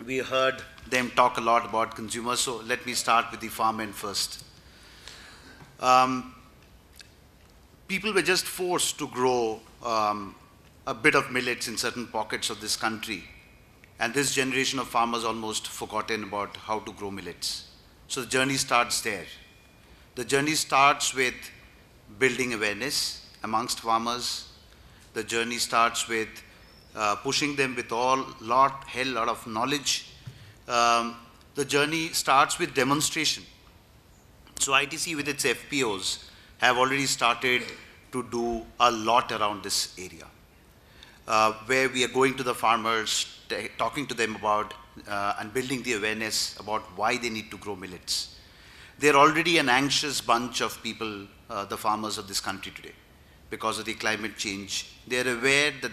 We heard them talk a lot about consumers, so let me start with the farm end first. People were just forced to grow a bit of millets in certain pockets of this country, and this generation of farmers almost forgotten about how to grow millets. So the journey starts there. The journey starts with building awareness amongst farmers. The journey starts with pushing them with hell lot of knowledge. The journey starts with demonstration. So ITC with its FPOs have already started to do a lot around this area, where we are going to the farmers, talking to them about and building the awareness about why they need to grow millets. They're already an anxious bunch of people, the farmers of this country today, because of the climate change. They're aware that,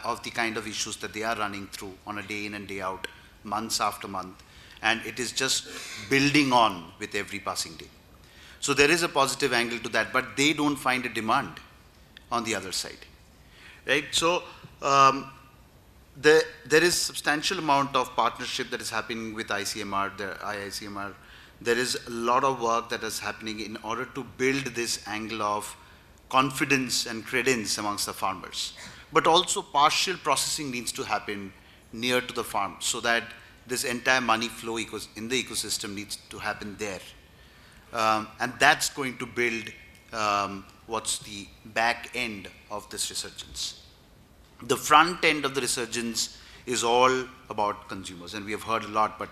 of the kind of issues that they are running through on a day in and day out, months after month, and it is just building on with every passing day. So there is a positive angle to that, but they don't find a demand on the other side, right? So there is substantial amount of partnership that is happening with ICMR, the IICMR. There is a lot of work that is happening in order to build this angle of confidence and credence amongst the farmers. But also partial processing needs to happen near to the farm so that this entire money flow in the ecosystem needs to happen there. And that's going to build what's the back end of this resurgence. The front end of the resurgence is all about consumers, and we have heard a lot, but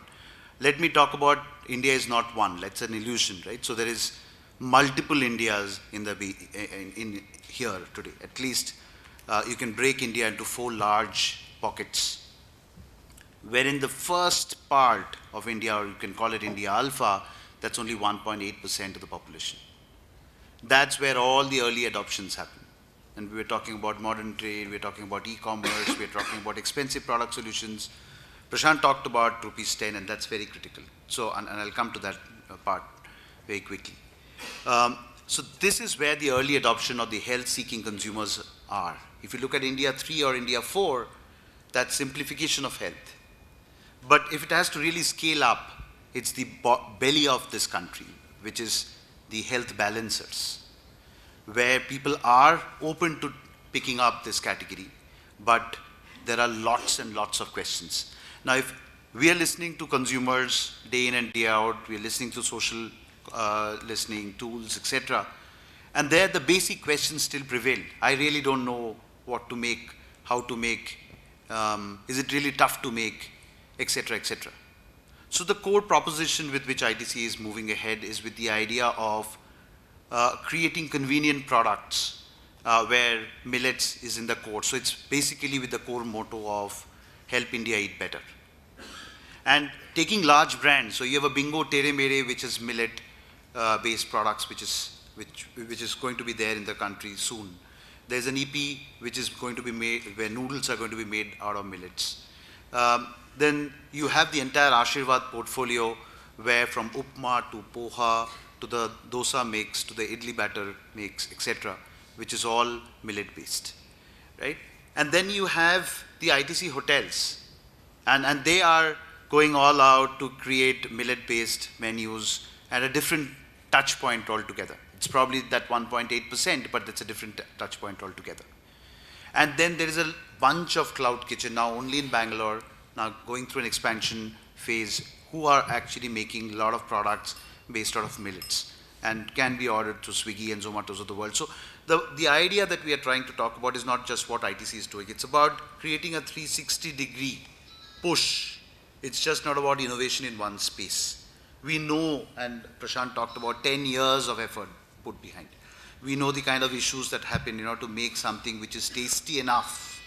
let me talk about India is not one. That's an illusion, right? So there is multiple Indias in here today. At least you can break India into 4 large pockets, wherein the first part of India, or you can call it India Alpha, that's only 1.8% of the population. That's where all the early adoptions happen. And we were talking about modern trade, we're talking about e-commerce, we're talking about expensive product solutions. Prashant talked about rupees 10, and that's very critical. So, and I'll come to that part very quickly. So this is where the early adoption of the health-seeking consumers are. If you look at India 3 or India 4, that's simplification of health. But if it has to really scale up, it's the belly of this country, which is the health balancers, where people are open to picking up this category, but there are lots and lots of questions. Now, if we are listening to consumers day in and day out, we are listening to social listening tools, etc., and there the basic questions still prevail. I really don't know what to make, how to make, is it really tough to make, etc., etc. So the core proposition with which ITC is moving ahead is with the idea of creating convenient products where millets is in the core. So it's basically with the core motto of help India eat better. And taking large brands, so you have a Bingo Tere Mere, which is millet based products, which is going to be there in the country soon. There's an EP which is going to be made, where noodles are going to be made out of millets. Then you have the entire Ashirvad portfolio, where from upma to poha to the dosa mix to the idli batter mix, etc., which is all millet based, right? And then you have the ITC hotels, and they are going all out to create millet based menus at a different touch point altogether. It's probably that 1.8%, but that's a different touch point altogether. And then there is a bunch of cloud kitchen now only in Bangalore, now going through an expansion phase, who are actually making a lot of products based out of millets and can be ordered through Swiggy and Zomatos of the world. So the idea that we are trying to talk about is not just what ITC is doing, it's about creating a 360-degree push. It's just not about innovation in one space. We know, and Prashant talked about 10 years of effort put behind. We know the kind of issues that happen, to make something which is tasty enough.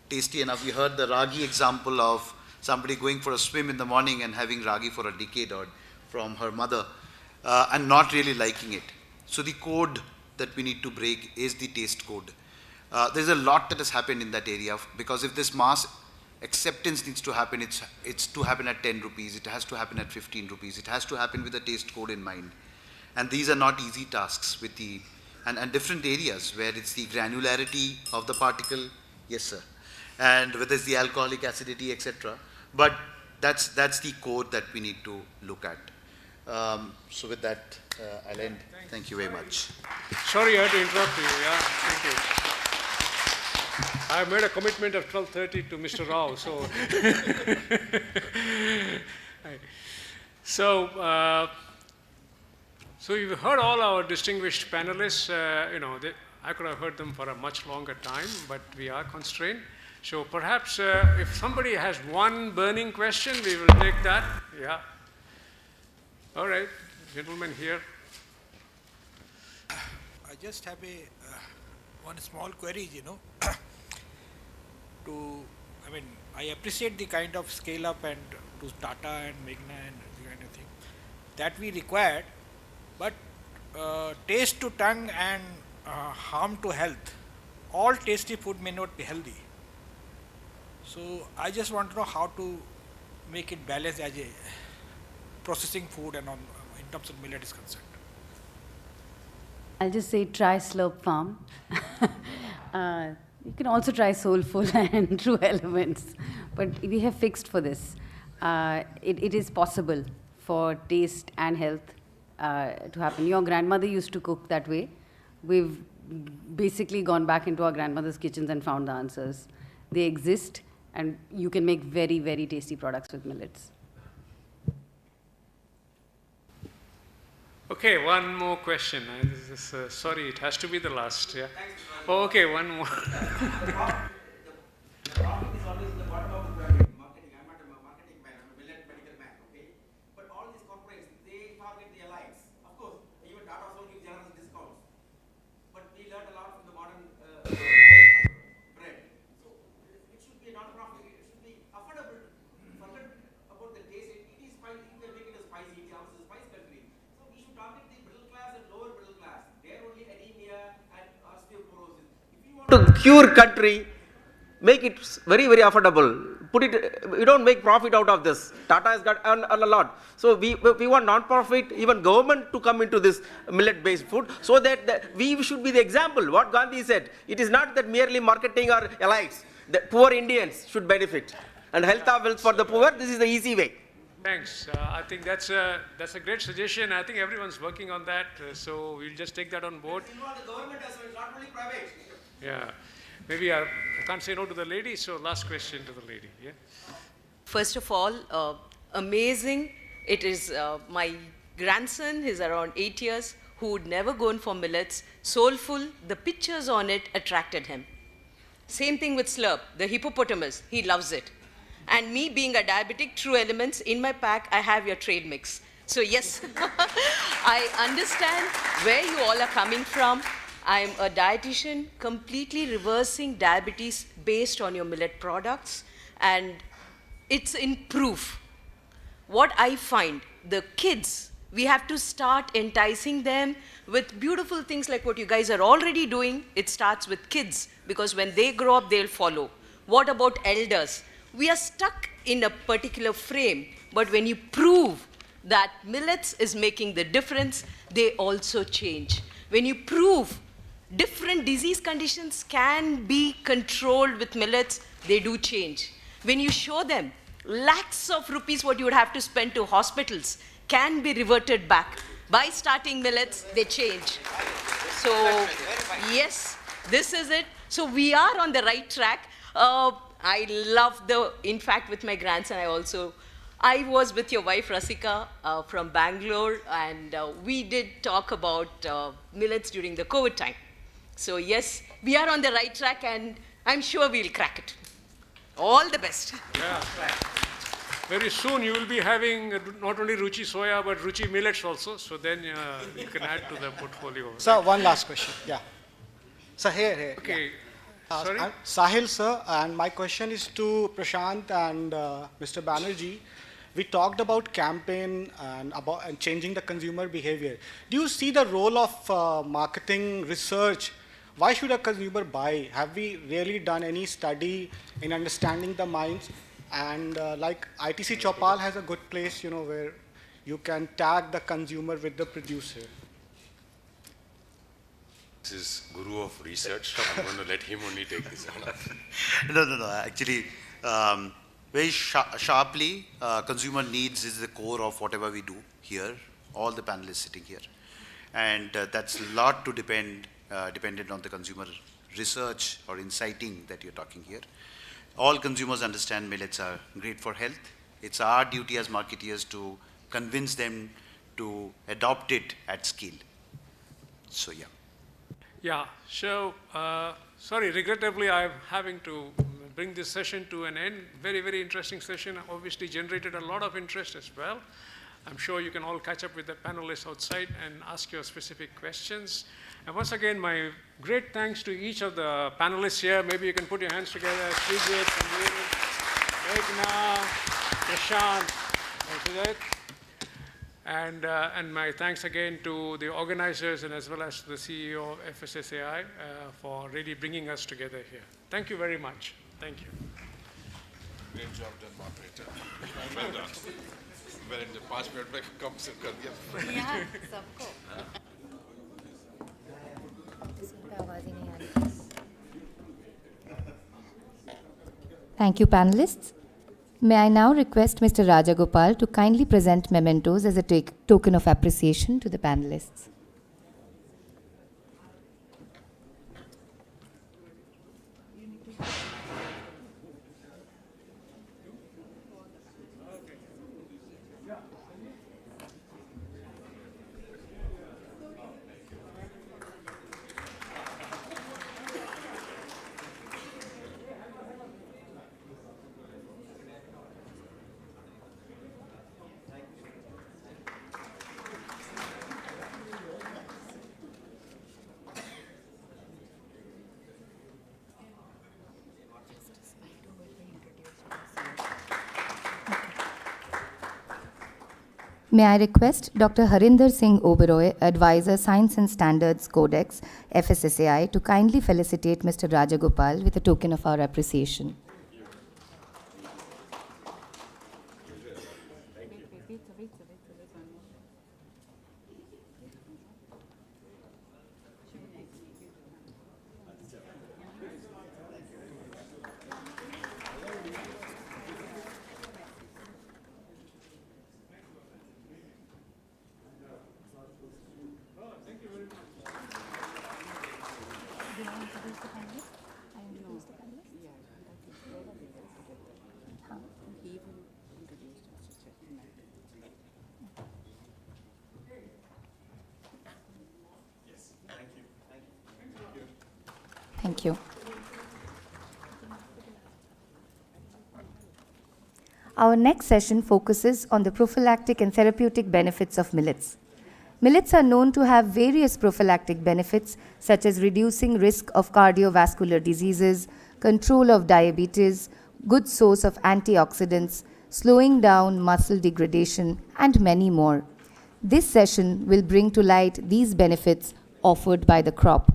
Tasty enough. We heard the ragi example of somebody going for a swim in the morning and having ragi for a decade or from her mother and not really liking it. So the code that we need to break is the taste code. There's a lot that has happened in that area, because if this mass acceptance needs to happen, it's to happen at 10 rupees, it has to happen at 15 rupees, it has to happen with the taste code in mind. And these are not easy tasks with the, and different areas where it's the granularity of the particle, yes sir, and whether it's the alcoholic acidity, etc. But that's the code that we need to look at. So with that, I'll end. Thank you very much. Sorry I had to interrupt you. Yeah, thank you. I made a commitment of 12:30 to Mr. Rao, so. So you've heard all our distinguished panelists. I could have heard them for a much longer time, but we are constrained. So perhaps if somebody has one burning question, we will take that. Yeah. All right, gentlemen here. I just have one small query, I appreciate the kind of scale up and to Tata and Meghna and the kind of thing that we required, but taste to tongue and harm to health, all tasty food may not be healthy. So I just want to know how to make it balanced as a processing food and in terms of millet is concerned. I'll just say try Slurp Farm. You can also try Soulful and True Elements, but we have fixed for this. It is possible for taste and health to happen. Your grandmother used to cook that way. We've basically gone back into our grandmother's kitchens and found the answers. They exist, and you can make very, very tasty products with millets. Okay, one more question. Sorry, it has to be the last. Yeah. Oh, okay, one more. To cure country, make it very, very affordable. Put it, you don't make profit out of this. Tata has got a lot. So we want non-profit, even government to come into this millet-based food, so that we should be the example. What Gandhi said, it is not that merely marketing or elites. The poor Indians should benefit. And health of wealth for the poor, this is the easy way. Thanks. I think that's a great suggestion. I think everyone's working on that. So we'll just take that on board. It's involved the government as well, it's not only private. Yeah, maybe I can't say no to the lady, so last question to the lady. Yeah. First of all, amazing. It is my grandson, he's around 8 years, who would never go in for millets. Soulful, the pictures on it attracted him. Same thing with Slurp, the hippopotamus, he loves it. And me being a diabetic, True Elements, in my pack, I have your trail mix. So yes, I understand where you all are coming from. I'm a dietitian, completely reversing diabetes based on your millet products, and it's in proof. What I find, the kids, we have to start enticing them with beautiful things like what you guys are already doing. It starts with kids, because when they grow up, they'll follow. What about elders? We are stuck in a particular frame, but when you prove that millets is making the difference, they also change. When you prove different disease conditions can be controlled with millets, they do change. When you show them lakhs of rupees what you would have to spend to hospitals can be reverted back, by starting millets, they change. So, yes, this is it. So we are on the right track. I love in fact, with my grandson, I was with your wife, Rasika, from Bangalore, and we did talk about millets during the COVID time. So yes, we are on the right track, and I'm sure we'll crack it. All the best. Yeah. Very soon you will be having not only Ruchi soya, but Ruchi millets also. So then you can add to the portfolio. Sir, one last question. Yeah. Sir, here. Okay. Yeah. Sorry? I'm Sahil, sir, and my question is to Prashant and Mr. Banerjee. We talked about campaign and changing the consumer behavior. Do you see the role of marketing research? Why should a consumer buy? Have we really done any study in understanding the minds? And like ITC Chopal has a good place, where you can tag the consumer with the producer. This is guru of research. I'm going to let him only take this on. No. Actually, very sharply, consumer needs is the core of whatever we do here, all the panelists sitting here. And that's a lot to dependent on the consumer research or inciting that you're talking here. All consumers understand millets are great for health. It's our duty as marketeers to convince them to adopt it at scale. So, yeah. Yeah, so, sorry, regrettably, I'm having to bring this session to an end. Very, very interesting session. Obviously generated a lot of interest as well. I'm sure you can all catch up with the panelists outside and ask your specific questions. And once again, my great thanks to each of the panelists here. Maybe you can put your hands together. Srijit, Samir, Meghna, Prashant, and my thanks again to the organizers and as well as the CEO of FSSAI for really bringing us together here. Thank you very much. Thank you. Great job done, moderator. Well done. Well, in the past period, comes in Yeah, sabko. Thank you, panelists. May I now request Mr. Rajagopal to kindly present mementos as a token of appreciation to the panelists. May I request Dr. Harinder Singh Oberoi, Advisor Science and Standards Codex, FSSAI, to kindly felicitate Mr. Rajagopal with a token of our appreciation. Thank you. Our next session focuses on the prophylactic and therapeutic benefits of millets. Millets are known to have various prophylactic benefits, such as reducing risk of cardiovascular diseases, control of diabetes, good source of antioxidants, slowing down muscle degradation, and many more. This session will bring to light these benefits offered by the crop.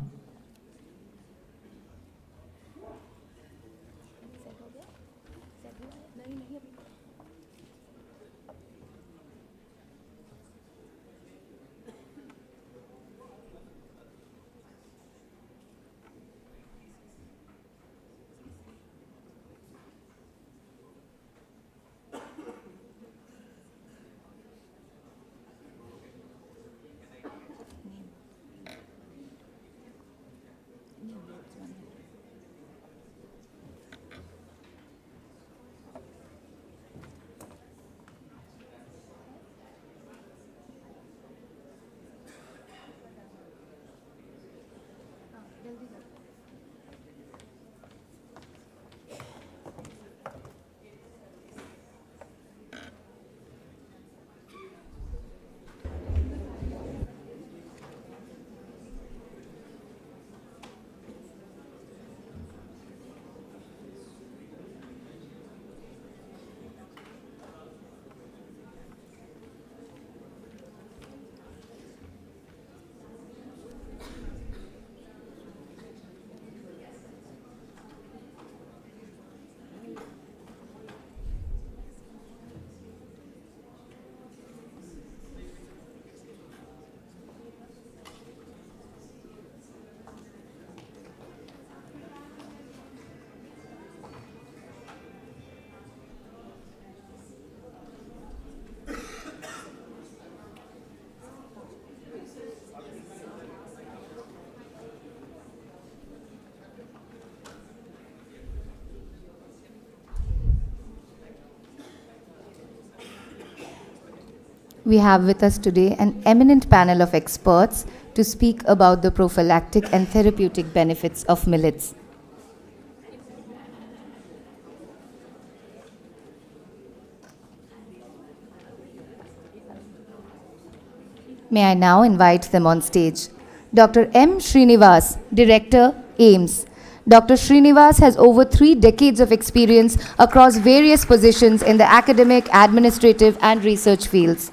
We have with us today an eminent panel of experts to speak about the prophylactic and therapeutic benefits of millets. May I now invite them on stage. Dr. M. Srinivas, Director, AIMS. Dr. Srinivas has over 3 decades of experience across various positions in the academic, administrative, and research fields.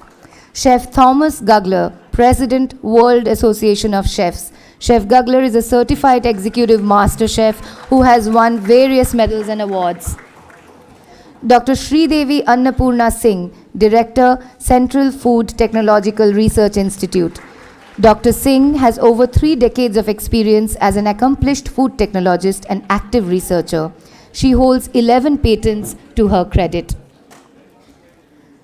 Chef Thomas Gugler, President, World Association of Chefs. Chef Gugler is a certified executive master chef who has won various medals and awards. Dr. Shree Devi Annapurna Singh, Director, Central Food Technological Research Institute. Dr. Singh has over 3 decades of experience as an accomplished food technologist and active researcher. She holds 11 patents to her credit.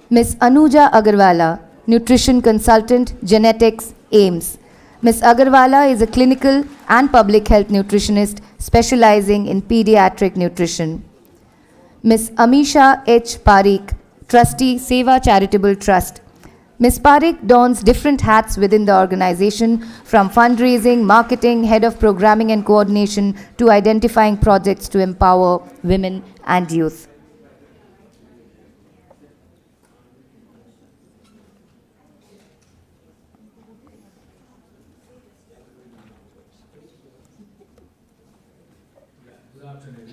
Ms. Anuja Agarwala, Nutrition Consultant, Genetics, AIMS. Ms. Agarwala is a clinical and public health nutritionist specializing in pediatric nutrition. Ms. Amisha H. Parikh, Trustee, Seva Charitable Trust. Ms. Parikh dons different hats within the organization, from fundraising, marketing, head of programming and coordination, to identifying projects to empower women and youth. Good afternoon,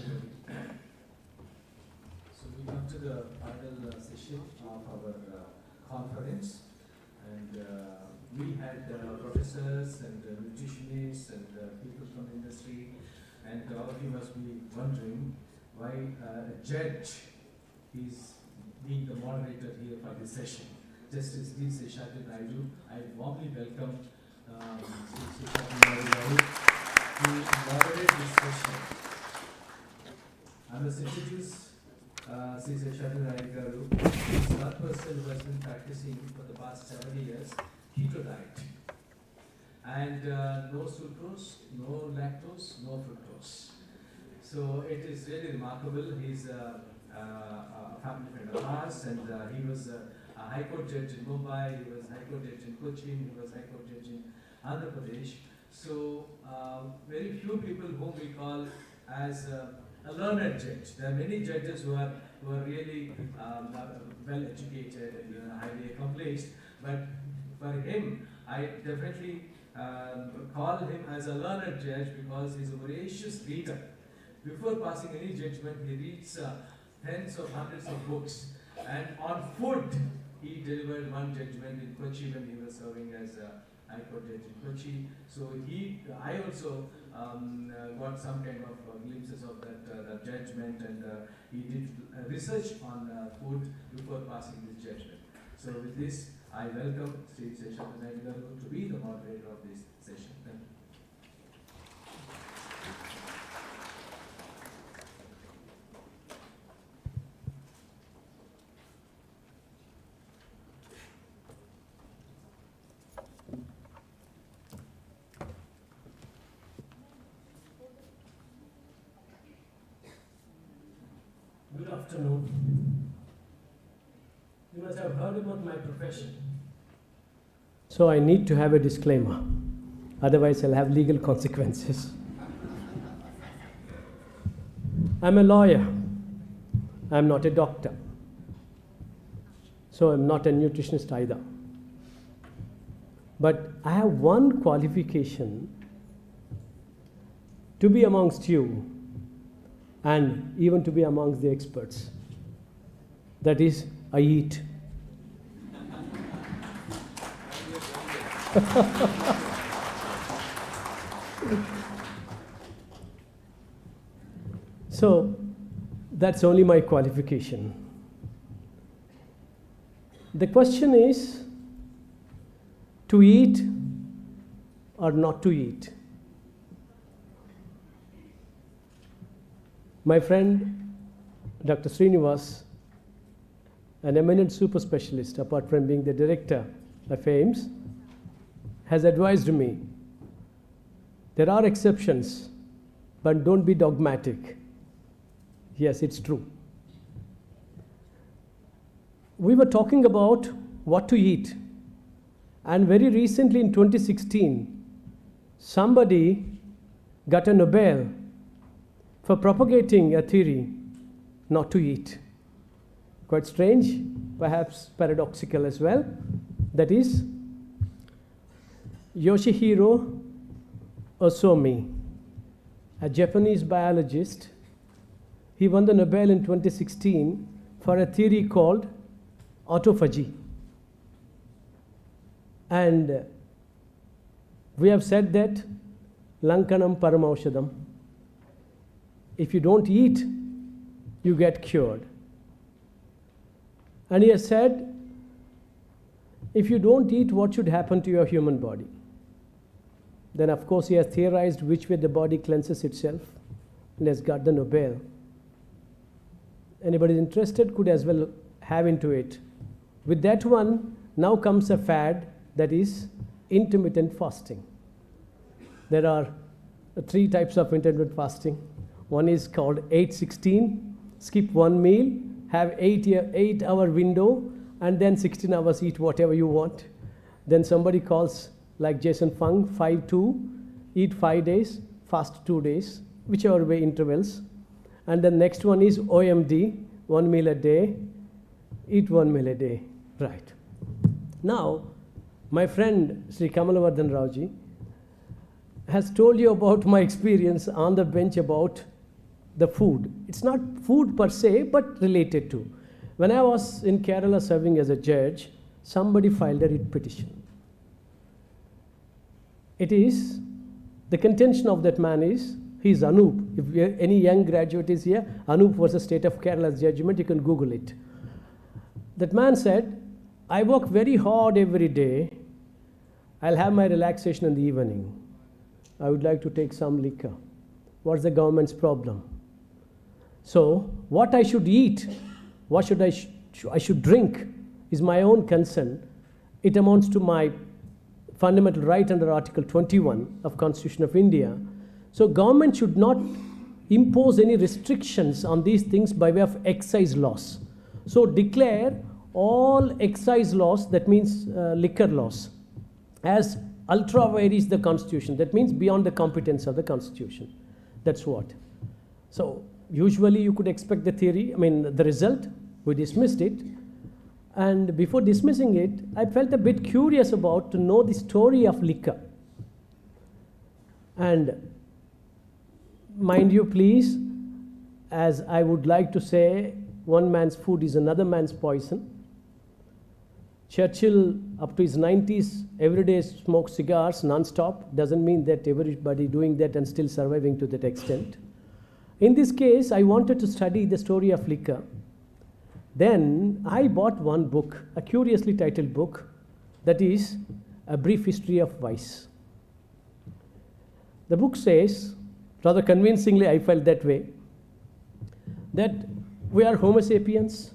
everybody. So we come to the final session of our conference, and we had professors and nutritionists and people from the industry, and all of you must be wondering why a judge is being the moderator here for this session. Justice D. Seshadri Naidu, I warmly welcome Sri Seshadri Naidu to moderate this session. I must introduce Sri Seshadri Naidu, who is one person who has been practicing for the past 7 years keto diet. And no sucrose, no lactose, no fructose. So it is really remarkable. He's a family friend of ours, and he was a High Court judge in Mumbai, he was High Court judge in Cochin, he was High Court judge in Andhra Pradesh. So very few people whom we call as a learned judge. There are many judges who are really well educated and highly accomplished, but for him, I definitely call him as a learned judge because he's a voracious reader. Before passing any judgment, he reads tens of hundreds of books, and on food, he delivered one judgment in Kochi when he was serving as a High Court judge in Kochi. So I also got some kind of glimpses of that judgment, and he did research on food before passing this judgment. So with this, I welcome Sri Seshadri Naidu to be the moderator of this session. Thank you. Good afternoon. You must have heard about my profession. So I need to have a disclaimer. Otherwise, I'll have legal consequences. I'm a lawyer. I'm not a doctor. So I'm not a nutritionist either. But I have one qualification to be amongst you and even to be amongst the experts. That is, I eat. So that's only my qualification. The question is to eat or not to eat. My friend, Dr. Srinivas, an eminent super specialist, apart from being the director of AIMS, has advised me, there are exceptions, but don't be dogmatic. Yes, it's true. We were talking about what to eat. And very recently in 2016, somebody got a Nobel for propagating a theory not to eat. Quite strange, perhaps paradoxical as well. That is Yoshihiro Osamu, a Japanese biologist. He won the Nobel in 2016 for a theory called autophagy. And we have said that lankanam paramaushadam. If you don't eat, you get cured. And he has said, if you don't eat, what should happen to your human body? Then of course he has theorized which way the body cleanses itself and has got the Nobel. Anybody interested could as well have into it. With that one, now comes a fad, that is intermittent fasting. There are 3 types of intermittent fasting. One is called 8-16, skip one meal, have 8-hour window, and then 16 hours eat whatever you want. Then somebody calls, like Jason Fung, 5-2, eat 5 days, fast 2 days, whichever way intervals. And the next one is OMD, 1 meal a day, eat 1 meal a day. Right. Now, my friend Sri Kamalvardhan Raoji has told you about my experience on the bench about the food. It's not food per se, but related to. When I was in Kerala serving as a judge, somebody filed a writ petition. It is, the contention of that man is, he's Anup. If any young graduate is here, Anup versus State of Kerala's judgment, you can Google it. That man said, I work very hard every day. I'll have my relaxation in the evening. I would like to take some liquor. What's the government's problem? So, what I should eat, what should I should drink is my own concern. It amounts to my fundamental right under Article 21 of Constitution of India. So, government should not impose any restrictions on these things by way of excise laws. So, declare all excise laws, that means liquor laws, as ultra vires the Constitution. That means beyond the competence of the Constitution. That's what. So, usually you could expect the theory, the result, we dismissed it. And before dismissing it, I felt a bit curious about to know the story of liquor. And mind you please, as I would like to say, one man's food is another man's poison. Churchill, up to his 90s, every day smoked cigars non-stop. Doesn't mean that everybody doing that and still surviving to that extent. In this case, I wanted to study the story of liquor. Then I bought one book, a curiously titled book, that is A Brief History of Vice. The book says, rather convincingly I felt that way, that we are Homo sapiens.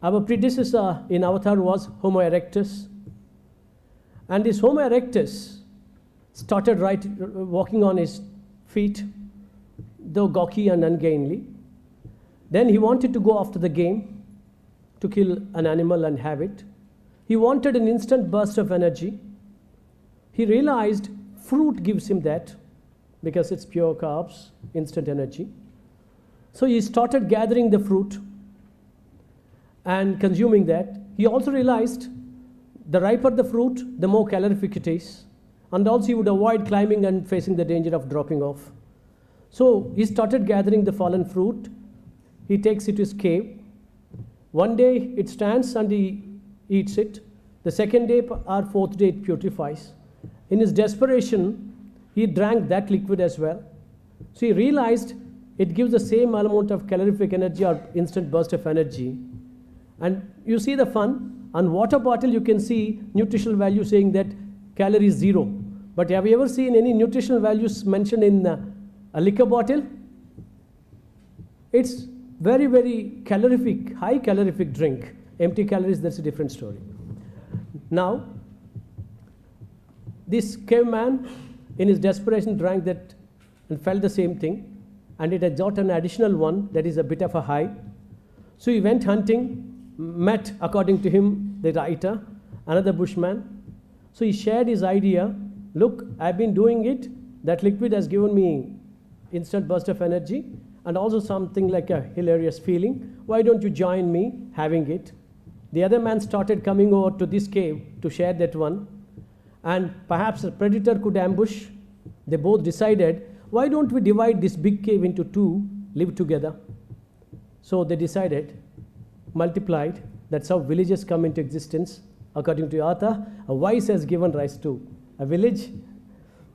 Our predecessor in Avatar was Homo erectus. And this Homo erectus started walking on his feet, though gawky and ungainly. Then he wanted to go after the game, to kill an animal and have it. He wanted an instant burst of energy. He realized fruit gives him that, because it's pure carbs, instant energy. So he started gathering the fruit and consuming that. He also realized the riper the fruit, the more calorific it is. And also he would avoid climbing and facing the danger of dropping off. So he started gathering the fallen fruit. He takes it to his cave. One day it stands and he eats it. The second day or fourth day it putrefies. In his desperation, he drank that liquid as well. So he realized it gives the same amount of calorific energy or instant burst of energy. And you see the fun. On water bottle you can see nutritional value saying that calories 0. But have you ever seen any nutritional values mentioned in a liquor bottle? It's very, very calorific, high calorific drink. Empty calories, that's a different story. Now, this caveman in his desperation drank that and felt the same thing, and it had got an additional one that is a bit of a high. So he went hunting, met, according to him, the writer, another bushman. So he shared his idea. Look, I've been doing it. That liquid has given me instant burst of energy and also something like a hilarious feeling. Why don't you join me having it? The other man started coming over to this cave to share that one. And perhaps a predator could ambush. They both decided, why don't we divide this big cave into two, live together? So they decided, multiplied. That's how villages come into existence. According to Arthur, a vice has given rise to a village.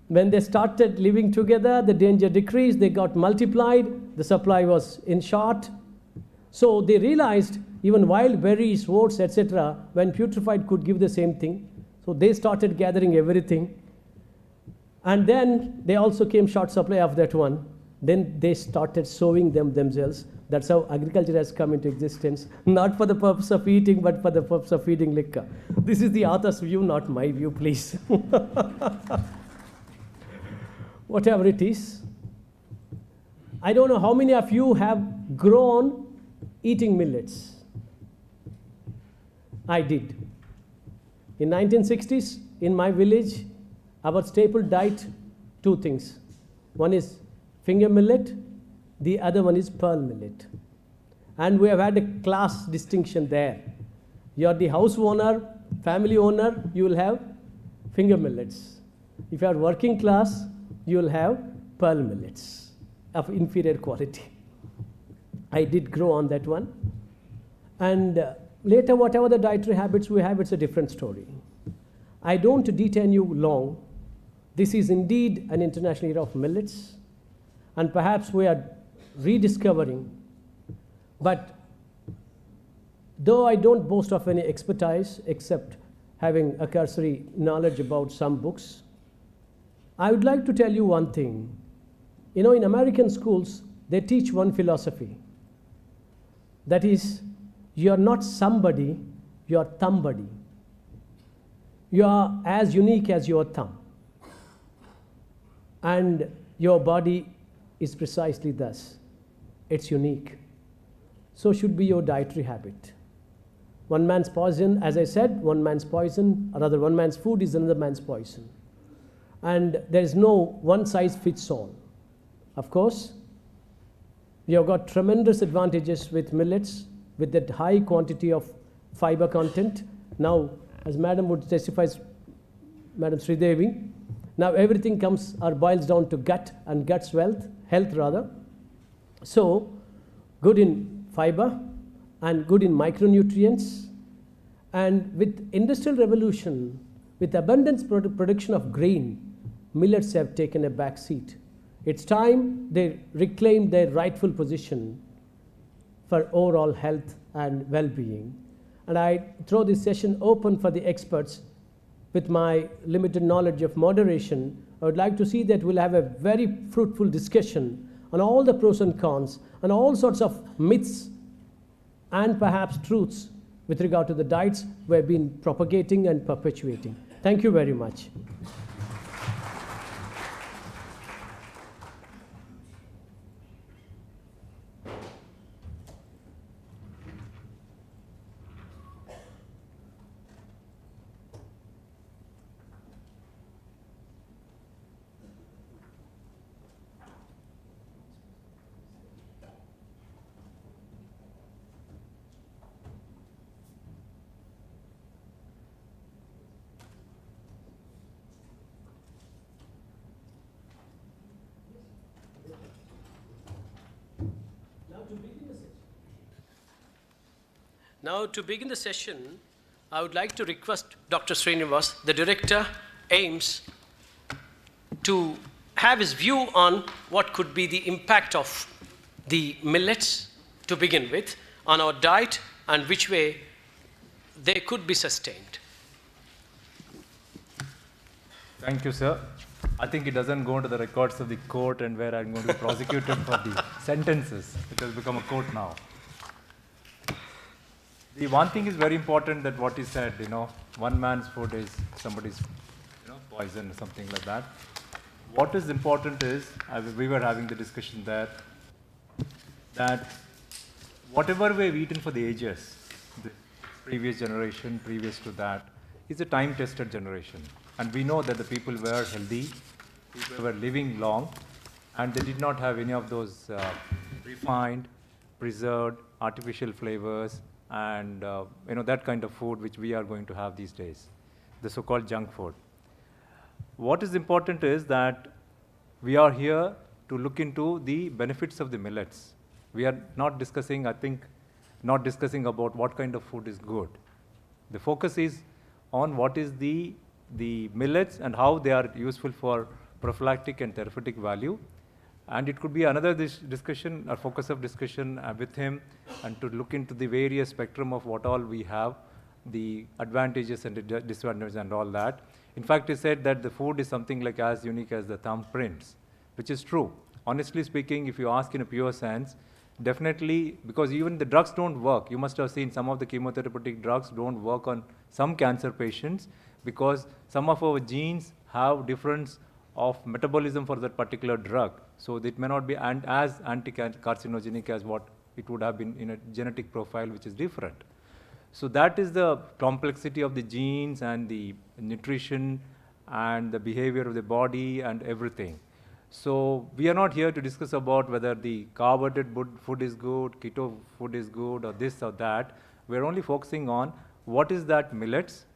When they started living together, the danger decreased, they got multiplied, the supply was in short. So they realized even wild berries, oats, etc., when putrefied could give the same thing. So they started gathering everything. And then they also came short supply of that one. Then they started sowing them themselves. That's how agriculture has come into existence, not for the purpose of eating, but for the purpose of feeding liquor. This is the author's view, not my view, please. Whatever it is. I don't know how many of you have grown eating millets. I did. In 1960s, in my village, our staple diet, two things. One is finger millet, the other one is pearl millet. And we have had a class distinction there. You are the house owner, family owner, you will have finger millets. If you are working class, you will have pearl millets of inferior quality. I did grow on that one. And later, whatever the dietary habits we have, it's a different story. I don't detain you long. This is indeed an international era of millets. And perhaps we are rediscovering. But though I don't boast of any expertise except having a cursory knowledge about some books, I would like to tell you one thing. You know, in American schools, they teach one philosophy. That is, you are not somebody, you are thumbody. You are as unique as your thumb. And your body is precisely thus. It's unique. So should be your dietary habit. One man's poison, as I said, one man's poison, or rather one man's food is another man's poison. And there is no one size fits all. Of course, you have got tremendous advantages with millets, with that high quantity of fiber content. Now, as Madam would testify, Madam Sridevi, now everything comes or boils down to gut and gut's health rather. So, good in fiber and good in micronutrients. And with industrial revolution, with abundance production of grain, millets have taken a back seat. It's time they reclaim their rightful position for overall health and well-being. And I throw this session open for the experts. With my limited knowledge of moderation, I would like to see that we'll have a very fruitful discussion on all the pros and cons, and all sorts of myths and perhaps truths with regard to the diets we've been propagating and perpetuating. Thank you very much. Now, to begin the session, I would like to request Dr. Srinivas, the director, AIMS, to have his view on what could be the impact of the millets, to begin with, on our diet and which way they could be sustained. Thank you, sir. I think it doesn't go into the records of the court and where I'm going to be prosecuted for the sentences. It has become a court now. The one thing is very important, that what he said, one man's food is somebody's poison or something like that. What is important is, we were having the discussion there, that whatever we've eaten for the ages, previous generation, previous to that, is a time-tested generation. And we know that the people were healthy, people were living long, and they did not have any of those refined, preserved, artificial flavors, and that kind of food which we are going to have these days, the so-called junk food. What is important is that we are here to look into the benefits of the millets. We are not discussing, I think, not discussing about what kind of food is good. The focus is on what is the millets and how they are useful for prophylactic and therapeutic value. And it could be another discussion, or focus of discussion with him, and to look into the various spectrum of what all we have, the advantages and the disadvantages and all that. In fact, he said that the food is something like as unique as the thumbprints, which is true. Honestly speaking, if you ask in a pure sense, definitely, because even the drugs don't work. You must have seen some of the chemotherapeutic drugs don't work on some cancer patients because some of our genes have difference of metabolism for that particular drug. So it may not be as anti-carcinogenic as what it would have been in a genetic profile which is different. So that is the complexity of the genes and the nutrition and the behavior of the body and everything. So we are not here to discuss about whether the carbohydrate food is good, keto food is good, or this or that. We are only focusing on what is that millets,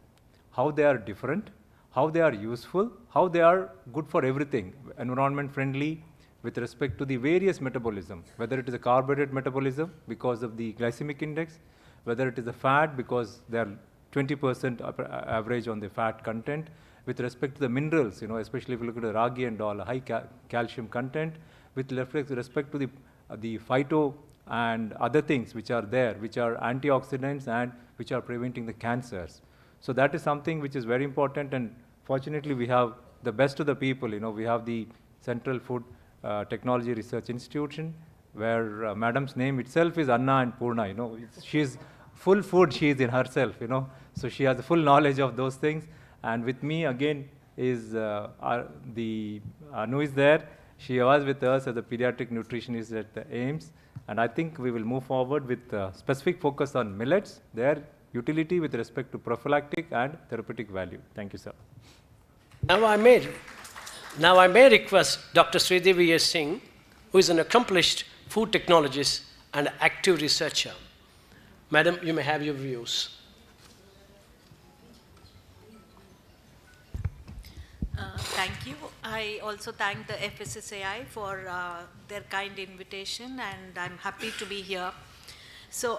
how they are different, how they are useful, how they are good for everything, environment friendly with respect to the various metabolism, whether it is a carbohydrate metabolism because of the glycemic index, whether it is a fat because they are 20% average on the fat content, with respect to the minerals, especially if you look at the ragi and all, high calcium content, with respect to the phyto and other things which are there, which are antioxidants and which are preventing the cancers. So that is something which is very important, and fortunately we have the best of the people. We have the Central Food Technology Research Institution, where Madam's name itself is Anna and Purna. She's full food, she is in herself. So she has the full knowledge of those things. And with me again is Anu is there. She was with us as a pediatric nutritionist at the AIMS. And I think we will move forward with specific focus on millets, their utility with respect to prophylactic and therapeutic value. Thank you, sir. Now I may request Dr. Sridevi Singh, who is an accomplished food technologist and active researcher. Madam, you may have your views. Thank you. I also thank the FSSAI for their kind invitation, and I'm happy to be here. So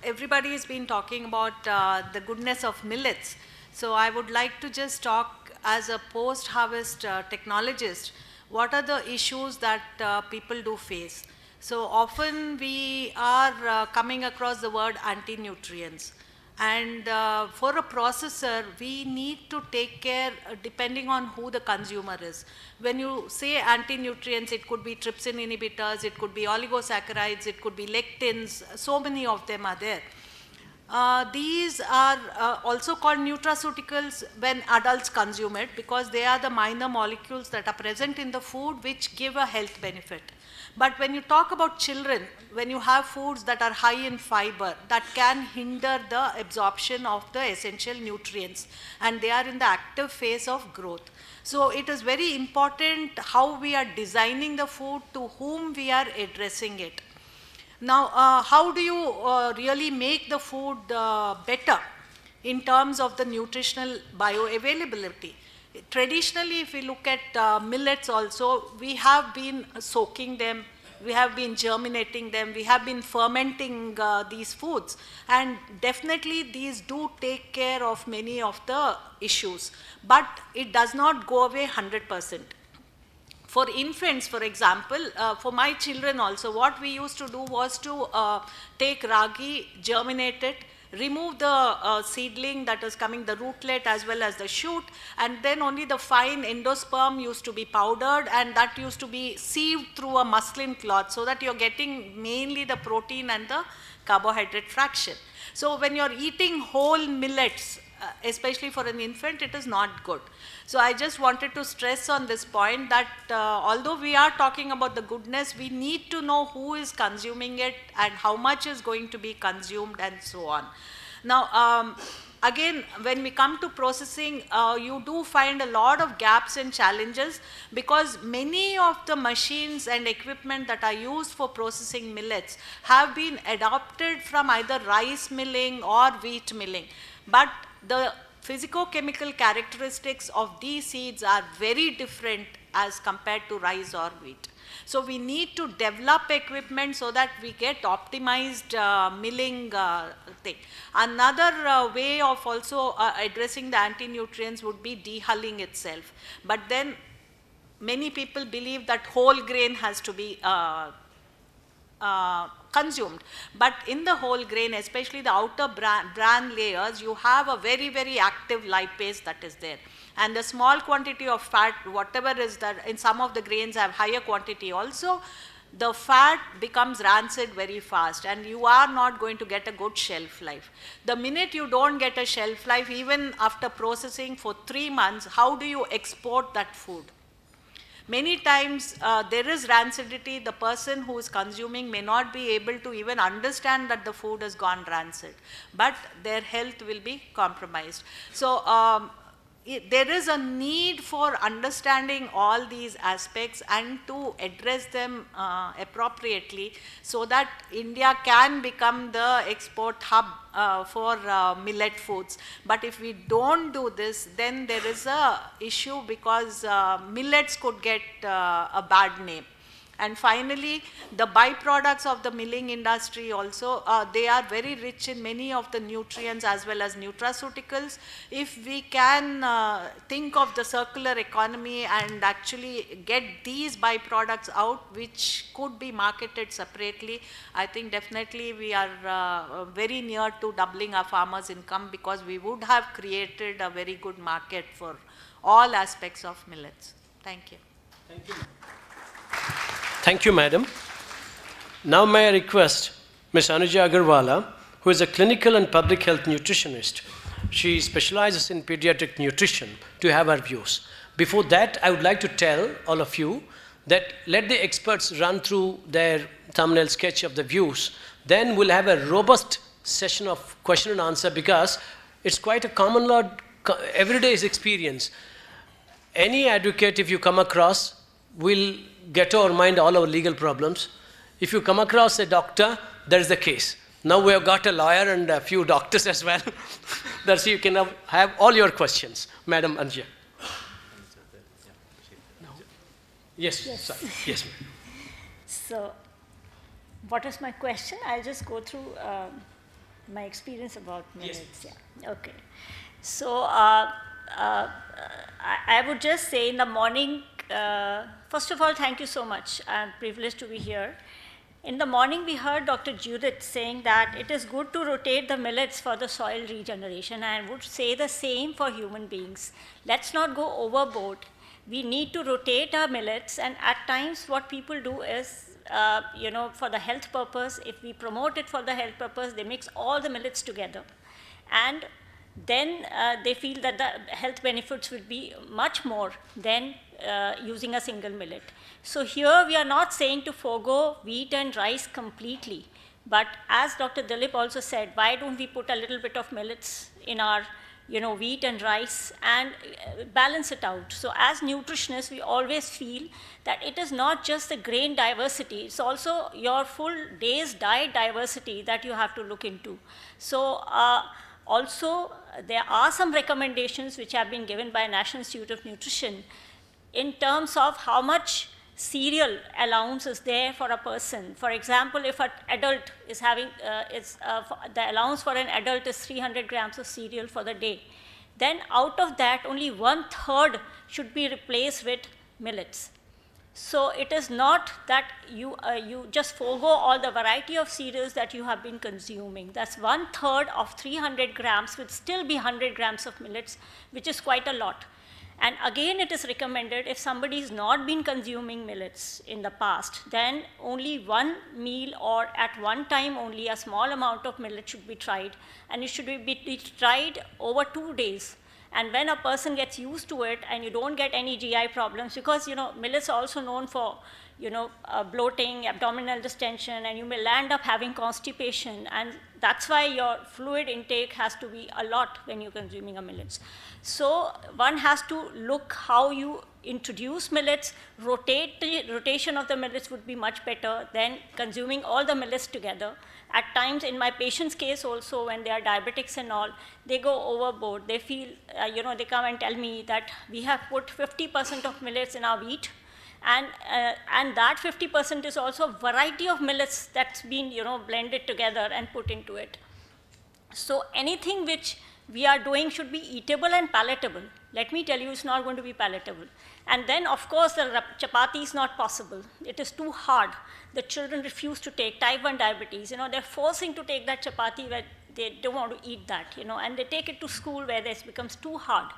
everybody has been talking about the goodness of millets. So I would like to just talk as a post-harvest technologist, what are the issues that people do face? So often we are coming across the word anti-nutrients. And for a processor, we need to take care depending on who the consumer is. When you say anti-nutrients, it could be trypsin inhibitors, it could be oligosaccharides, it could be lectins, so many of them are there. These are also called nutraceuticals when adults consume it, because they are the minor molecules that are present in the food which give a health benefit. But when you talk about children, when you have foods that are high in fiber, that can hinder the absorption of the essential nutrients, and they are in the active phase of growth. So it is very important how we are designing the food, to whom we are addressing it. Now, how do you really make the food better in terms of the nutritional bioavailability? Traditionally, if we look at millets also, we have been soaking them, we have been germinating them, we have been fermenting these foods, and definitely these do take care of many of the issues, but it does not go away 100%. For infants, for example, for my children also, what we used to do was to take ragi, germinate it, remove the seedling that is coming, the rootlet as well as the shoot, and then only the fine endosperm used to be powdered, and that used to be sieved through a muslin cloth, so that you're getting mainly the protein and the carbohydrate fraction. So when you're eating whole millets, especially for an infant, it is not good. So I just wanted to stress on this point that although we are talking about the goodness, we need to know who is consuming it and how much is going to be consumed and so on. Now, again, when we come to processing, you do find a lot of gaps and challenges because many of the machines and equipment that are used for processing millets have been adopted from either rice milling or wheat milling. But the physicochemical characteristics of these seeds are very different as compared to rice or wheat. So we need to develop equipment so that we get optimized milling thing. Another way of also addressing the anti-nutrients would be dehulling itself. But then many people believe that whole grain has to be consumed. But in the whole grain, especially the outer bran layers, you have a very, very active lipase that is there. And the small quantity of fat, whatever is that, in some of the grains have higher quantity also, the fat becomes rancid very fast and you are not going to get a good shelf life. The minute you don't get a shelf life, even after processing for 3 months, how do you export that food? Many times there is rancidity. The person who is consuming may not be able to even understand that the food has gone rancid, but their health will be compromised. So there is a need for understanding all these aspects and to address them appropriately so that India can become the export hub for millet foods. But if we don't do this, then there is a issue because millets could get a bad name. And finally, the byproducts of the milling industry also, they are very rich in many of the nutrients as well as nutraceuticals. If we can think of the circular economy and actually get these byproducts out, which could be marketed separately, I think definitely we are very near to doubling our farmers' income because we would have created a very good market for all aspects of millets. Thank you. Thank you. Thank you, madam. Now may I request Ms. Anuja Agarwala, who is a clinical and public health nutritionist. She specializes in pediatric nutrition, to have her views. Before that, I would like to tell all of you that let the experts run through their thumbnail sketch of the views. Then we'll have a robust session of question and answer because it's quite a common law, everyday experience. Any advocate, if you come across, will get to our mind all our legal problems. If you come across a doctor, there is the case. Now we have got a lawyer and a few doctors as well. That's you can have all your questions. Madam Anja. No. Yes, yes. Sorry. Yes. So, what is my question? I'll just go through my experience about millets. Yes. Yeah. Okay. So, I would just say in the morning, first of all, thank you so much. I'm privileged to be here. In the morning, we heard Dr. Judith saying that it is good to rotate the millets for the soil regeneration, and I would say the same for human beings. Let's not go overboard. We need to rotate our millets, and at times what people do is, for the health purpose, if we promote it for the health purpose, they mix all the millets together. And then they feel that the health benefits will be much more than using a single millet. So here we are not saying to forego wheat and rice completely, but as Dr. Dilip also said, why don't we put a little bit of millets in our wheat and rice and balance it out. So as nutritionists, we always feel that it is not just the grain diversity, it's also your full day's diet diversity that you have to look into. So also, there are some recommendations which have been given by National Institute of Nutrition in terms of how much cereal allowance is there for a person. For example, if an adult is having, the allowance for an adult is 300 grams of cereal for the day, then out of that, only 1/3 should be replaced with millets. So it is not that you just forego all the variety of cereals that you have been consuming. That's 1/3 of 300 grams would still be 100 grams of millets, which is quite a lot. And again, it is recommended if somebody has not been consuming millets in the past, then only one meal or at one time only a small amount of millet should be tried. And it should be tried over 2 days. And when a person gets used to it and you don't get any GI problems, because millets are also known for bloating, abdominal distension, and you may land up having constipation, and that's why your fluid intake has to be a lot when you're consuming a millets. So one has to look how you introduce millets. Rotation of the millets would be much better than consuming all the millets together. At times, in my patient's case also, when they are diabetics and all, they go overboard. They feel, they come and tell me that we have put 50% of millets in our wheat, and that 50% is also a variety of millets that's been, blended together and put into it. So anything which we are doing should be eatable and palatable. Let me tell you, it's not going to be palatable. And then, of course, the chapati is not possible. It is too hard. The children refuse to take type 1 diabetes. They're forcing to take that chapati where they don't want to eat that, and they take it to school where this becomes too hard.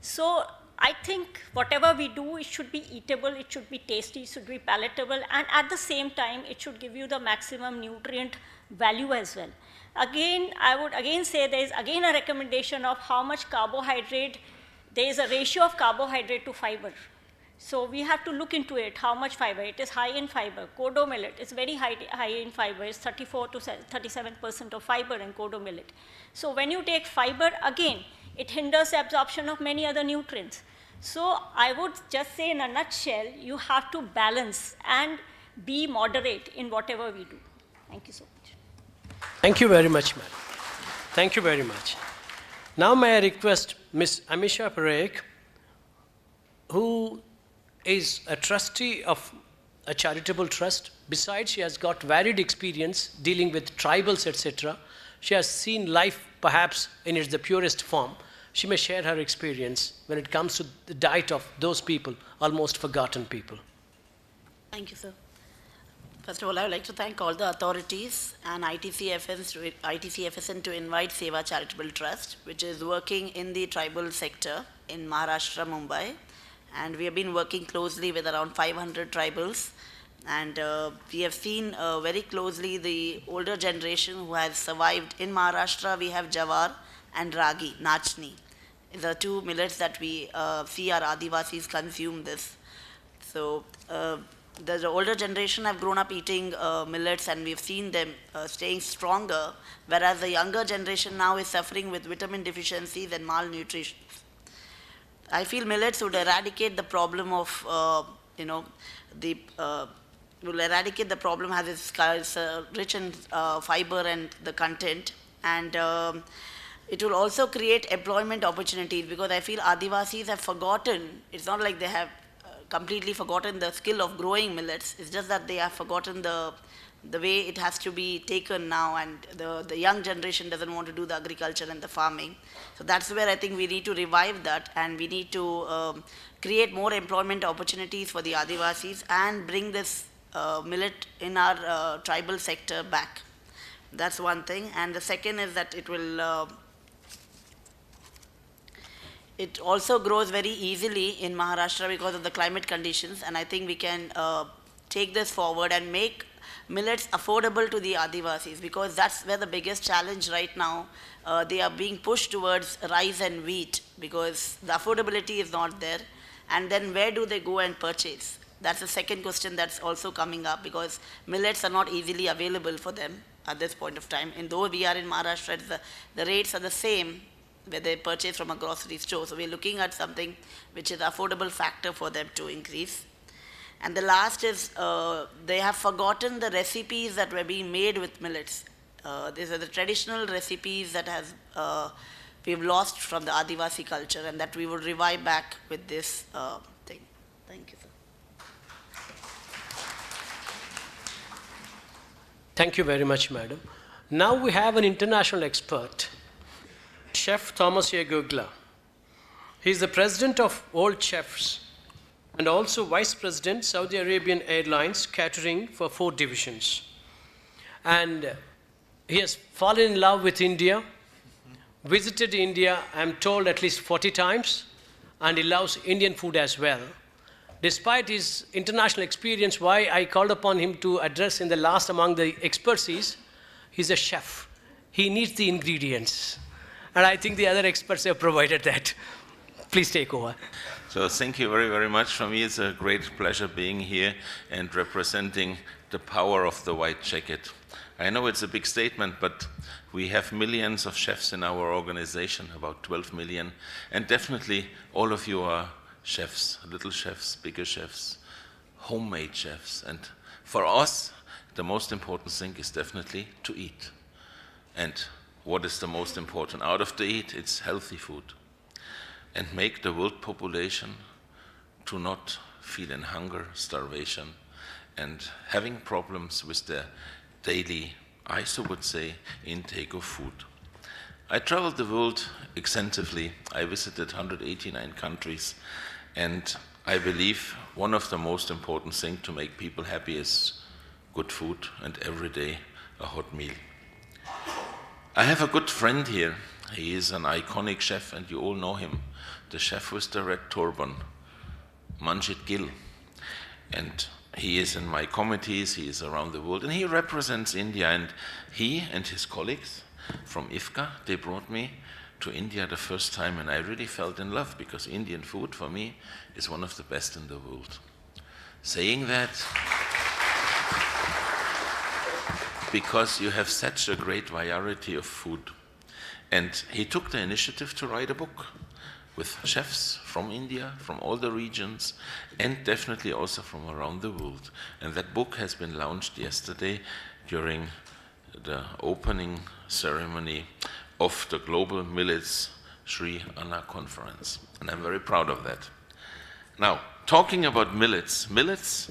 So I think whatever we do, it should be eatable, it should be tasty, it should be palatable, and at the same time, it should give you the maximum nutrient value as well. Again, I would again say there is again a recommendation of how much carbohydrate. There is a ratio of carbohydrate to fiber. So we have to look into it, how much fiber. It is high in fiber. Kodo millet is very high in fiber. It's 34 to 37% of fiber in kodo millet. So when you take fiber, again, it hinders the absorption of many other nutrients. So I would just say in a nutshell, you have to balance and be moderate in whatever we do. Thank you so much. Thank you very much, madam. Thank you very much. Now may I request Ms. Amisha Parekh, who is a trustee of a charitable trust. Besides, she has got varied experience dealing with tribals, etc. She has seen life perhaps in its the purest form. She may share her experience when it comes to the diet of those people, almost forgotten people. Thank you, sir. First of all, I would like to thank all the authorities and ITCFSN to invite Seva Charitable Trust, which is working in the tribal sector in Maharashtra, Mumbai. And we have been working closely with around 500 tribals. And we have seen very closely the older generation who has survived. In Maharashtra, we have Jawar and Ragi, Nachni. The two millets that we see our Adivasis consume this. So the older generation have grown up eating millets, and we've seen them staying stronger, whereas the younger generation now is suffering with vitamin deficiencies and malnutrition. I feel millets would eradicate the problem of, will eradicate the problem as it's rich in fiber and the content, and it will also create employment opportunities, because I feel Adivasis have forgotten, it's not like they have completely forgotten the skill of growing millets, it's just that they have forgotten the way it has to be taken now, and the young generation doesn't want to do the agriculture and the farming. So that's where I think we need to revive that, and we need to create more employment opportunities for the Adivasis and bring this millet in our tribal sector back. That's one thing. And the second is that it will it also grows very easily in Maharashtra because of the climate conditions, and I think we can take this forward and make millets affordable to the Adivasis, because that's where the biggest challenge right now. They are being pushed towards rice and wheat because the affordability is not there. And then where do they go and purchase? That's the second question that's also coming up, because millets are not easily available for them at this point of time. And though we are in Maharashtra, the rates are the same where they purchase from a grocery store. So we're looking at something which is affordable factor for them to increase. And the last is they have forgotten the recipes that were being made with millets. These are the traditional recipes that we've lost from the Adivasi culture, and that we will revive back with this thing. Thank you, sir. Thank you very much, madam. Now we have an international expert, Chef Thomas Yegugla. He is the president of Old Chefs and also vice president, Saudi Arabian Airlines Catering for 4 divisions. And he has fallen in love with India, visited India, I'm told, at least 40 times, and he loves Indian food as well. Despite his international experience, why I called upon him to address in the last among the experts is, he's a chef. He needs the ingredients. And I think the other experts have provided that. Please take over. So thank you very, very much. For me, it's a great pleasure being here and representing the power of the white jacket. I know it's a big statement, but we have millions of chefs in our organization, about 12 million, and definitely all of you are chefs, little chefs, bigger chefs, homemade chefs. And for us, the most important thing is definitely to eat. And what is the most important out of the eat? It's healthy food. And make the world population to not feel in hunger, starvation, and having problems with their daily, I so would say, intake of food. I traveled the world extensively. I visited 189 countries, and I believe one of the most important things to make people happy is good food, and every day a hot meal. I have a good friend here. He is an iconic chef, and you all know him, the chef with the red turban, Manjit Gill. And he is in my committees, he is around the world, and he represents India. And he and his colleagues from IFCA, they brought me to India the first time, and I really felt in love, because Indian food for me is one of the best in the world. Saying that, because you have such a great variety of food. And he took the initiative to write a book with chefs from India, from all the regions, and definitely also from around the world. And that book has been launched yesterday during the opening ceremony of the Global Millets Shree conference. And I'm very proud of that. Now, talking about millets, millets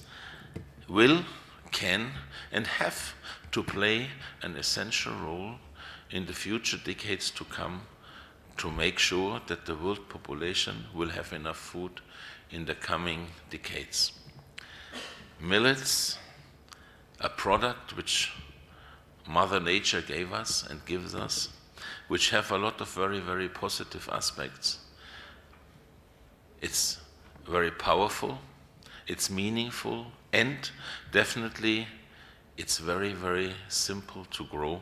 will, can, and have to play an essential role in the future decades to come to make sure that the world population will have enough food in the coming decades. Millets, a product which Mother Nature gave us and gives us, which have a lot of very, very positive aspects. It's very powerful, it's meaningful, and definitely it's very, very simple to grow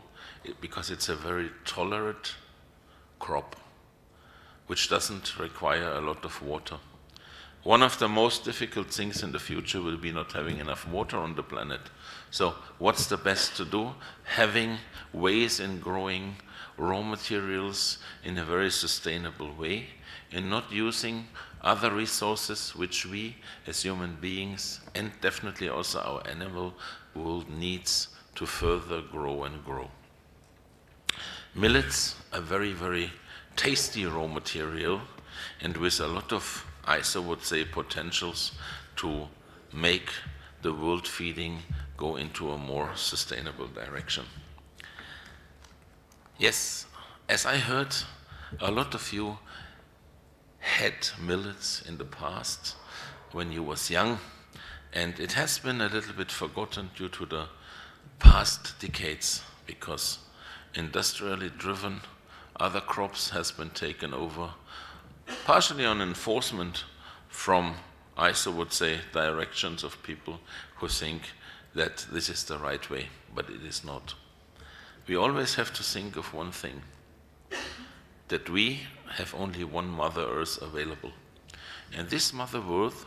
because it's a very tolerant crop, which doesn't require a lot of water. One of the most difficult things in the future will be not having enough water on the planet. So what's the best to do? Having ways in growing raw materials in a very sustainable way and not using other resources which we as human beings and definitely also our animal world needs to further grow and grow. Millets are very, very tasty raw material and with a lot of, I so would say, potentials to make the world feeding go into a more sustainable direction. Yes, as I heard, a lot of you had millets in the past when you was young, and it has been a little bit forgotten due to the past decades because industrially driven other crops has been taken over, partially on enforcement from, I so would say, directions of people who think that this is the right way, but it is not. We always have to think of one thing, that we have only one Mother Earth available. And this Mother Earth,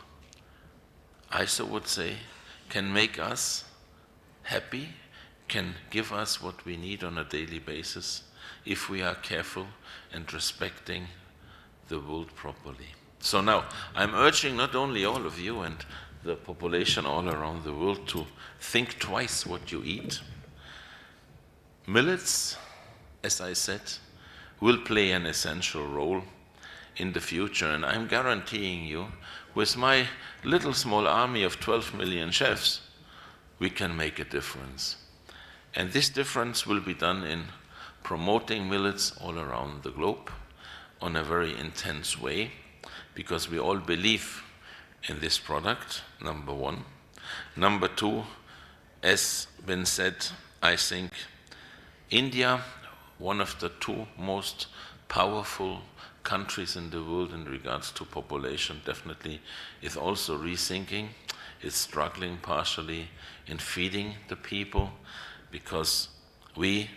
I so would say, can make us happy, can give us what we need on a daily basis if we are careful and respecting the world properly. So now, I'm urging not only all of you and the population all around the world to think twice what you eat. Millets, as I said, will play an essential role in the future, and I'm guaranteeing you, with my little small army of 12 million chefs, we can make a difference. And this difference will be done in promoting millets all around the globe on a very intense way, because we all believe in this product, number one. Number two, as been said, I think India, one of the two most powerful countries in the world in regards to population, definitely is also rethinking. It's struggling partially in feeding the people because we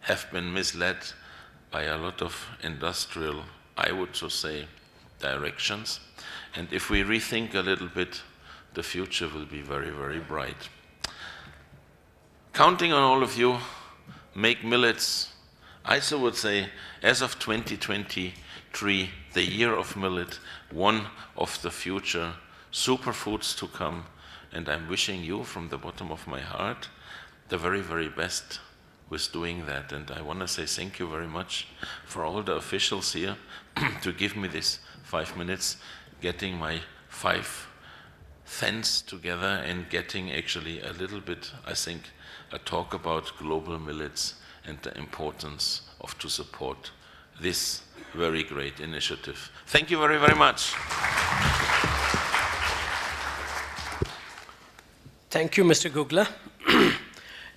have been misled by a lot of industrial, I would so say, directions. And if we rethink a little bit, the future will be very, very bright. Counting on all of you, make millets, I so would say, as of 2023, the year of millet, one of the future superfoods to come. And I'm wishing you from the bottom of my heart the very, very best with doing that. And I want to say thank you very much for all the officials here to give me this 5 minutes, getting my 5 cents together and getting actually a little bit, I think, a talk about global millets and the importance of to support this very great initiative. Thank you very, very much. Thank you, Mr. Gugla.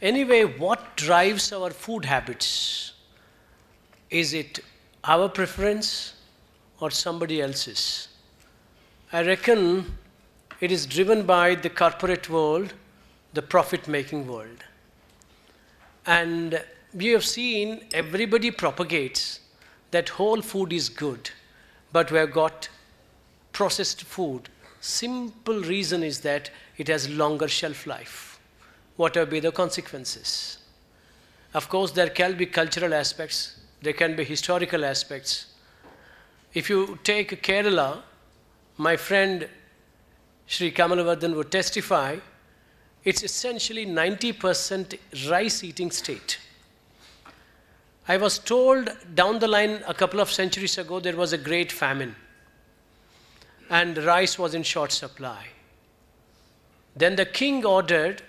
Anyway, what drives our food habits? Is it our preference or somebody else's? I reckon it is driven by the corporate world, the profit-making world. And we have seen everybody propagates that whole food is good, but we have got processed food. Simple reason is that it has longer shelf life. Whatever be the consequences. Of course, there can be cultural aspects, there can be historical aspects. If you take Kerala, my friend Shree Kamalvardhan would testify, it's essentially 90% rice-eating state. I was told down the line a couple of centuries ago there was a great famine and rice was in short supply. Then the king ordered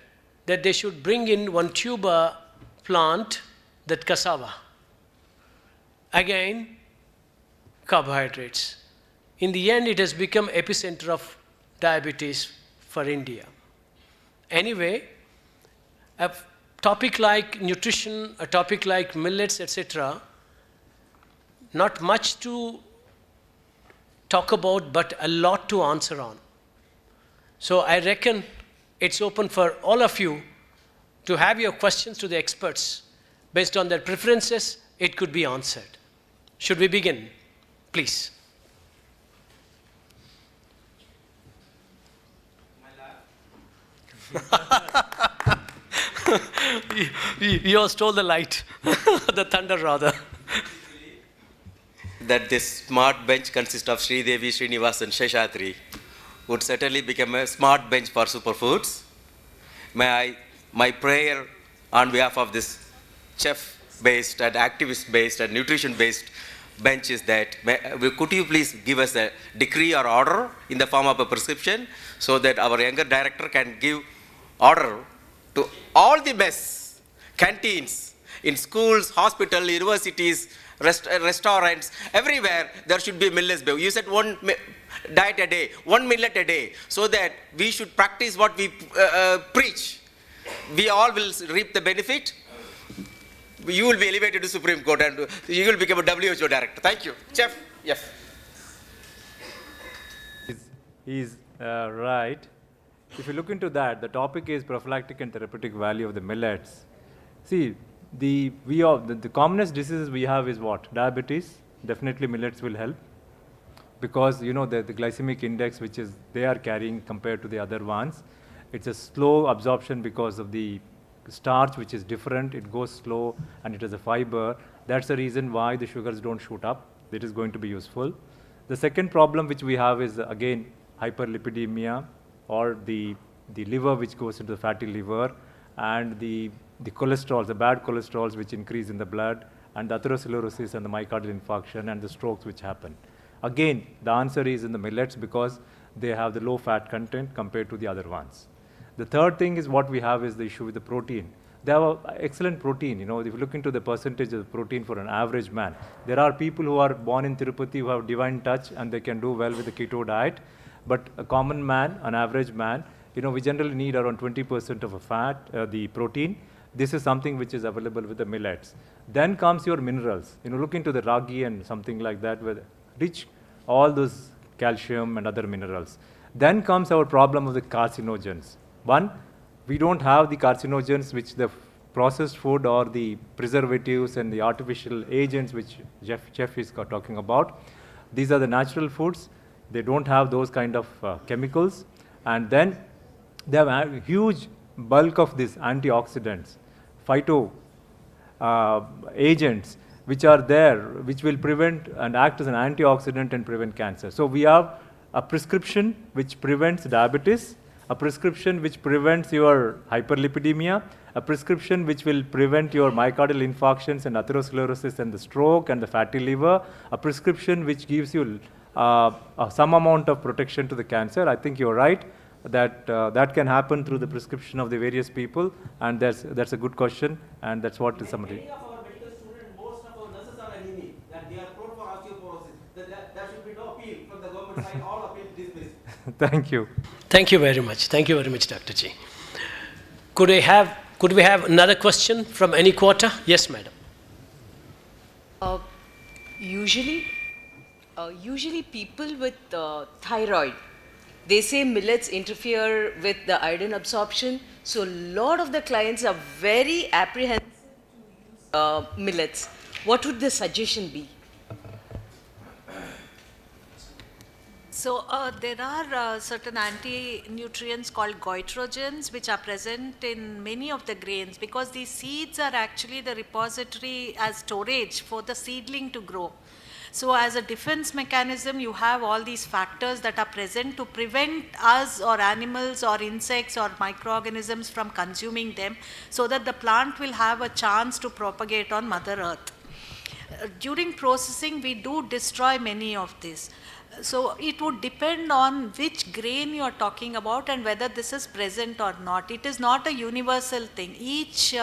that they should bring in one tuber plant, that cassava. Again, carbohydrates. In the end, it has become epicenter of diabetes for India. Anyway, a topic like nutrition, a topic like millets, etc., not much to talk about, but a lot to answer on. So I reckon it's open for all of you to have your questions to the experts. Based on their preferences, it could be answered. Should we begin? Please. You stole the light, the thunder rather. That this smart bench consists of Shree Devi, Srinivas and Sheshatri would certainly become a smart bench for superfoods. My prayer on behalf of this chef-based and activist-based and nutrition-based bench is that, could you please give us a decree or order in the form of a prescription so that our younger director can give order to all the mess, canteens, in schools, hospitals, universities, restaurants, everywhere there should be millets. You said one diet a day, 1 millet a day, so that we should practice what we preach. We all will reap the benefit. You will be elevated to Supreme Court and you will become a WHO director. Thank you. Chef, yes. He's right. If you look into that, the topic is prophylactic and therapeutic value of the millets. See, the commonest diseases we have is what? Diabetes. Definitely millets will help, because you know the glycemic index which is they are carrying compared to the other ones, it's a slow absorption because of the starch which is different. It goes slow and it is a fiber. That's the reason why the sugars don't shoot up. It is going to be useful. The second problem which we have is again hyperlipidemia, or the liver which goes into the fatty liver, and the cholesterol, the bad cholesterols which increase in the blood, and the atherosclerosis and the myocardial infarction and the strokes which happen. Again, the answer is in the millets because they have the low fat content compared to the other ones. The third thing is what we have is the issue with the protein. They have excellent protein. You know, if you look into the percentage of protein for an average man, there are people who are born in Tirupati who have divine touch and they can do well with the keto diet. But a common man, an average man, you know, we generally need around 20% of a fat, the protein. This is something which is available with the millets. Then comes your minerals. You know, look into the ragi and something like that, with rich all those calcium and other minerals. Then comes our problem of the carcinogens. One, we don't have the carcinogens which the processed food or the preservatives and the artificial agents which Jeff is talking about. These are the natural foods. They don't have those kind of chemicals. And then they have a huge bulk of these antioxidants, phyto agents, which are there, which will prevent and act as an antioxidant and prevent cancer. So we have a prescription which prevents diabetes, a prescription which prevents your hyperlipidemia, a prescription which will prevent your myocardial infarctions and atherosclerosis and the stroke and the fatty liver, a prescription which gives you some amount of protection to the cancer. I think you're right that that can happen through the prescription of the various people, and that's a good question, and that's what is somebody. Thank you. Thank you very much. Thank you very much, Dr. G. Could we have another question from any quarter? Yes, madam. Usually people with thyroid, they say millets interfere with the iodine absorption. So a lot of the clients are very apprehensive to use millets. What would the suggestion be? So there are certain anti-nutrients called goitrogens which are present in many of the grains, because these seeds are actually the repository as storage for the seedling to grow. So as a defense mechanism, you have all these factors that are present to prevent us or animals or insects or microorganisms from consuming them, so that the plant will have a chance to propagate on Mother Earth. During processing, we do destroy many of these. So it would depend on which grain you are talking about and whether this is present or not. It is not a universal thing. Each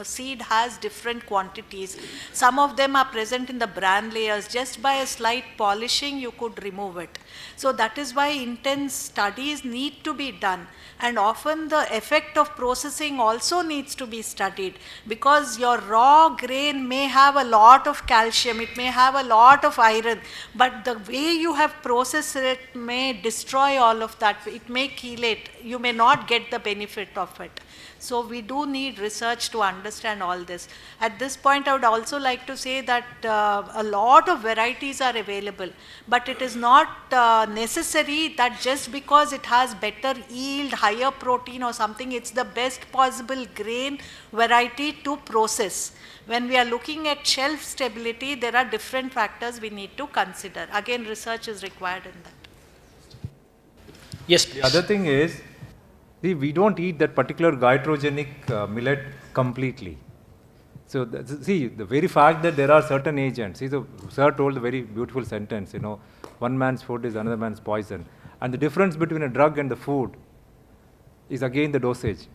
seed has different quantities. Some of them are present in the bran layers. Just by a slight polishing, you could remove it. So that is why intense studies need to be done. And often the effect of processing also needs to be studied, because your raw grain may have a lot of calcium, it may have a lot of iron, but the way you have processed it may destroy all of that. It may chelate. You may not get the benefit of it. So we do need research to understand all this. At this point, I would also like to say that a lot of varieties are available, but it is not necessary that just because it has better yield, higher protein or something, it's the best possible grain variety to process. When we are looking at shelf stability, there are different factors we need to consider. Again, research is required in that. Yes, please. The other thing is, see, we don't eat that particular goitrogenic millet completely. So, see, the very fact that there are certain agents, see, so sir told a very beautiful sentence, one man's food is another man's poison. And the difference between a drug and the food is again the dosage.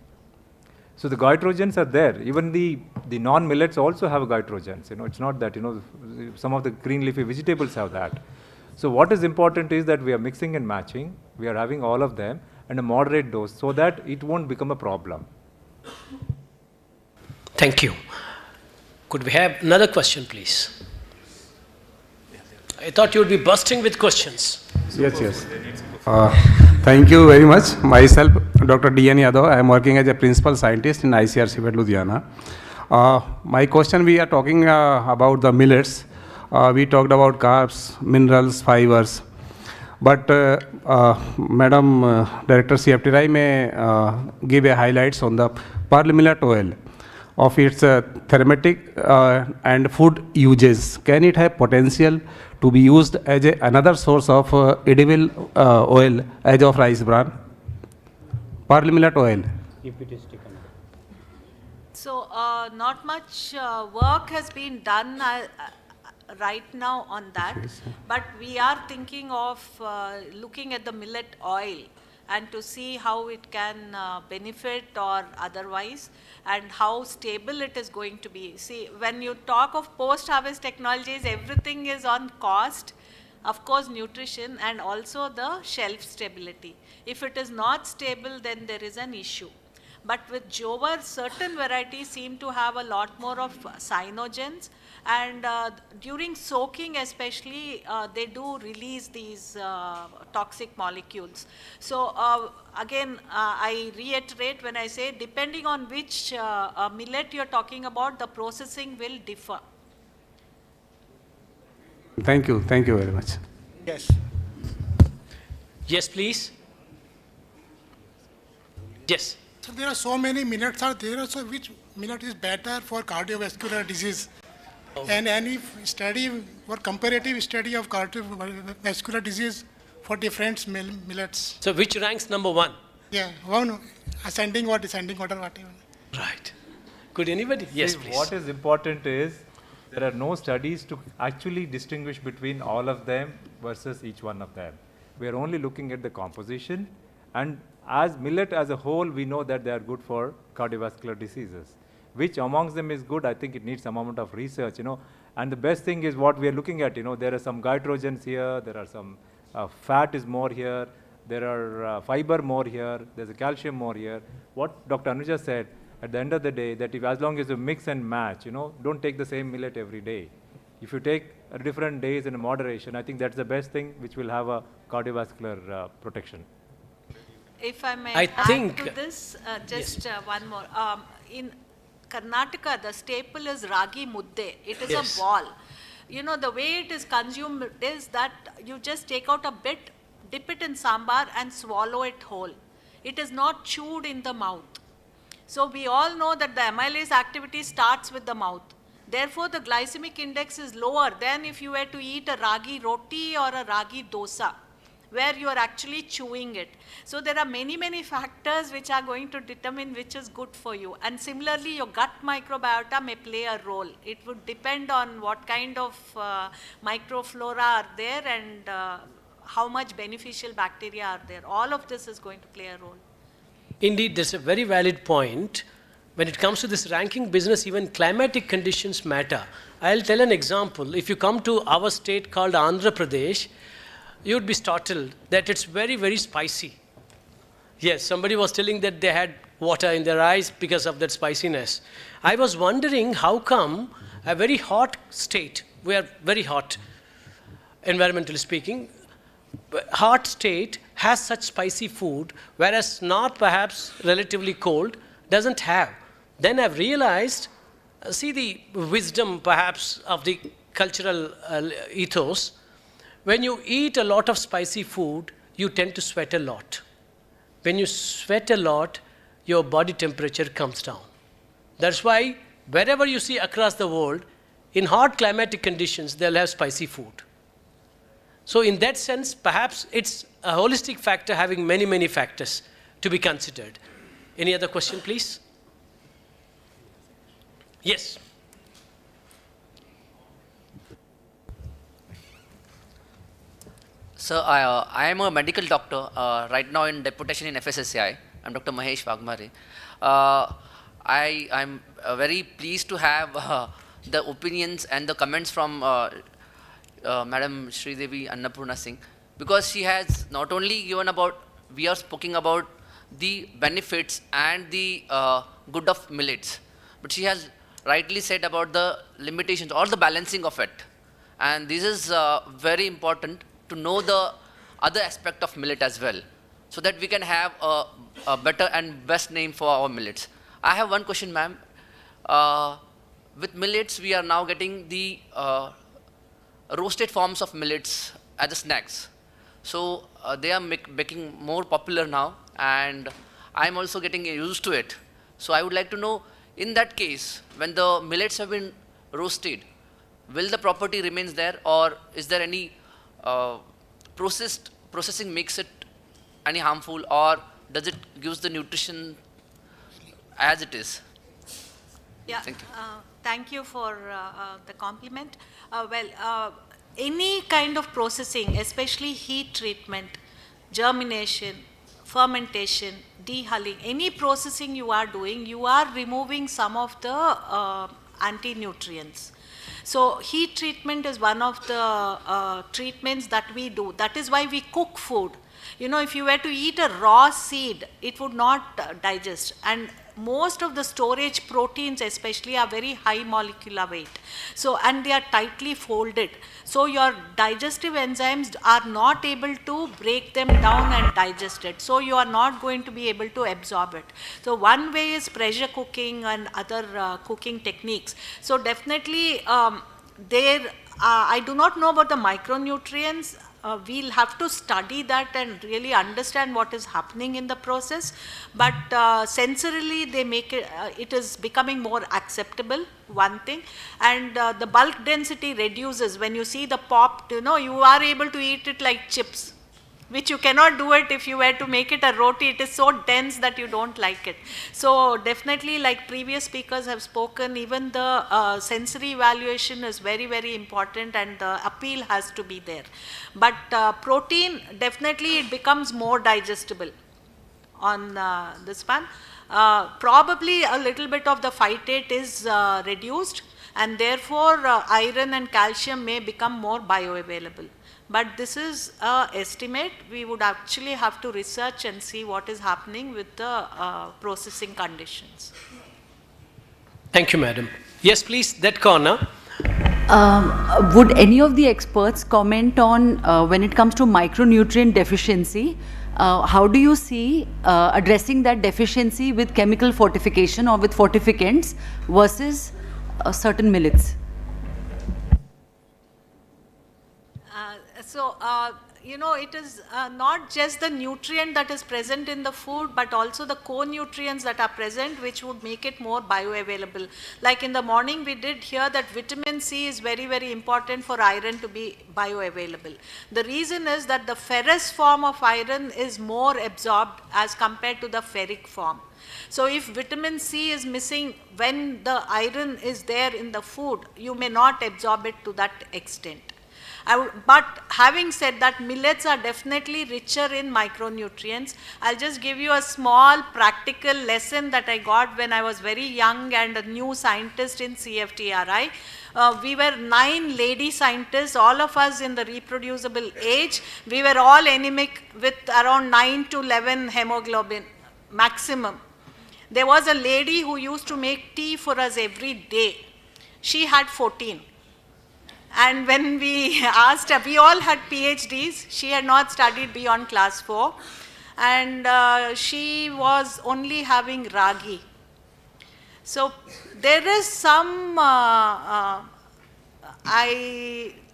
So the goitrogens are there. Even the non-millets also have goitrogens. It's not that, some of the green leafy vegetables have that. So what is important is that we are mixing and matching. We are having all of them and a moderate dose so that it won't become a problem. Thank you. Could we have another question, please? I thought you would be bursting with questions. Yes. Thank you very much. Myself, Dr. D.N. Yadav, I am working as a principal scientist in ICRC at Ludhiana. My question, we are talking about the millets. We talked about carbs, minerals, fibers. But Madam Director CFTRI may give a highlights on the pearl millet oil of its therapeutic and food uses. Can it have potential to be used as another source of edible oil as of rice bran? Pearl millet oil. So not much work has been done right now on that, but we are thinking of looking at the millet oil and to see how it can benefit or otherwise, and how stable it is going to be. See, when you talk of post-harvest technologies, everything is on cost, of course nutrition, and also the shelf stability. If it is not stable, then there is an issue. But with Jover, certain varieties seem to have a lot more of cyanogens, And during soaking especially, they do release these toxic molecules. So again, I reiterate when I say, depending on which millet you're talking about, the processing will differ. Thank you very much. Yes. Yes, please. Yes. So there are so many millets are there. So which millet is better for cardiovascular disease? And any study or comparative study of cardiovascular disease for different millets? So which ranks number 1? Yeah, one ascending or descending order, whatever. Right. Could anybody? Yes, See, please. what is important is there are no studies to actually distinguish between all of them versus each one of them. We are only looking at the composition, and as millet as a whole, we know that they are good for cardiovascular diseases. Which amongst them is good, I think it needs some amount of research, and the best thing is what we are looking at, there are some nitrogens here, there are some fat is more here, there are fiber more here, there's a calcium more here. What Dr. Anuja said, at the end of the day, that if as long as you mix and match, don't take the same millet every day. If you take different days in moderation, I think that's the best thing which will have a cardiovascular protection. If I may I add think- to this, just Yes. one more. In Karnataka, the staple is ragi mudde. It is Yes. a ball. The way it is consumed is that you just take out a bit, dip it in sambar and swallow it whole. It is not chewed in the mouth. So we all know that the amylase activity starts with the mouth. Therefore, the glycemic index is lower than if you were to eat a ragi roti or a ragi dosa, where you are actually chewing it. So there are many, many factors which are going to determine which is good for you. And similarly, your gut microbiota may play a role. It would depend on what kind of microflora are there and how much beneficial bacteria are there. All of this is going to play a role. Indeed, that's a very valid point. When it comes to this ranking business, even climatic conditions matter. I'll tell an example. If you come to our state called Andhra Pradesh, you'd be startled that it's very, very spicy. Yes, somebody was telling that they had water in their eyes because of that spiciness. I was wondering how come a very hot state, we are very hot, environmentally speaking, hot state has such spicy food, whereas north, perhaps relatively cold, doesn't have. Then I've realized, see the wisdom perhaps of the cultural ethos. When you eat a lot of spicy food, you tend to sweat a lot. When you sweat a lot, your body temperature comes down. That's why wherever you see across the world, in hot climatic conditions, they'll have spicy food. So in that sense, perhaps it's a holistic factor having many, many factors to be considered. Any other question, please? Yes. Sir, I am a medical doctor right now in deputation in FSSAI. I'm Dr. Mahesh Vagmare. I'm very pleased to have the opinions and the comments from Madam Shree Devi Annapurna Singh, because she has not only given about, we are speaking about the benefits and the good of millets, but she has rightly said about the limitations or the balancing of it. And this is very important to know the other aspect of millet as well, so that we can have a better and best name for our millets. I have one question, ma'am. With millets, we are now getting the roasted forms of millets as snacks. So they are becoming more popular now, and I'm also getting used to it. So I would like to know, in that case, when the millets have been roasted, will the property remains there, or is there any processing makes it any harmful, or does it gives the nutrition as it is? Yeah, Thank you. Thank you for the compliment. Any kind of processing, especially heat treatment, germination, fermentation, dehulling, any processing you are doing, you are removing some of the anti-nutrients. So heat treatment is one of the treatments that we do. That is why we cook food. If you were to eat a raw seed, it would not digest. And most of the storage proteins especially are very high molecular weight. So, and they are tightly folded. So your digestive enzymes are not able to break them down and digest it. So you are not going to be able to absorb it. So one way is pressure cooking and other cooking techniques. So definitely I do not know about the micronutrients. We'll have to study that and really understand what is happening in the process. But sensorily, they make it, it is becoming more acceptable, one thing. And the bulk density reduces. When you see the popped, you are able to eat it like chips, which you cannot do it if you were to make it a roti. It is so dense that you don't like it. So definitely, like previous speakers have spoken, even the sensory evaluation is very, very important, and the appeal has to be there. But protein, definitely it becomes more digestible on this one. Probably a little bit of the phytate is reduced, and therefore iron and calcium may become more bioavailable. But this is an estimate. We would actually have to research and see what is happening with the processing conditions. Thank you, madam. Yes, please, that corner. Would any of the experts comment on when it comes to micronutrient deficiency, how do you see addressing that deficiency with chemical fortification or with fortificants versus certain millets? So, it is not just the nutrient that is present in the food, but also the co-nutrients that are present, which would make it more bioavailable. Like in the morning, we did hear that vitamin C is very, very important for iron to be bioavailable. The reason is that the ferrous form of iron is more absorbed as compared to the ferric form. So if vitamin C is missing when the iron is there in the food, you may not absorb it to that extent. But having said that, millets are definitely richer in micronutrients. I'll just give you a small practical lesson that I got when I was very young and a new scientist in CFTRI. We were 9 lady scientists, all of us in the reproducible age. We were all anemic with around 9 to 11 hemoglobin maximum. There was a lady who used to make tea for us every day. She had 14. And when we asked her, we all had PhDs. She had not studied beyond class 4. And she was only having ragi. So there is some, I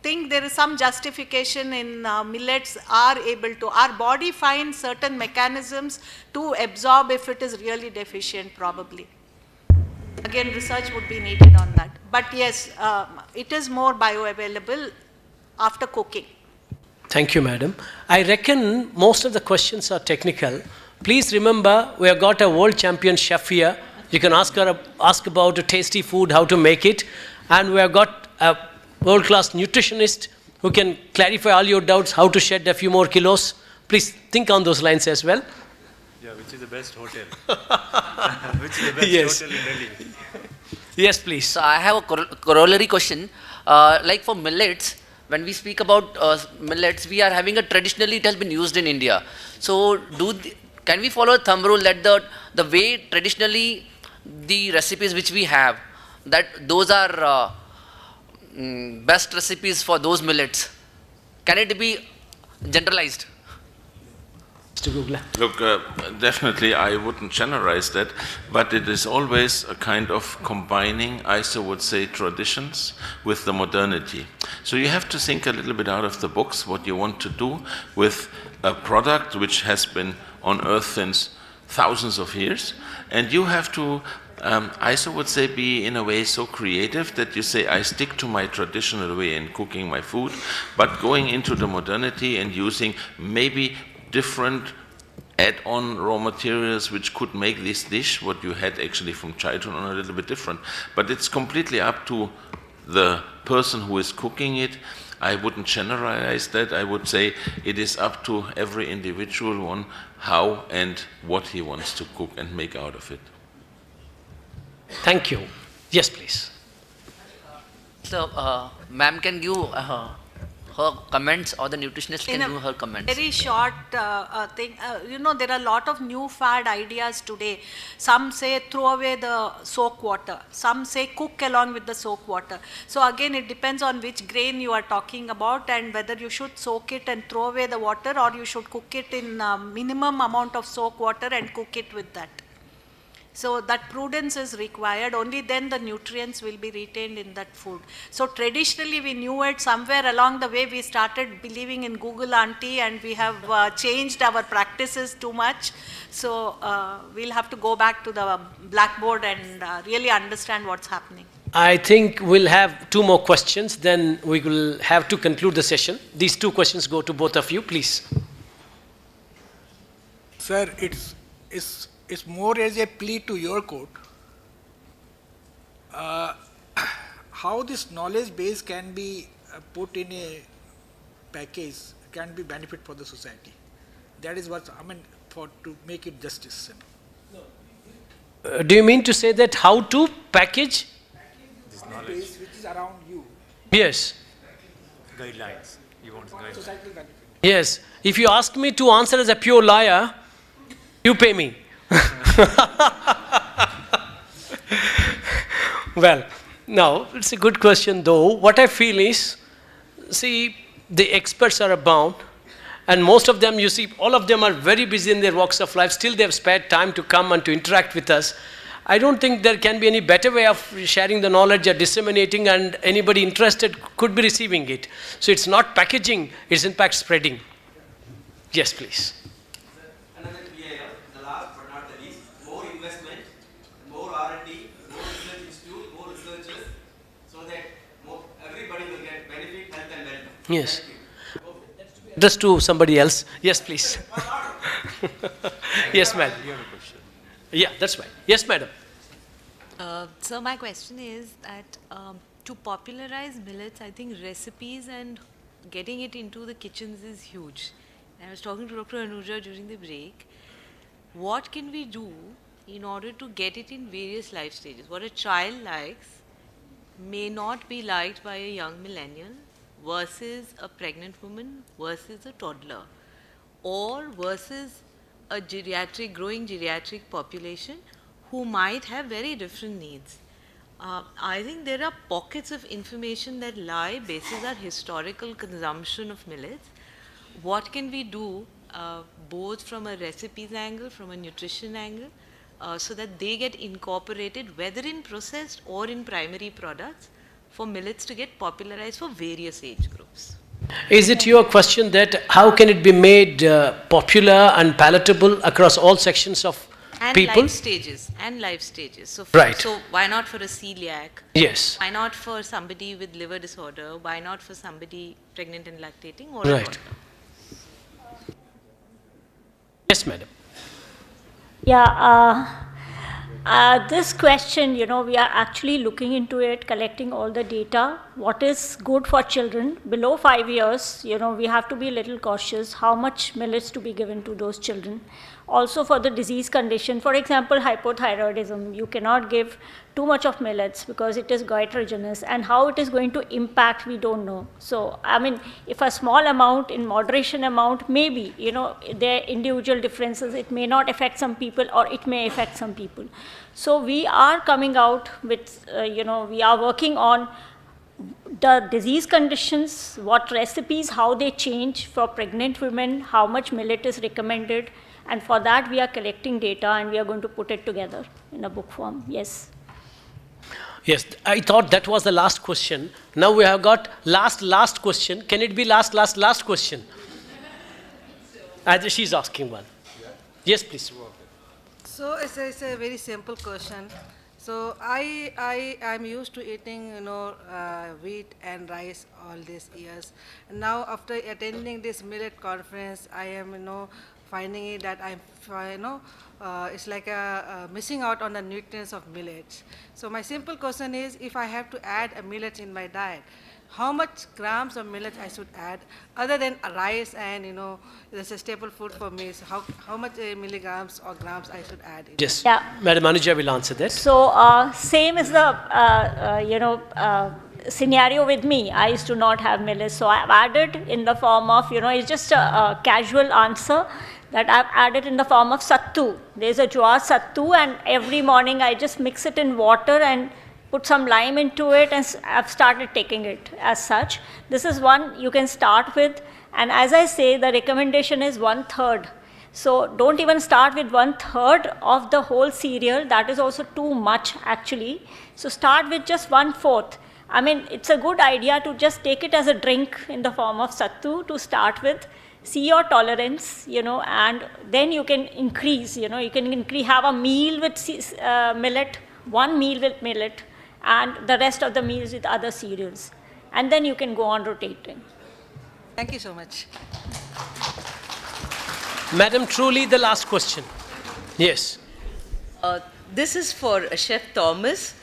think there is some justification in millets are able to, our body finds certain mechanisms to absorb if it is really deficient probably. Again, research would be needed on that. But yes, it is more bioavailable after cooking. Thank you, madam. I reckon most of the questions are technical. Please remember, we have got a world champion chef here. You can ask about a tasty food, how to make it. And we have got a world-class nutritionist who can clarify all your doubts, how to shed a few more kilos. Please think on those lines as well. Yeah, which is the best hotel? Which is the best hotel in Delhi? Yes, please. So I have a corollary question. Like for millets, when we speak about millets, we are having a traditionally it has been used in India. So can we follow a thumb rule that the way traditionally the recipes which we have, that those are best recipes for those millets? Can it be generalized? Look, definitely I wouldn't generalize that, but it is always a kind of combining, I so would say, traditions with the modernity. So you have to think a little bit out of the box what you want to do with a product which has been on earth since thousands of years, and you have to I so would say be in a way so creative that you say I stick to my traditional way in cooking my food, but going into the modernity and using maybe different add-on raw materials which could make this dish, what you had actually from childhood, on a little bit different. But it's completely up to the person who is cooking it. I wouldn't generalize that. I would say it is up to every individual one how and what he wants to cook and make out of it. Thank you. Yes, please. So, ma'am can give her comments, or the nutritionist can do her comments? Very short thing. You know, there are a lot of new fad ideas today. Some say throw away the soak water. Some say cook along with the soak water. So again, it depends on which grain you are talking about and whether you should soak it and throw away the water, or you should cook it in minimum amount of soak water and cook it with that. So that prudence is required, only then the nutrients will be retained in that food. So traditionally we knew it, somewhere along the way we started believing in Google Auntie, and we have changed our practices too much. So we'll have to go back to the blackboard and really understand what's happening. I think we'll have 2 more questions, then we will have to conclude the session. These 2 questions go to both of you, please. Sir, it's more as a plea to your court. How this knowledge base can be put in a package can be benefit for the society. That is what I mean, to make it justice. Do you mean to say that how to package? This knowledge which is around you. Yes. Guidelines. You want guidelines. Societal benefit. Yes. If you ask me to answer as a pure liar, you pay me. Well, now, it's a good question though. What I feel is, see, the experts are abound, and most of them, you see, all of them are very busy in their walks of life. Still, they have spared time to come and to interact with us. I don't think there can be any better way of sharing the knowledge or disseminating, and anybody interested could be receiving it. So it's not packaging, it's in fact spreading. Yes, please. Another clear, the last but not the least, more investment, more R&D, more research institute, more researchers, so that everybody will get benefit, health and wealth. Yes. Just to somebody else. Yes, please. Yes, madam. Yeah, that's right. Yes, madam. So my question is that to popularize millets, I think recipes and getting it into the kitchens is huge. I was talking to Dr. Anuja during the break. What can we do in order to get it in various life stages? What a child likes may not be liked by a young millennial versus a pregnant woman versus a toddler, or versus a growing geriatric population who might have very different needs. I think there are pockets of information that lie basis our historical consumption of millets. What can we do both from a recipes angle, from a nutrition angle, so that they get incorporated whether in processed or in primary products for millets to get popularized for various age groups? Is it your question that how can it be made popular and palatable across all sections of people? And life stages. So, right. So why not for a celiac? Yes. Why not for somebody with liver disorder? Why not for somebody pregnant and lactating? Or right. Yes, madam. Yeah, this question, you know, we are actually looking into it, collecting all the data. What is good for children below 5 years? You know, we have to be a little cautious how much millets to be given to those children. Also for the disease condition, for example, hypothyroidism, you cannot give too much of millets because it is goitrogenous, and how it is going to impact, we don't know. So, I mean, if a small amount, in moderation amount, maybe, you know, there are individual differences. It may not affect some people, or it may affect some people. So we are coming out with, you know, we are working on the disease conditions, what recipes, how they change for pregnant women, how much millet is recommended. And for that, we are collecting data, and we are going to put it together in a book form. Yes. Yes, I thought that was the last question. Now we have got last question. Can it be last question? She's asking one. Yes, please. So it's a very simple question. So I'm used to eating, you know, wheat and rice all these years. And now after attending this millet conference, I am, you know, finding it that I'm, you know, it's like missing out on the nutrients of millets. So my simple question is, if I have to add a millet in my diet, how much grams of millet I should add, other than rice and, it's a staple food for me. So how much milligrams or grams I should add? Yes. Yeah. Madam Anuja will answer that. So same is the scenario with me. I used to not have millets, so I've added in the form of, it's just a casual answer that I've added in the form of sattu. There's a jowar sattu, and every morning I just mix it in water and put some lime into it, and I've started taking it as such. This is one you can start with, and as I say, the recommendation is 1/3. So don't even start with 1/3 of the whole cereal. That is also too much actually. So start with just 1/4. I mean, it's a good idea to just take it as a drink in the form of sattu to start with. See your tolerance, and then you can increase, you can have a meal with millet, one meal with millet, and the rest of the meals with other cereals. And then you can go on rotating. Thank you so much. Madam, truly the last question. Yes. This is for Chef Thomas.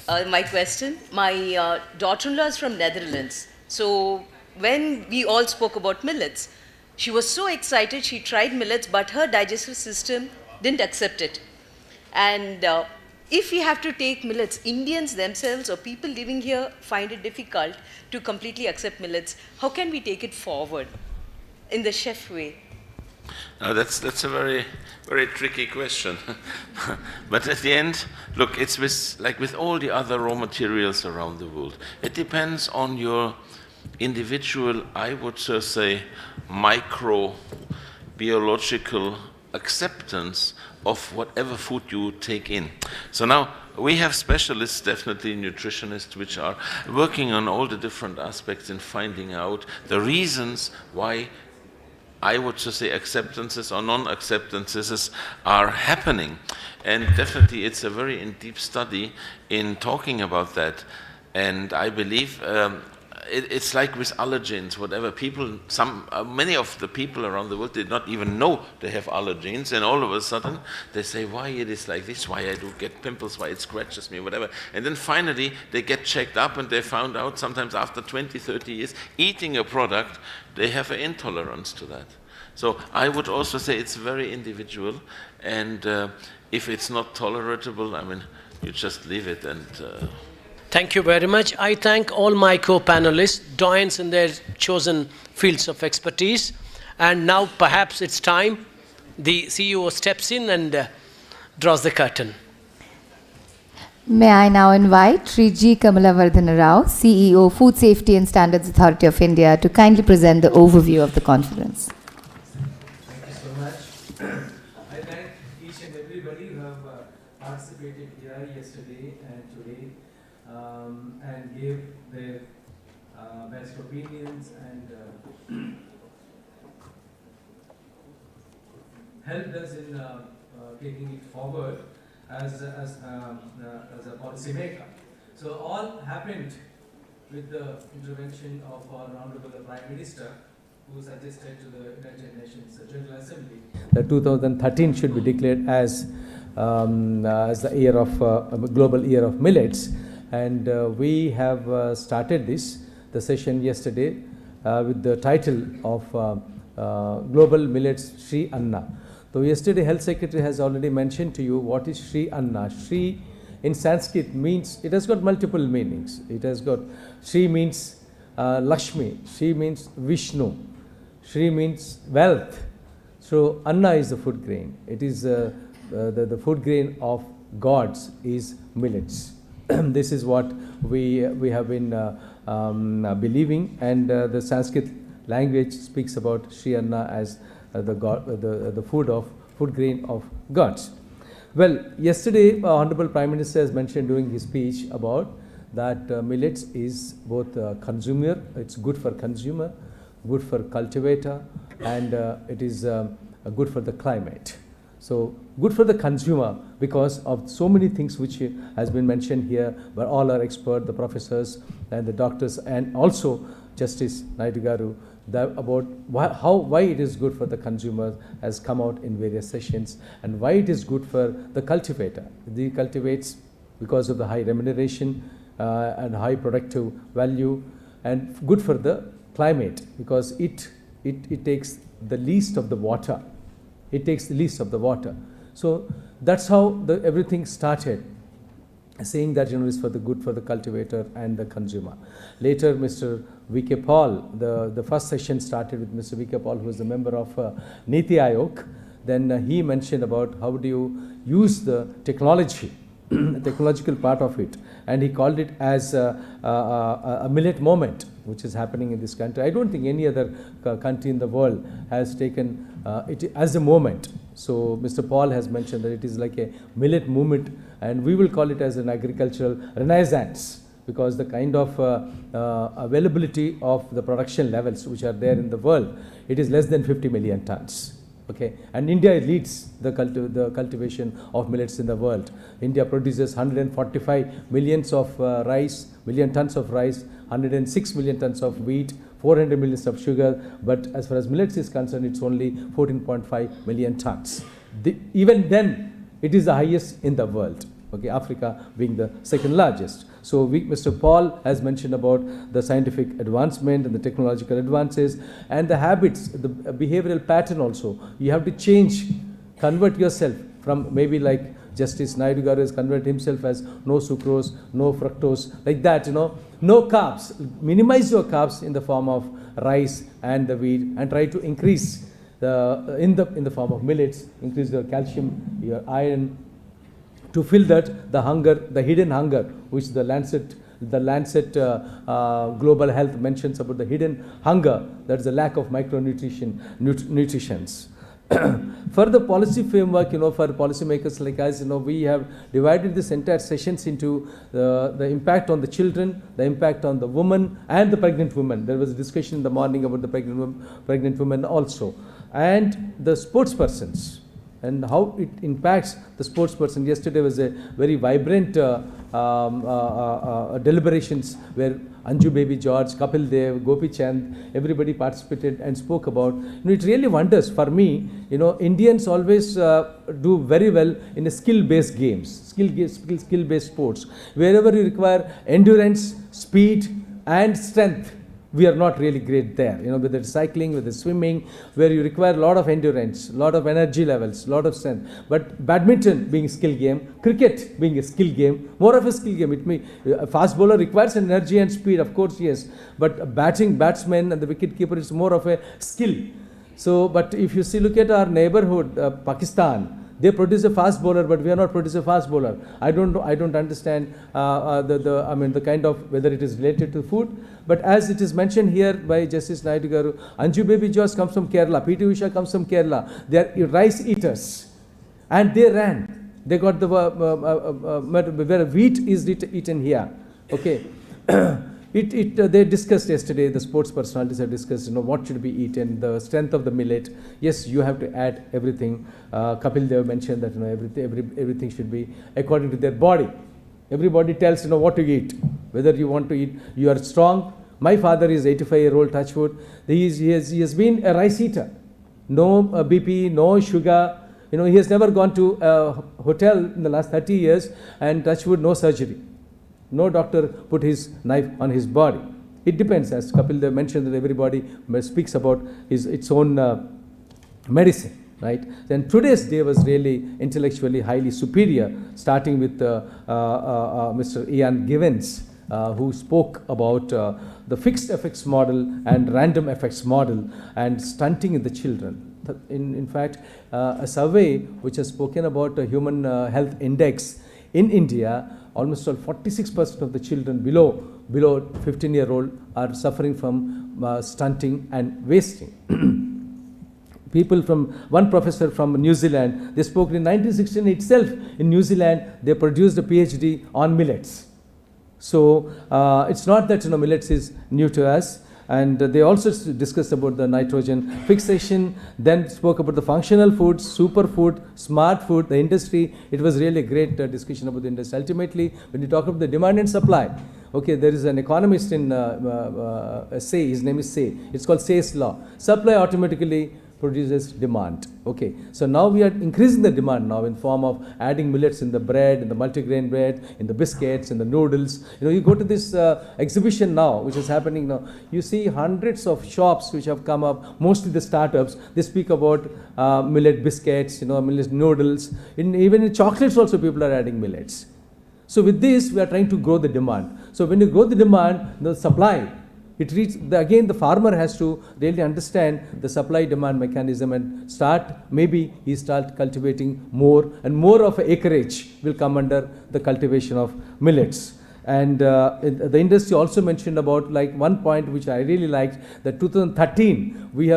My question. My daughter-in-law is from Netherlands. So when we all spoke about millets, she was so excited. She tried millets, but her digestive system didn't accept it. And if we have to take millets, Indians themselves or people living here find it difficult to completely accept millets. How can we take it forward in the chef way? Now that's a very, very tricky question. But at the end, look, it's with all the other raw materials around the world. It depends on your individual, I would say, microbiological acceptance of whatever food you take in. So now we have specialists, definitely nutritionists, which are working on all the different aspects in finding out the reasons why, I would just say, acceptances or non-acceptances are happening. And definitely it's a very in-deep study in talking about that. And I believe it's like with allergens, whatever. Many of the people around the world did not even know they have allergens, and all of a sudden they say, why it is like this, why I do get pimples, why it scratches me, whatever. And then finally they get checked up and they found out sometimes after 20, 30 years eating a product, they have an intolerance to that. So I would also say it's very individual, and if it's not tolerable, I mean, you just leave it and... Thank you very much. I thank all my co-panelists, doyens in their chosen fields of expertise. And now perhaps it's time the CEO steps in and draws the curtain. May I now invite Shree G. Kamalavardhana Rao, CEO, Food Safety and Standards Authority of India, to kindly present the overview of the conference. Thank you so much. I thank each and everybody who have participated here yesterday and today. And gave their best opinions and helped us in taking it forward as a policy maker. So all happened with the intervention of our Honorable Prime Minister, who suggested to the United Nations General Assembly that 2013 should be declared as the year of global year of millets. And we have started the session yesterday with the title of Global Millets Shree Anna. So yesterday Health Secretary has already mentioned to you what is Shree Anna. Shree in Sanskrit means, it has got multiple meanings. It has got, Shree means Lakshmi, Shree means Vishnu, Shree means wealth. So Anna is the food grain. It is the food grain of gods is millets. This is what we have been believing, and the Sanskrit language speaks about Shree Anna as the food grain of gods. Well, yesterday Honorable Prime Minister has mentioned during his speech about that millets is both consumer, it's good for consumer, good for cultivator, and it is good for the climate. So good for the consumer because of so many things which has been mentioned here by all our experts, the professors and the doctors, and also Justice Naidu Garu, about why it is good for the consumer has come out in various sessions, and why it is good for the cultivator. The cultivates because of the high remuneration, and high productive value, and good for the climate, because it takes the least of the water. It takes the least of the water. So that's how everything started, saying that is for the good for the cultivator and the consumer. Later, Mr. V.K. Paul, the first session started with Mr. V.K. Paul, who was a member of Niti Aayog. Then he mentioned about how do you use the technology, the technological part of it, and he called it as a millet moment, which is happening in this country. I don't think any other country in the world has taken it as a moment. So Mr. Paul has mentioned that it is like a millet movement, and we will call it as an agricultural renaissance, because the kind of availability of the production levels which are there in the world, it is less than 50 million tons. Okay, and India leads the cultivation of millets in the world. India produces 145 million tons of rice, 106 million tons of wheat, 400 million of sugar, but as far as millets is concerned, it's only 14.5 million tons. Even then, it is the highest in the world. Okay, Africa being the second largest. So Mr. Paul has mentioned about the scientific advancement and the technological advances and the habits, the behavioral pattern also. You have to change, convert yourself from maybe like Justice Naidu Garu has converted himself as no sucrose, no fructose, like that, no carbs. Minimize your carbs in the form of rice and the wheat, and try to increase in the form of millets, increase your calcium, your iron, to fill that the hunger, the hidden hunger, which the Lancet Global Health mentions about the hidden hunger, that is the lack of nutritions. For the policy framework, for policymakers like us, we have divided this entire sessions into the impact on the children, the impact on the woman and the pregnant woman. There was a discussion in the morning about the pregnant women also, and the sports persons, and how it impacts the sports person. Yesterday was a very vibrant deliberations where Anju Baby George, Kapil Dev, Gopi Chand, everybody participated and spoke about. It really wonders for me. Indians always do very well in a skill-based games, skill-based sports. Wherever you require endurance, speed, and strength, we are not really great there. Whether it's cycling, whether it's swimming, where you require a lot of endurance, a lot of energy levels, a lot of strength. But badminton being a skill game, cricket being a skill game, more of a skill game. A fast bowler requires energy and speed, of course, yes. But batsmen and the wicket keeper is more of a skill. So, but if you look at our neighborhood, Pakistan, they produce a fast bowler, but we are not producing a fast bowler. I don't understand the kind of whether it is related to food. But as it is mentioned here by Justice Naidu Garu, Anju Baby George comes from Kerala, P.T. Usha comes from Kerala. They are rice eaters, and they ran. They got the where wheat is eaten here. Okay. They discussed yesterday, the sports personalities have discussed, what should be eaten, the strength of the millet. Yes, you have to add everything. Kapil Dev mentioned that everything should be according to their body. Everybody tells what to eat, whether you want to eat. You are strong. My father is 85-year-old, touch wood. He has been a rice eater. No BP, no sugar. He has never gone to a hotel in the last 30 years, and touch wood, no surgery. No doctor put his knife on his body. It depends, as Kapil Dev mentioned, that everybody speaks about its own medicine, right? Then today's day was really intellectually highly superior, starting with Mr. Ian Givens, who spoke about the fixed effects model and random effects model and stunting in the children. In fact, a survey which has spoken about a human health index in India, almost 46% of the children below 15-year-old are suffering from stunting and wasting. One professor from New Zealand, they spoke in 1916 itself. In New Zealand, they produced a PhD on millets. So it's not that millets is new to us. And they also discussed about the nitrogen fixation, then spoke about the functional foods, superfood, smart food, the industry. It was really a great discussion about the industry. Ultimately, when you talk about the demand and supply, okay, there is an economist in Say, his name is Say. It's called Say's law. Supply automatically produces demand. Okay, so now we are increasing the demand now in form of adding millets in the bread, in the multigrain bread, in the biscuits, in the noodles. You go to this exhibition now, which is happening now. You see hundreds of shops which have come up, mostly the startups. They speak about millet biscuits, millet noodles. Even in chocolates also people are adding millets. So with this, we are trying to grow the demand. So when you grow the demand, the supply, again the farmer has to really understand the supply demand mechanism and he start cultivating more, and more of acreage will come under the cultivation of millets. And the industry also mentioned about one point which I really liked, that 2013 we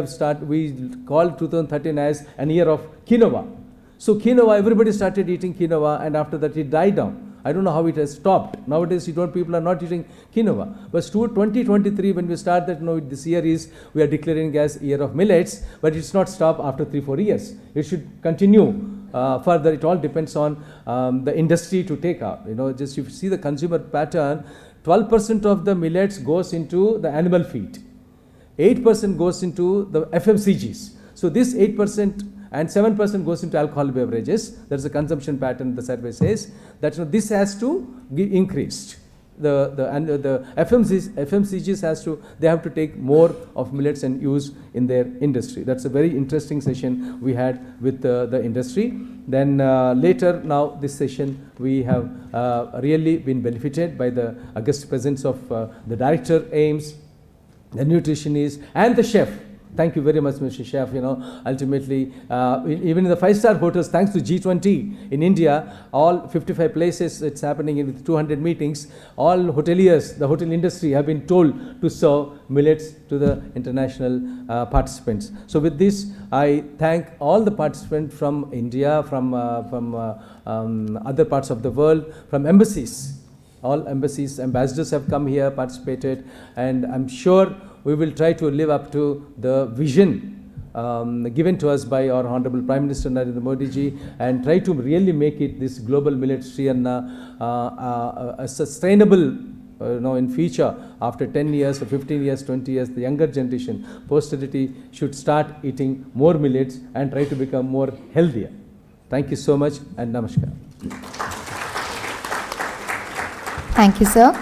called 2013 as an year of quinoa. So quinoa, everybody started eating quinoa, and after that it died down. I don't know how it has stopped. Nowadays, people are not eating quinoa. But 2023, when we start that, this year we are declaring as year of millets, but it's not stopped after 3-4 years. It should continue further. It all depends on the industry to take up. Just if you see the consumer pattern, 12% of the millets goes into the animal feed. 8% goes into the FMCGs. So this 8% and 7% goes into alcohol beverages. That's the consumption pattern the survey says. That this has to be increased. The FMCGs they have to take more of millets and use in their industry. That's a very interesting session we had with the industry. Then later now this session we have really been benefited by the august presence of the director AIMS, the nutritionist and the chef. Thank you very much, Mr. Chef. Ultimately, even in the 5-star hotels, thanks to G20 in India, all 55 places it's happening with 200 meetings, all hoteliers, the hotel industry have been told to serve millets to the international participants. So with this, I thank all the participants from India, from other parts of the world, from embassies. All embassies, ambassadors have come here, participated, and I'm sure we will try to live up to the vision given to us by our Honorable Prime Minister Narendra Modi ji, and try to really make it this global millet Shree a sustainable in future. After 10 years or 15 years, 20 years, the younger generation, posterity should start eating more millets and try to become more healthier. Thank you so much, and namaskar. Thank you, sir.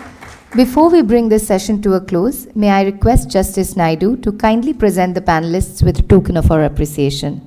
Before we bring this session to a close, may I request Justice Naidu to kindly present the panelists with a token of our appreciation.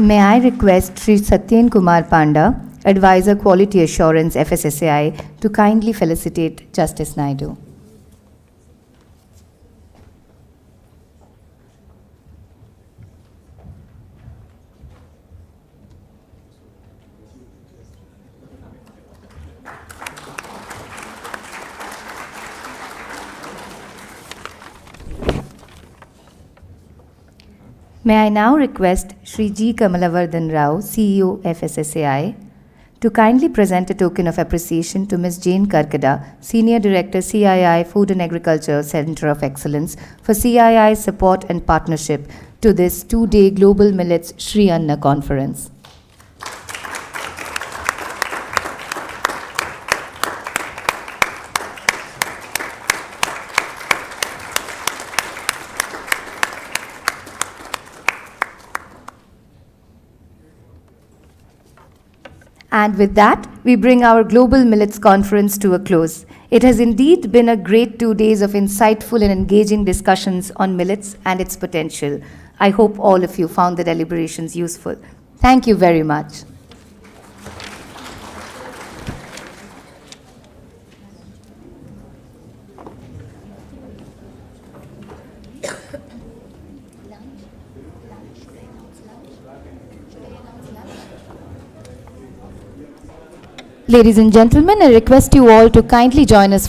May I request Sri Satyen Kumar Panda, Advisor Quality Assurance FSSAI, to kindly felicitate Justice Naidu. May I now request Shri G. Kamalavardhan Rao, CEO FSSAI, to kindly present a token of appreciation to Ms. Jane Karkada, Senior Director CII Food and Agriculture Center of Excellence, for CII's support and partnership to this 2-day Global Millets Shree Anna Conference. And with that, we bring our Global Millets Conference to a close. It has indeed been a great 2 days of insightful and engaging discussions on millets and its potential. I hope all of you found the deliberations useful. Thank you very much. Ladies and gentlemen, I request you all to kindly join us